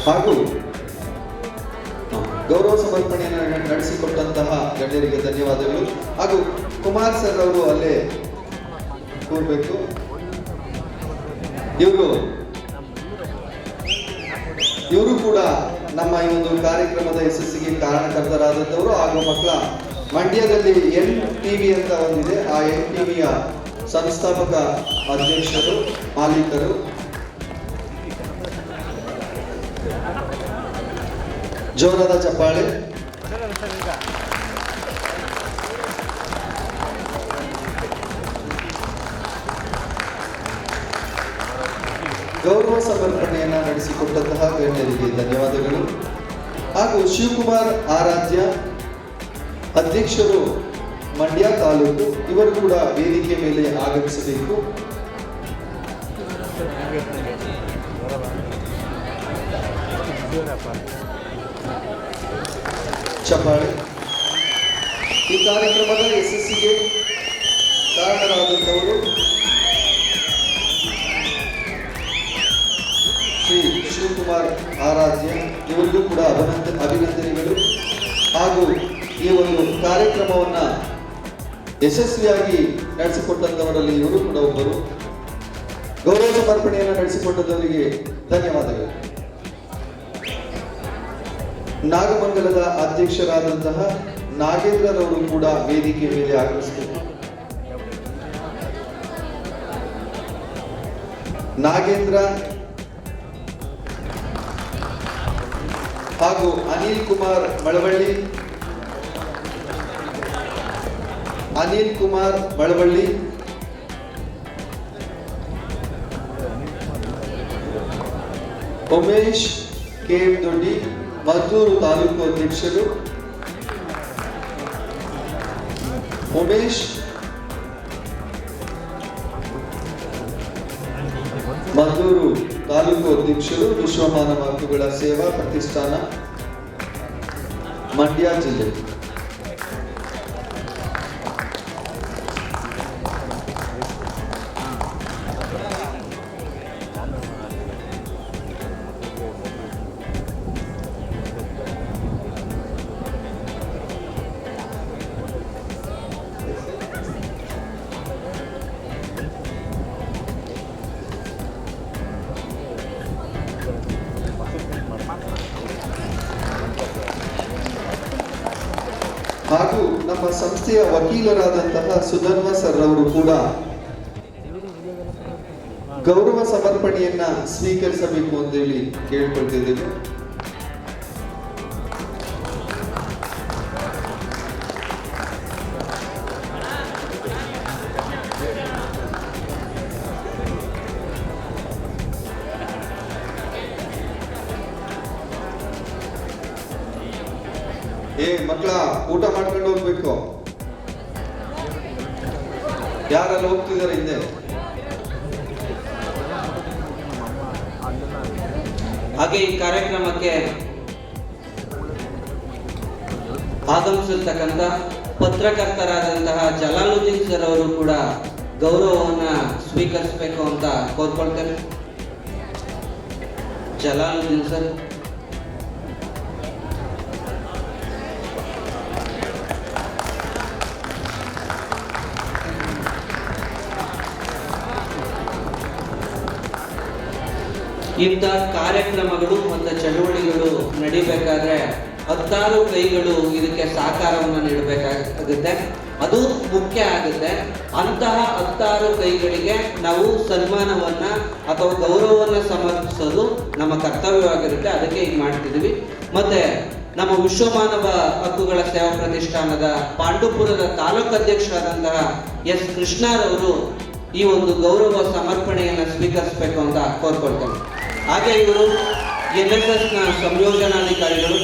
ಹಾಗೂ ಗೌರವ ಸಮರ್ಪಣೆಯನ್ನು ನಡೆಸಿಕೊಟ್ಟಂತಹ ಗಣ್ಯರಿಗೆ ಧನ್ಯವಾದಗಳು. ಹಾಗೂ ಕುಮಾರ್ ಸರ್ ಅವರು ಅಲ್ಲೇ ಕೂರ್ಬೇಕು. ಇವರು ಕೂಡ ನಮ್ಮ ಈ ಒಂದು ಕಾರ್ಯಕ್ರಮದ ಯಶಸ್ಸಿಗೆ ಕಾರಣಕರ್ತರಾದಂಥವರು ಹಾಗೂ ಮಕ್ಕಳ ಮಂಡ್ಯದಲ್ಲಿ NTV ಅಂತ ಒಂದಿದೆ, ಆ NTVಯ ಸಂಸ್ಥಾಪಕ ಅಧ್ಯಕ್ಷರು, ಮಾಲೀಕರು. ಜೋರಾದ ಚಪ್ಪಾಳೆ. ಗೌರವ ಸಮರ್ಪಣೆಯನ್ನ ನಡೆಸಿಕೊಟ್ಟಂತಹ ಗಣ್ಯರಿಗೆ ಧನ್ಯವಾದಗಳು. ಹಾಗೂ ಶಿವಕುಮಾರ್ ಆರಾಧ್ಯ, ಅಧ್ಯಕ್ಷರು ಮಂಡ್ಯ ತಾಲೂಕು, ಇವರು ಕೂಡ ವೇದಿಕೆ ಮೇಲೆ ಆಗಮಿಸಬೇಕು. ಚಪ್ಪಾಳೆ. ಈ ಕಾರ್ಯಕ್ರಮದ ಯಶಸ್ಸಿಗೆ ಕಾರಣರಾದಂಥವರು ಶ್ರೀ ಶಿವಕುಮಾರ್ ಆರಾಧ್ಯ, ಇವರಿಗೂ ಕೂಡ ಅಭಿನಂದನೆಗಳು. ಹಾಗೂ ಈ ಒಂದು ಕಾರ್ಯಕ್ರಮವನ್ನ ಯಶಸ್ವಿಯಾಗಿ ನಡೆಸಿಕೊಟ್ಟಂತವರಲ್ಲಿ ಇವರು ಕೂಡ ಒಬ್ಬರು. ಗೌರವ ಸಮರ್ಪಣೆಯನ್ನು ನಡೆಸಿಕೊಟ್ಟವರಿಗೆ ಧನ್ಯವಾದಗಳು. ನಾಗಮಂಗಲದ ಅಧ್ಯಕ್ಷರಾದಂತಹ ನಾಗೇಂದ್ರರವರು ಕೂಡ ವೇದಿಕೆ ಮೇಲೆ ಆಗಮಿಸಬೇಕು. ನಾಗೇಂದ್ರ ಹಾಗೂ ಅನಿಲ್ ಕುಮಾರ್ ಮಳವಳ್ಳಿ, ಉಮೇಶ್ ದೊಡ್ಡಿ, ಮದ್ದೂರು ತಾಲೂಕು ಅಧ್ಯಕ್ಷರು. ಉಮೇಶ್ ಮದ್ದೂರು ತಾಲೂಕು ಅಧ್ಯಕ್ಷರು, ವಿಶ್ವ ಮಾನವ ಹಕ್ಕುಗಳ ಸೇವಾ ಪ್ರತಿಷ್ಠಾನ, ಮಂಡ್ಯ ಜಿಲ್ಲೆ. ಹಾಗೂ ನಮ್ಮ ಸಂಸ್ಥೆಯ ವಕೀಲರಾದಂತಹ ಸುಧರ್ಮ ಸರ್ ಅವರು ಕೂಡ ಗೌರವ ಸಮರ್ಪಣೆಯನ್ನ ಸ್ವೀಕರಿಸಬೇಕು ಅಂತ ಹೇಳಿ ಕೇಳ್ಕೊಳ್ತಿದ್ದೇವೆ. ಮಕ್ಕಳ ಊಟ ಮಾಡ್ಕೊಂಡು ಹೋಗ್ಬೇಕು. ಯಾರೆಲ್ಲ ಹೋಗ್ತಿದ್ದಾರೆ ಹಿಂದೆ? ಹಾಗೆ ಈ ಕಾರ್ಯಕ್ರಮಕ್ಕೆ ಆಗಮಿಸಿರ್ತಕ್ಕಂಥ ಪತ್ರಕರ್ತರಾದಂತಹ ಜಲಾಲುದ್ದೀನ್ ಸರ್ ಅವರು ಕೂಡ ಗೌರವವನ್ನು ಸ್ವೀಕರಿಸಬೇಕು ಅಂತ ಕೋರ್ಕೊಳ್ತೇನೆ. ಜಲಾಲುದ್ದೀನ್ ಸರ್. ಇಂಥ ಕಾರ್ಯಕ್ರಮಗಳು ಮತ್ತು ಚಳುವಳಿಗಳು ನಡಿಬೇಕಾದ್ರೆ 10 ಕೈಗಳು ಇದಕ್ಕೆ ಸಹಕಾರವನ್ನು ನೀಡಬೇಕಾಗುತ್ತೆ. ಅದು ಮುಖ್ಯ ಆಗುತ್ತೆ. ಅಂತಹ 10 ಕೈಗಳಿಗೆ ನಾವು ಸನ್ಮಾನವನ್ನ ಅಥವಾ ಗೌರವವನ್ನು ಸಮರ್ಪಿಸೋದು ನಮ್ಮ ಕರ್ತವ್ಯವಾಗಿರುತ್ತೆ. ಅದಕ್ಕೆ ಈಗ ಮಾಡ್ತಿದ್ದೀವಿ. ಮತ್ತೆ ನಮ್ಮ ವಿಶ್ವಮಾನವ ಹಕ್ಕುಗಳ ಸೇವಾ ಪ್ರತಿಷ್ಠಾನದ ಪಾಂಡುಪುರದ ತಾಲೂಕು ಅಧ್ಯಕ್ಷರಾದಂತಹ ಎಸ್ ಕೃಷ್ಣರವರು ಈ ಒಂದು ಗೌರವ ಸಮರ್ಪಣೆಯನ್ನು ಸ್ವೀಕರಿಸಬೇಕು ಅಂತ ಕೋರ್ಕೊಳ್ತೇನೆ. ಹಾಗೆ ಇವರು NSSನ ಸಂಯೋಜನಾಧಿಕಾರಿಗಳು.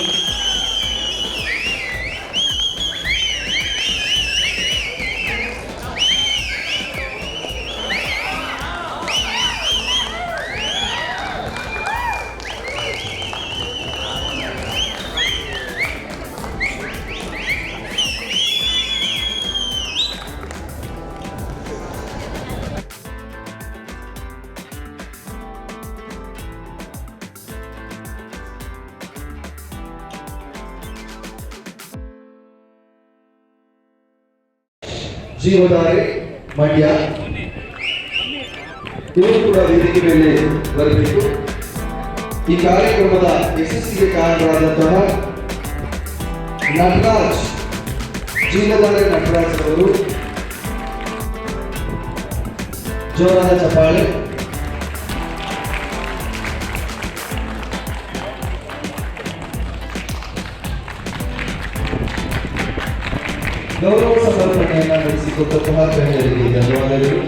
ಜೀವಧಾರೆ ಮಂಡ್ಯ ಇವರು ಕೂಡ ವೇದಿಕೆ ಮೇಲೆ ಬರಬೇಕು. ಈ ಕಾರ್ಯಕ್ರಮದ ಯಶಸ್ಸಿಗೆ ಕಾರಣರಾದಂತಹ ನಟರಾಜ್, ಜೀವಧಾರೆ ನಟರಾಜ್ ಅವರು ಜೋರಾದ ಚಪ್ಪಾಳೆ. ಗೌರವ ಸಮರ್ಪಣೆಯನ್ನು ನಡೆಸಿಕೊಟ್ಟಂತಹ ಗಣ್ಯರಿಗೆ ಧನ್ಯವಾದಗಳು.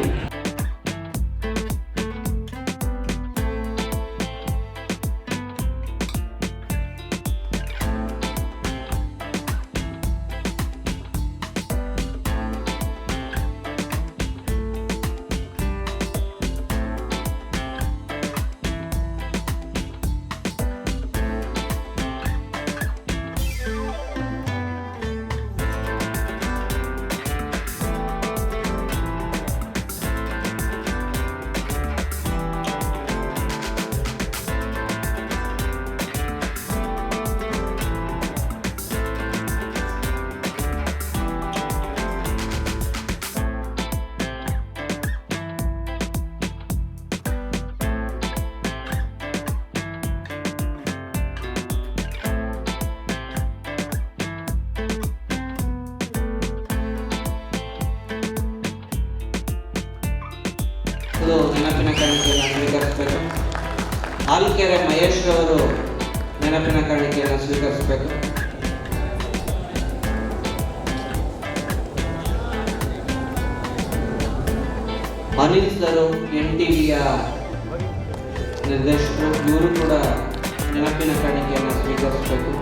ನೆನಪಿನ ಕಾಣಿಕೆಯನ್ನು ಸ್ವೀಕರಿಸಬೇಕು. ಆಲ್ಕೆರೆ ಮಹೇಶ್ ಅವರು ನೆನಪಿನ ಕಾಣಿಕೆಯನ್ನು ಸ್ವೀಕರಿಸಬೇಕು. ಅನಿಲ್ ಸರ್ NTVಯ ನಿರ್ದೇಶಕರು, ಇವರು ಕೂಡ ನೆನಪಿನ ಕಾಣಿಕೆಯನ್ನು ಸ್ವೀಕರಿಸಬೇಕು.